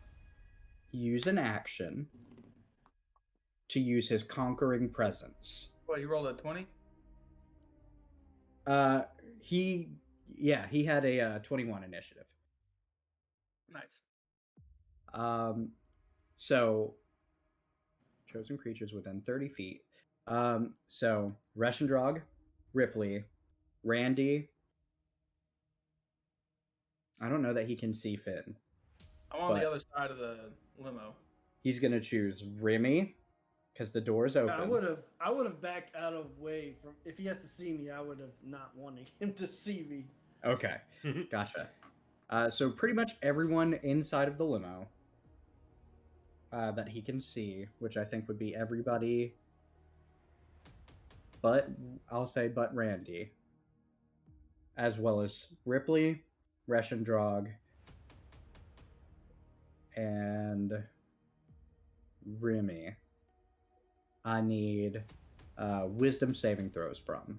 use an action to use his conquering presence. Well, you rolled a 20? He had a 21 initiative. Nice. So chosen creatures within 30 feet. So Reshendrog, Ripley, Randy. I don't know that he can see Finn. I'm on But- the other side of the limo. He's gonna choose Remy because the door's open. I would have backed out of way from if he has to see me. I would have not wanting him to see me. Okay, gotcha. So pretty much everyone inside of the limo that he can see, which I think would be everybody, but I'll say but Randy, as well as Ripley, Reshendrog, and Remy. I need wisdom saving throws from.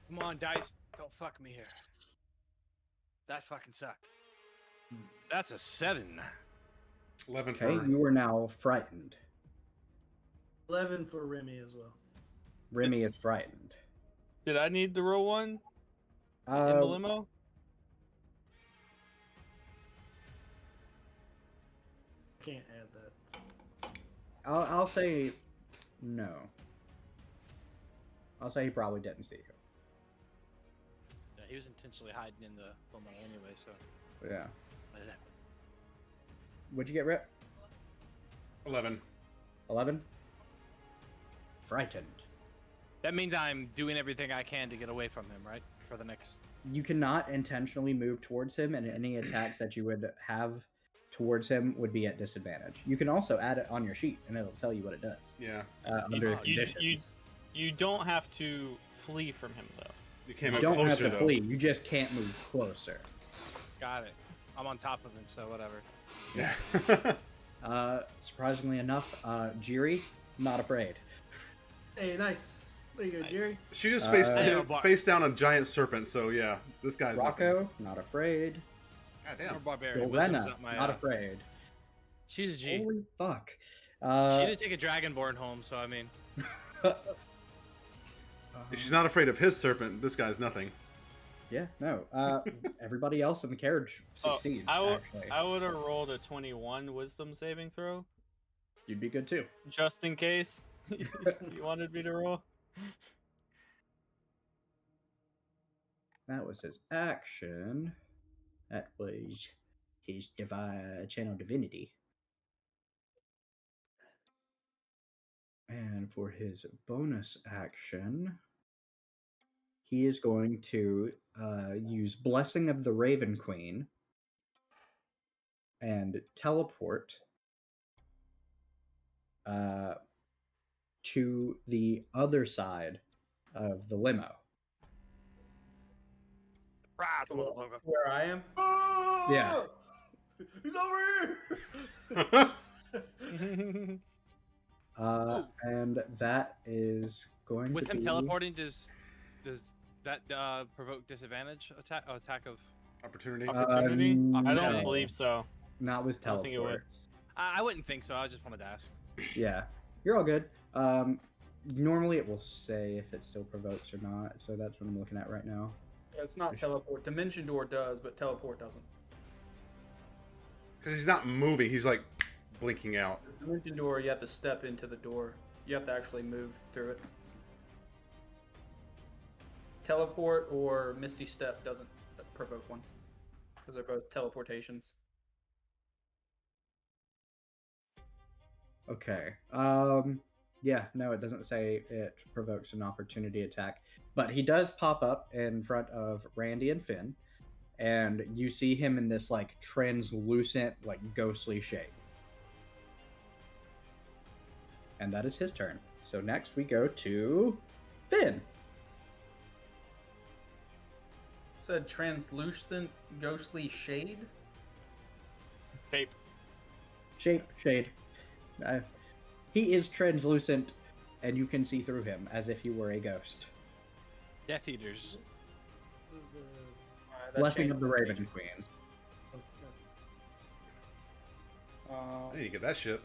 Come on, dice. Don't fuck me here. That fucking sucked. That's a 7. 11 Okay, for you are now frightened. 11 for Remy as well. Remy is frightened. Did I need to roll one in the Uh, limo? Can't add that. I'll say no. I'll say he probably didn't see you. Yeah, he was intentionally hiding in the limo anyway, so Yeah. let it happen. What'd you get, Rip? 11. 11? Frightened. That means I'm doing everything I can to get away from him, right? For the next. You cannot intentionally move towards him, and any attacks that you would have towards him would be at disadvantage. You can also add it on your sheet, and it'll tell you what it does. Yeah. Under the You, conditions. you don't have to flee from him though. You came You up don't closer, have to though. flee. You just can't move closer. Got it. I'm on top of him, so whatever. Yeah. Surprisingly enough, Jiri, not afraid. Hey, nice. There you go, Nice. Jerry. She just Uh, faced down a giant serpent, so yeah, this guy's Rocco, not afraid. God I'm a damn. barbarian. Wisdom's Yolena, not my, not afraid. She's a G. Holy fuck. She did take a dragonborn home, so I mean. If she's not afraid of his serpent, this guy's nothing. Yeah, no. Everybody else in the carriage succeeds, actually. I would have rolled a 21 wisdom saving throw, You'd be good too. just in case you wanted me to roll. That was his action. That was his channel divinity. And for his bonus action, he is going to use Blessing of the Raven Queen and teleport to the other side of the limo. Surprise, motherfucker. Where I am? Yeah. He's over here! And that is going With to him be... teleporting, does that provoke disadvantage attack of? Opportunity. Opportunity? I don't no. believe so. Not with I don't think it would. teleport. I wouldn't think so. I just wanted to ask. Yeah, you're all good. Normally it will say if it still provokes or not, so that's what I'm looking at right now. Yeah, it's not teleport. Dimension door does, but teleport doesn't. Because he's not moving, he's like blinking out. Dimension door, you have to step into the door. You have to actually move through it. Teleport or Misty Step doesn't provoke one. Because they're both teleportations. Okay. Yeah, no, it doesn't say it provokes an opportunity attack, but he does pop up in front of Randy and Finn, and you see him in this like translucent, like ghostly shape. And that is his turn. So next we go to Finn. Said translucent ghostly shade. Shape. Shade. He is translucent, and you can see through him as if he were a ghost. Death Eaters. This is the. Blessing of the Raven Queen. Oh, I need to get that shit.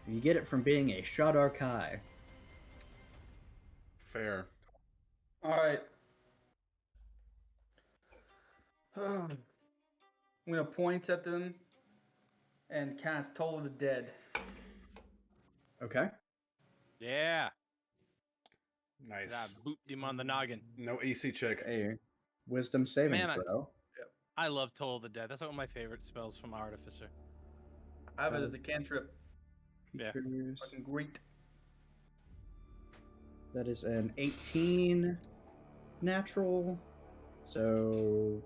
You get it from being a Shadar Kai. Fair. Alright. I'm gonna point at them and cast Toll of the Dead. Okay. Yeah. Nice. I booped him on the noggin. No AC check. A wisdom saving Man, throw. I love Toll of the Dead. That's one of my favorite spells from Artificer. I have it as a cantrip. Yeah. Features. Fucking great. That is an 18 natural, so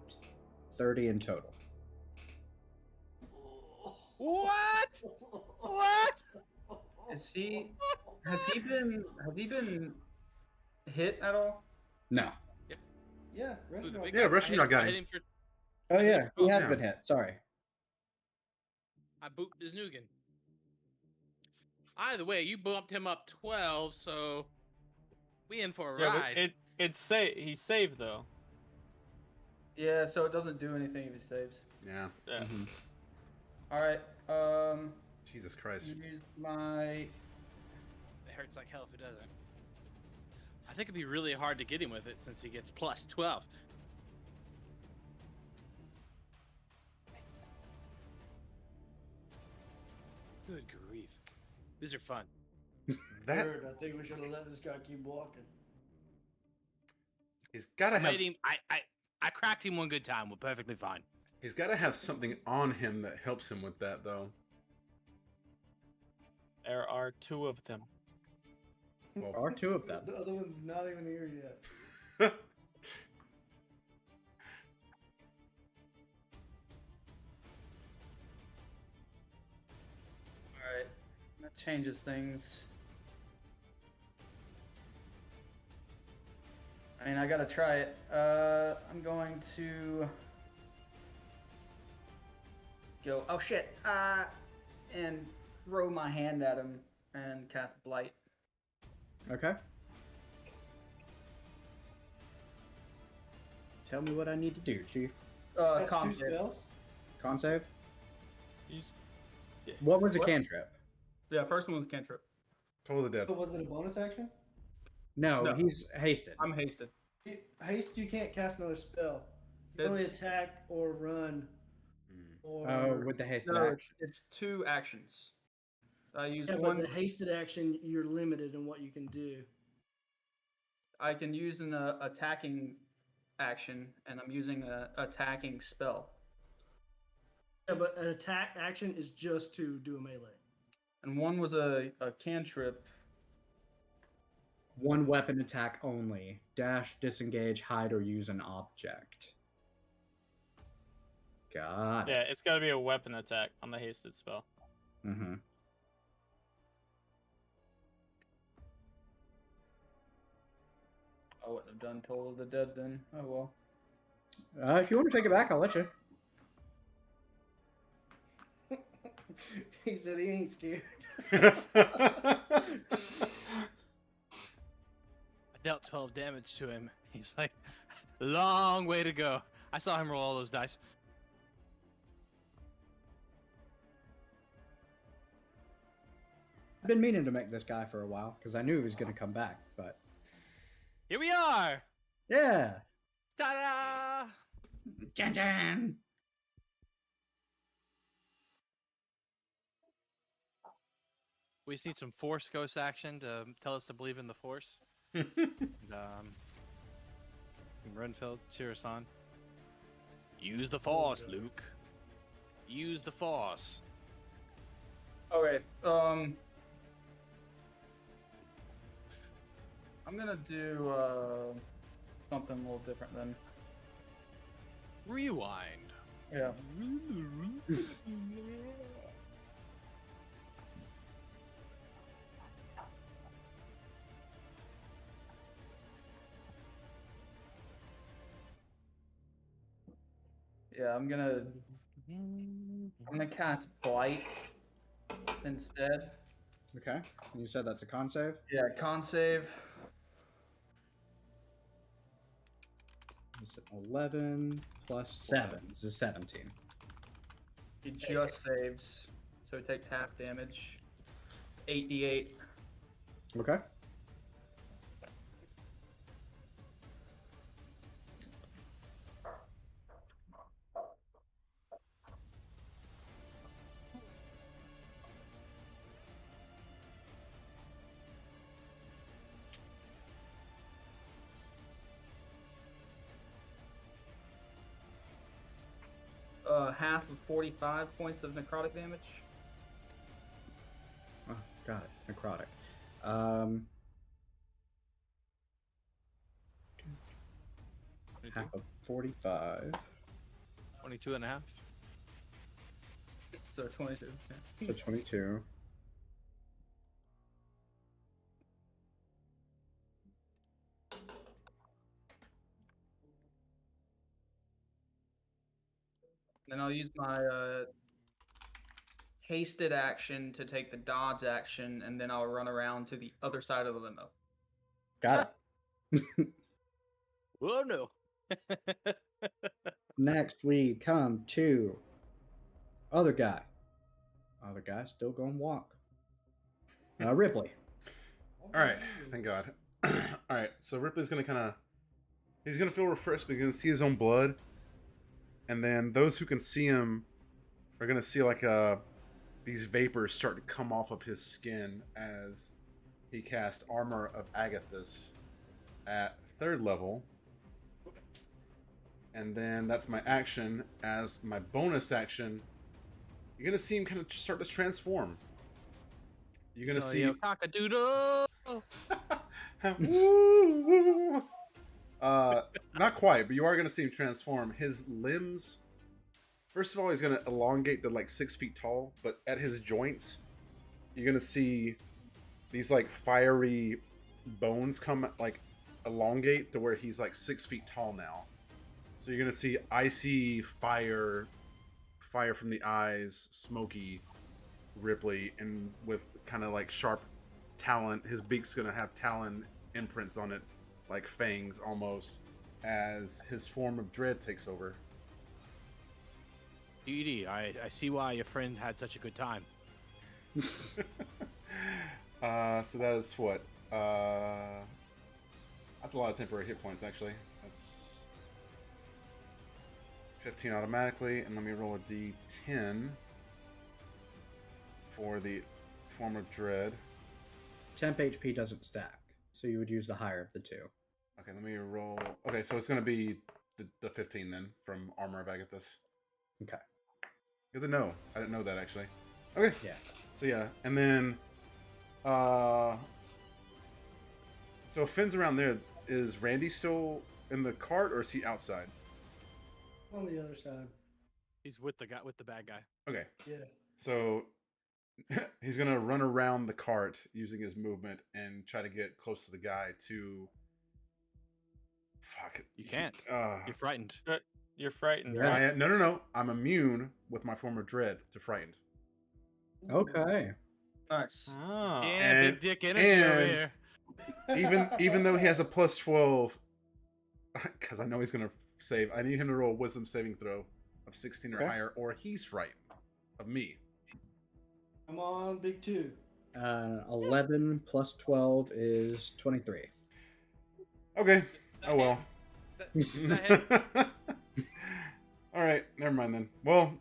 30 in total. What? What? Has he been hit at all? No. Yeah, Ooh, the restaurant. big Yeah, guy? Russian I got hit him. for. Oh yeah, he has Yeah. been hit. Sorry. I booped his noggin. Either way, you bumped him up 12, so we in for a Yeah, ride. but he saved though. Yeah, so it doesn't do anything if he saves. Yeah. Yeah. Mhm. All right. Jesus Christ. Use my. It hurts like hell if it doesn't. I think it'd be really hard to get him with it since he gets plus 12. Good grief. These are fun. That Third, I think we should have let this guy keep walking. he's gotta I have made him. I cracked him one good time. We're perfectly fine. he's gotta have something on him that helps him with that though. There are 2 of them. Well, Or two of them. The other one's not even here yet. All right. That changes things. I mean, I gotta try it. I'm going to go. Oh shit! And throw my hand at him and cast Blight. Okay. Tell me what I need to do, Chief. That's Con two save. spells. Con save. He's What was a What? cantrip? Yeah, first one was cantrip. Toll of the Dead. But was it a bonus action? No, No. he's hasted. I'm hasted. Haste, you can't cast another spell. You can only It's- attack or run. Mm. Or Oh, with the hasted No, action. it's 2 actions. I use yeah, but one. the hasted action, you're limited in what you can do. I can use an attacking action, and I'm using a attacking spell. Yeah, but an attack action is just to do a melee. And one was a cantrip. One weapon attack only. Dash, disengage, hide, or use an object. Got yeah, it. it's got to be a weapon attack on the hasted spell. Mm-hmm. I wouldn't have done Toll of the Dead then. Oh well. If you want to take it back, I'll let you. He said he ain't scared. I dealt 12 damage to him. He's like, long way to go. I saw him roll all those dice. I've been meaning to make this guy for a while because I knew he was going to come back, but Here we are. yeah. Ta-da! Dun, dun. We just need some Force Ghost action to tell us to believe in the Force. And, Renfield, cheer us on. Use the Force, Luke. Use the Force. Okay. I'm gonna do something a little different then. Rewind. Yeah. Yeah, I'm gonna cast Blight instead. Okay. And you said that's a con save? Yeah, con save. It's 11 plus 7. This is 17. He just saves, so he takes half damage. 8d8. Okay. half of 45 points of necrotic damage. Oh, got it. Necrotic. Half of 45. 22 and a half. So 22. So 22. Then I'll use my hasted action to take the dodge action, and then I'll run around to the other side of the limo. Got it. Oh no. Next, we come to other guy. Other guy still gonna walk. Ripley. All right, thank God. All right, so Ripley's gonna he's gonna feel refreshed, but he's gonna see his own blood, and then those who can see him are gonna see like these vapors start to come off of his skin as he casts Armor of Agathis at 3rd level. And then that's my action. As my bonus action, you're gonna see him kind of start to transform. You're gonna see cock-a-doodle. Woo, woo. Not quite, but you are gonna see him transform. His limbs, first of all, he's gonna elongate to like 6 feet tall, but at his joints, you're gonna see these like fiery bones come like elongate to where he's like 6 feet tall now. So you're gonna see icy fire from the eyes, smoky Ripley, and with kind of like sharp talon. His beak's gonna have talon imprints on it, like fangs almost, as his form of dread takes over. Edie, I see why your friend had such a good time. So that is what? That's a lot of temporary hit points, actually. That's 15 automatically, and let me roll a d10 for the form of dread. Temp HP doesn't stack, so you would use the higher of the two. Okay, let me roll. Okay, so it's going to be the 15 then from Armor of Agathis. Okay. Good to know. I didn't know that actually. Okay. Yeah. So yeah, and then so Finn's around there. Is Randy still in the cart, or is he outside? On the other side. He's with the bad guy. Okay. Yeah. So he's gonna run around the cart using his movement and try to get close to the guy to. Fuck. You can't. You're frightened. You're frightened, Yeah. right? No. I'm immune with my form of dread to frightened. Okay. Nice. Oh. Yeah, And- big dick energy over and- here. Even though he has a plus 12, because I know he's gonna save. I need him to roll a Wisdom saving throw of 16 or Okay. higher, or he's frightened of me. I'm on big 2. 11 plus 12 is 23. Okay. Oh well. Is that him? All right. Never mind then. Well,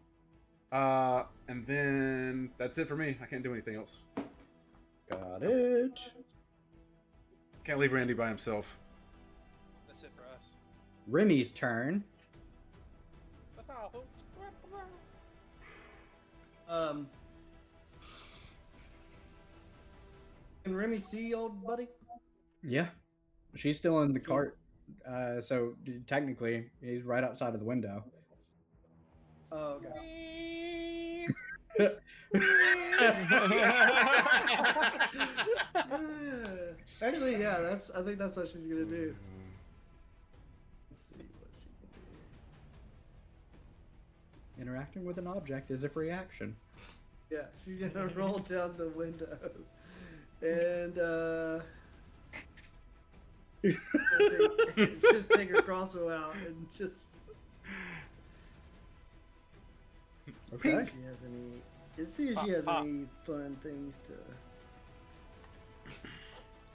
and then that's it for me. I can't do anything else. Got it. Can't leave Randy by himself. That's it for us. Remy's turn. That's all, folks. Can Remy see old buddy? Yeah. She's still in the cart. So technically, he's right outside of the window. Oh, okay. Actually, yeah, I think that's what she's gonna do. Let's see what she can do. Interacting with an object is a free action. Yeah, she's gonna roll down the window and just take her crossbow out and just. Okay. See if she has any. Let's see if she has any fun things to.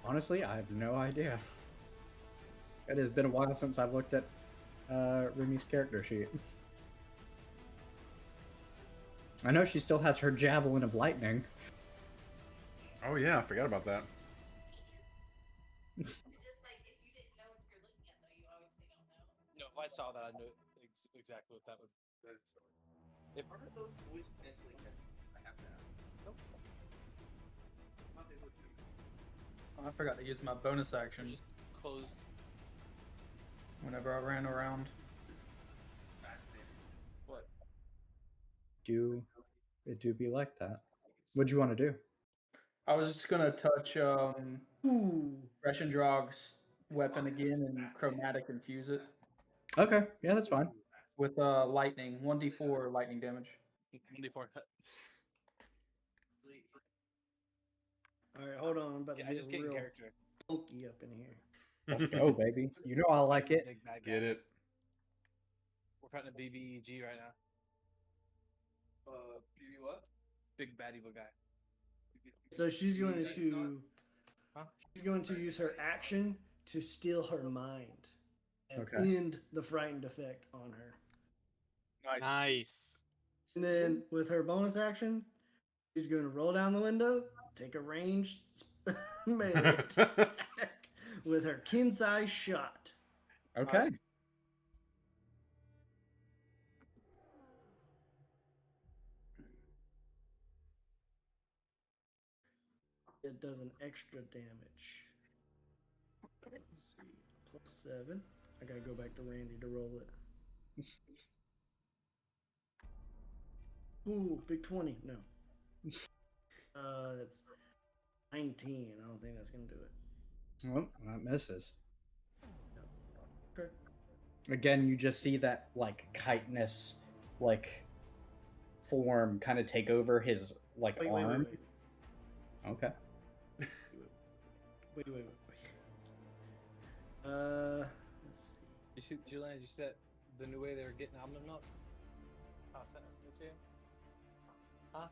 Honestly, I have no idea. It has been a while since I've looked at Remy's character sheet. I know she still has her javelin of lightning. Oh yeah, I forgot about that. Just like if you didn't know what you're looking at, though, you obviously don't know. No, if I saw that, I knew exactly what that would. If are those boys mentally heavy? I have to ask. Nope. Thought they would be. Oh, I forgot to use my bonus action Just closed. whenever I ran around. What? Do it do be like that? What'd you want to do? I was just gonna touch Ooh. Reschendrag's weapon again and chromatic infuse it Okay, yeah, that's fine. with lightning, 1d4 lightning damage. 24. All right, hold on. I'm about to I get just get in real character. funky up in here. Let's go, baby. You know I like it. Big bad guy. Get it? We're fighting a BBEG right now. BB what? Big bad evil guy. So she's going That's to Huh? she's going to use her action to steal her mind and Okay. end the frightened effect on her. Nice. And then with her bonus action, she's going to roll down the window, take a ranged melee attack with her kin-size shot. Okay. It does an extra damage. Let's see. +7. I gotta go back to Randy to roll it. Ooh, big 20. No. That's 19. I don't think that's gonna do it. Well, that misses. Okay. Again, you just see that like chitinous, like form kind of take over his like Wait, arm. wait. Okay. Wait. Let's You see, Julian, you see that the new way they're getting almond milk? I'll send it to you. Huh?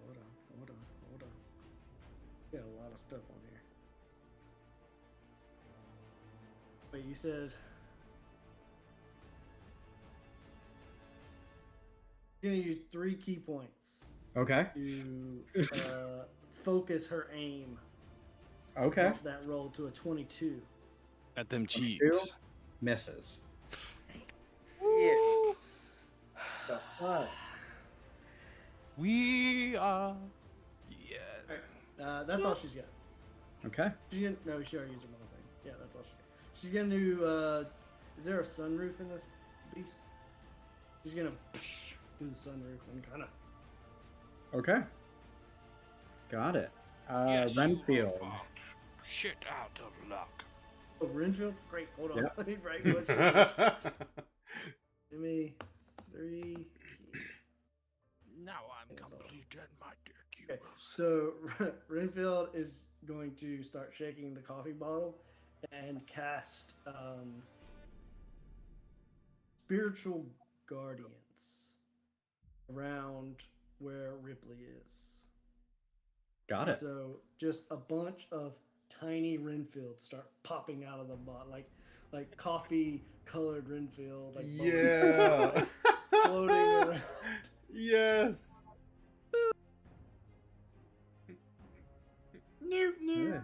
see. Hold on. Got a lot of stuff on here. Wait, you said you're gonna use 3 key points Okay. to focus her aim. Okay. Up that roll to a 22. At them 22 cheeks. misses. Yeah. The fuck? We are. Yeah. Alright, that's all she's got. Okay. She's gonna, no, she already used her bonus action. Yeah, that's all she got. She's gonna do. Is there a sunroof in this beast? She's gonna do the sunroof and kind of. Okay. Got it. Yes, you Renfield. were found. Shit out of luck. Oh, Renfield? Great. Hold on. Yeah. Let me write what she got. Give me 3. Now I'm That's all. completed, my dear Okay, cubers. so Renfield is going to start shaking the coffee bottle and cast spiritual guardians around where Ripley is. Got it. So just a bunch of tiny Renfields start popping out of the bottle, like coffee colored Renfield, like bubbles Yeah. floating around. Yes. Yeah.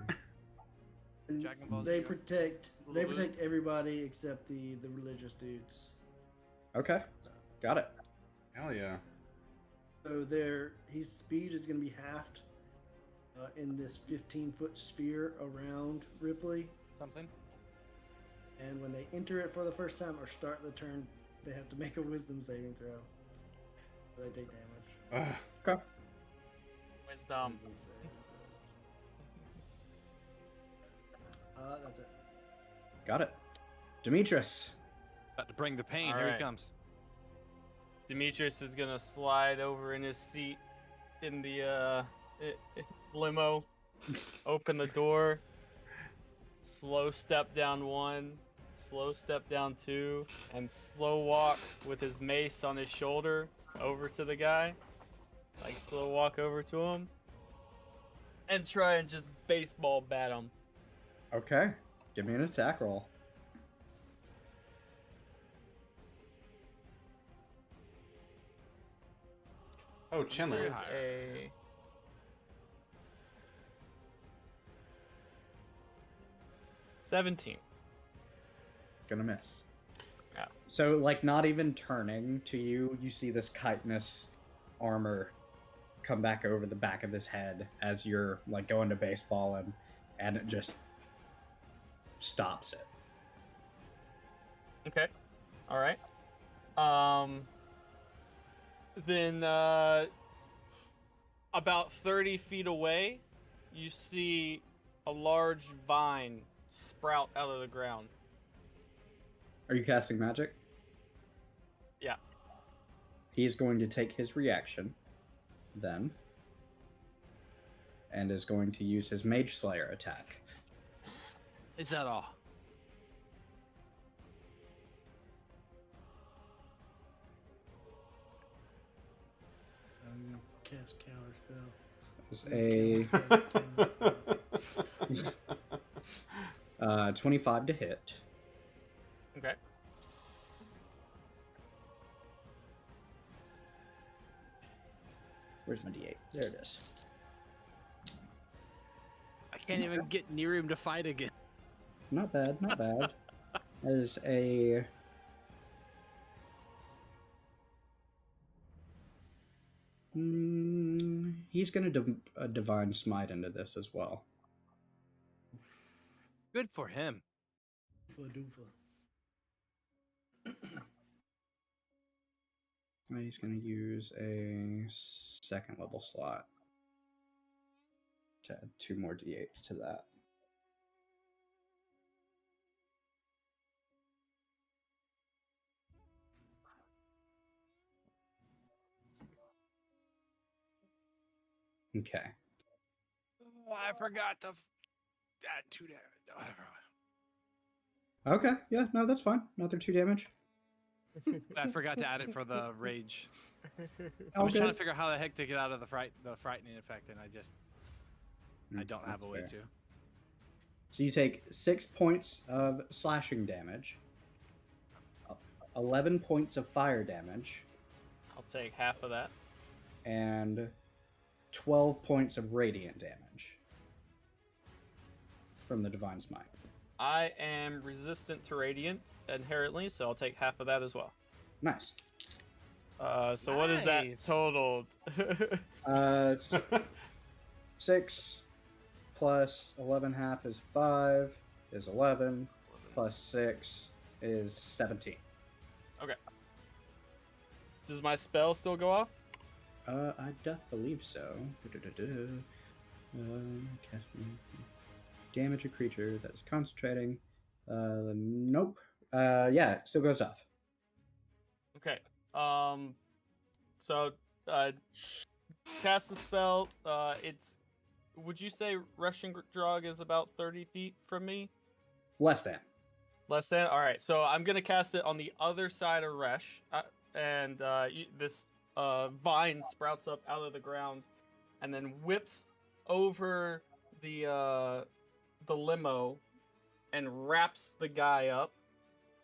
And Dragon Ball they Z. protect Little Lou. everybody except the religious dudes. Okay. Got it. Hell yeah. So his speed is going to be halved in this 15-foot sphere around Ripley. Something. And when they enter it for the first time or start the turn, they have to make a wisdom saving throw. So they take damage. Okay. Wisdom. That's it. Got it. Demetrius. About to bring the pain. All Here right. he comes. Demetrius is gonna slide over in his seat in the limo, open the door, slow step down 1, slow step down 2, and slow walk with his mace on his shoulder over to the guy. Like slow walk over to him and try and just baseball bat him. Okay. Give me an attack roll. Oh, Chandler. There's a 17. Gonna miss. Yeah. So, like, not even turning to you, you see this chitinous armor come back over the back of his head as you're like going to baseball him, and it just stops it. Okay. All right. Then about 30 feet away, you see a large vine sprout out of the ground. Are you casting magic? Yeah. He's going to take his reaction then and is going to use his Mage Slayer attack. Is that all? Cast counter spell. It's a 25 to hit. Okay. Where's my D8? There it is. I can't even get near him to fight again. Not bad, not bad. That is a... he's going to Divine Smite into this as well. Good for him. Doofa. He's going to use a second level slot to add 2 more D8s to that. Okay. Oh, I forgot to add 2 damage. Whatever. Okay, yeah, no, that's fine. Another 2 damage. I forgot to add it for the rage. I All was trying to good. figure out how the heck to get out of the frightening effect, and I don't have That's a way fair. to. So you take 6 points of slashing damage, 11 points of fire damage, I'll take half of that. and 12 points of radiant damage from the Divine Smite. I am resistant to radiant inherently, so I'll take half of that as well. Nice. So what is that Nice. totaled? 6 plus 11 half is 5, is 11, plus 6 is 17. Does my spell still go off? I doth believe so. Casting damage a creature that is concentrating. Nope. Yeah, it still goes off. Okay. So cast the spell. It's. Would you say Rushing Drog is about 30 feet from me? Less than. Less than. All right. So I'm gonna cast it on the other side of Resh, and this vine sprouts up out of the ground, and then whips over the limo, and wraps the guy up.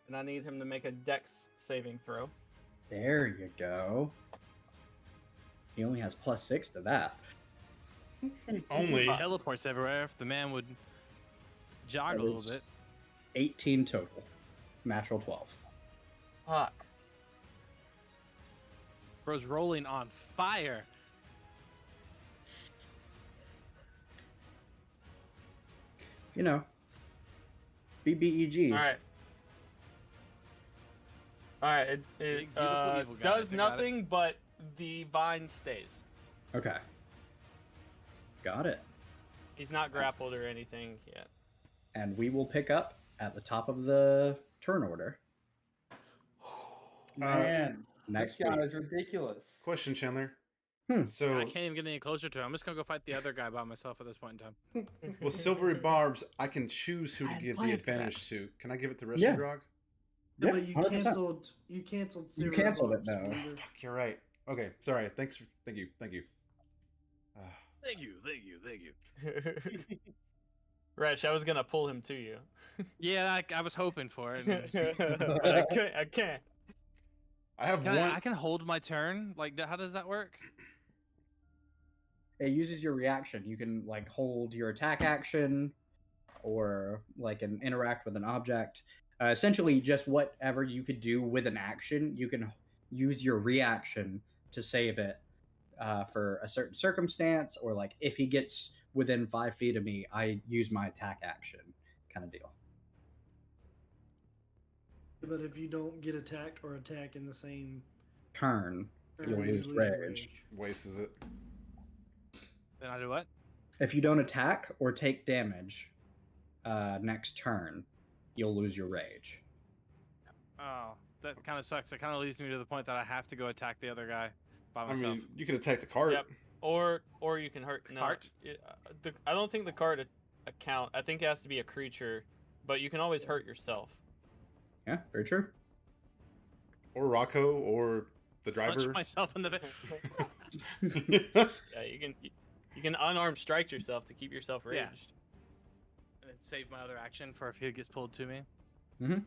And I need him to make a Dex saving throw. There you go. He only has plus 6 to that. Only. He teleports everywhere. If the man would jog That a little is bit. 18 total. Natural 12. Fuck. Bro's rolling on fire. You know, BBEGs. All right. All right. It Big, beautiful, evil guys, does I got it. nothing, but the vine stays. Okay. Got it. He's not grappled or anything yet. And we will pick up at the top of the turn order Man, next this guy week. is ridiculous. Question, Chandler. Hmm. So, I can't even get any closer to him. I'm just gonna go fight the other guy by myself at this point in time. with Silvery Barbs, I can choose who to I give the like advantage to. Can I give it to Russian Yeah. Drog? Yeah, Yeah, but you 100%. canceled. You canceled. You Zero canceled it, Barbs, though. remember? Fuck, you're right. Okay, sorry. Thank you. Thank you. Resh, I was gonna pull him to you. Yeah, I was hoping for it. But I can't. I can't. I have Can one. I can hold my turn. Like, how does that work? It uses your reaction. You can like hold your attack action, or like interact with an object. Essentially, just whatever you could do with an action, you can use your reaction to save it for a certain circumstance, or like if he gets within 5 feet of me, I use my attack action, kind of deal. But if you don't get attacked or attack in the same Turn, turn, you'll you lose lose your rage. Wastes it. Then I do what? If you don't attack or take damage next turn, you'll lose your rage. Oh, that kind of sucks. It kind of leads me to the point that I have to go attack the other guy by I myself. mean, you can attack the cart. Yep. Or you can hurt. No, Cart? I don't think the cart account. I think it has to be a creature, but you can always hurt yourself. Yeah, very true. Or Rocco, or the Punch driver. myself in the face. Yeah, you can unarmed strike yourself to keep yourself raged. And then save my other action for if he gets pulled to me. Mm-hmm.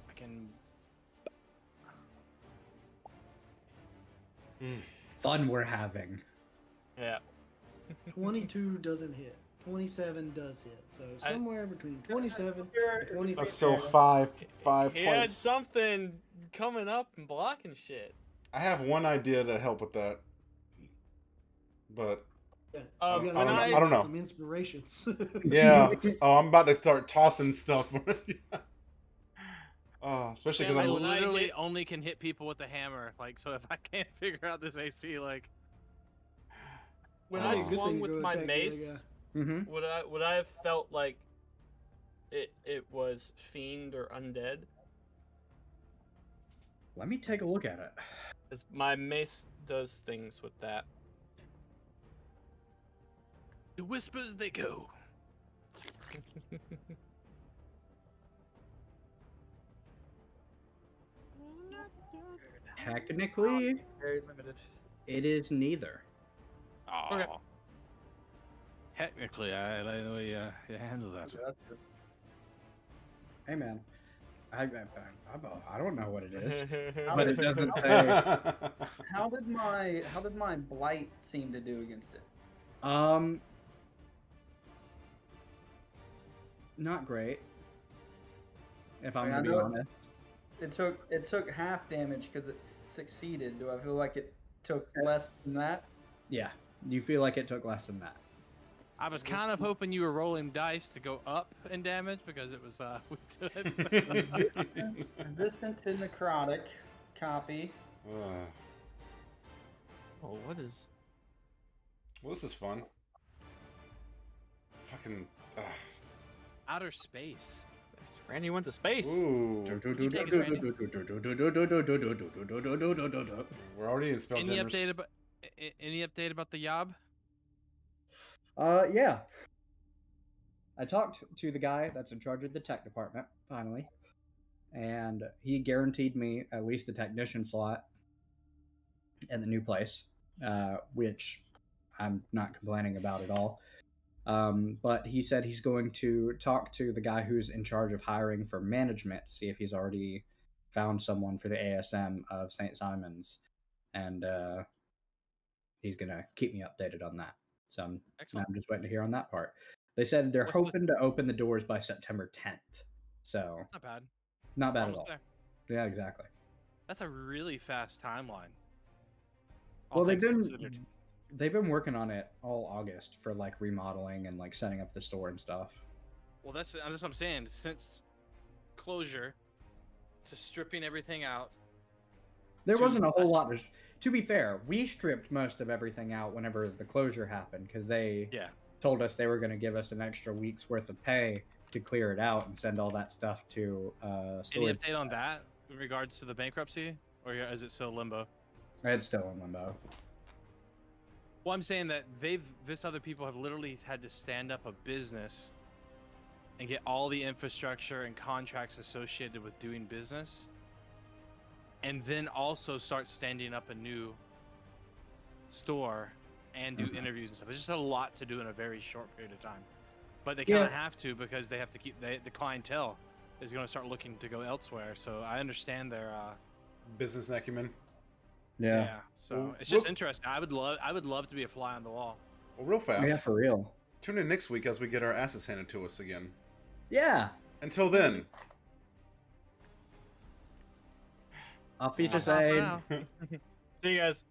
I can. Fun we're having. Yeah. 22 doesn't hit. 27 does hit. So somewhere between 27 and 25. That's still five He had points. something coming up and blocking shit. I have one idea to help with that, but Yeah. Um, You when gotta I- give I don't me know. Some inspirations. yeah. Oh, I'm about to start tossing stuff. Especially Man, because I I'm. when I literally hit- only can hit people with a hammer. Like, so if I can't figure out this AC, like, When Oh. I Good thing swung to with go my attack the other mace, Mm-hmm. would I have felt like it was fiend or undead? Let me take a look at it. As my mace does things with that. the whispers they go. Technically, Very limited. it is neither. Oh. Okay. Technically, I like the way you handle that. Hey, man. I don't know what it is, but it doesn't say. How did my blight seem to do against it? Not great. If I'm I gonna be know honest. It took half damage because it succeeded. Do I feel like it took less than that? Yeah, you feel like it took less than that. I was kind of hoping you were rolling dice to go up in damage because it was Resistant to necrotic. Copy. Oh, what is? Well, this is fun. Fucking. outer space. Randy went to space. Ooh. you take us, Randy? We're already in Spelljammer's. Any update about the Yob? Yeah. I talked to the guy that's in charge of the tech department, finally. And he guaranteed me at least a technician slot in the new place, which I'm not complaining about at all. But he said he's going to talk to the guy who's in charge of hiring for management, see if he's already found someone for the ASM of St. Simon's. And he's going to keep me updated on that. So I'm just waiting to hear on that part. They said they're hoping to open the doors by September 10th. So Not bad. not bad at Almost all. there. Yeah, exactly. That's a really fast timeline. Well, All they've things been considered. they've been working on it all August for like remodeling and like setting up the store and stuff. Well, that's what I'm saying. Since closure to stripping everything out. There To wasn't a whole us- lot. To be fair, we stripped most of everything out whenever the closure happened because they Yeah. told us they were going to give us an extra week's worth of pay to clear it out and send all that stuff to Any storage. update on that in regards to the bankruptcy, or is it still limbo? It's still in limbo. Well, I'm saying that this other people have literally had to stand up a business and get all the infrastructure and contracts associated with doing business, and then also start standing up a new store and do Mhm. interviews and stuff. There's just a lot to do in a very short period of time. But they kind of Yeah. have to because they have to keep the clientele is going to start looking to go elsewhere. So I understand their Business acumen. yeah. So Well, it's just look- interesting. I would love to be a fly on the wall. Well, real fast. Yeah, for real. Tune in next week as we get our asses handed to us again. Yeah. Until then. I'll feature That's all for say. now. See you guys.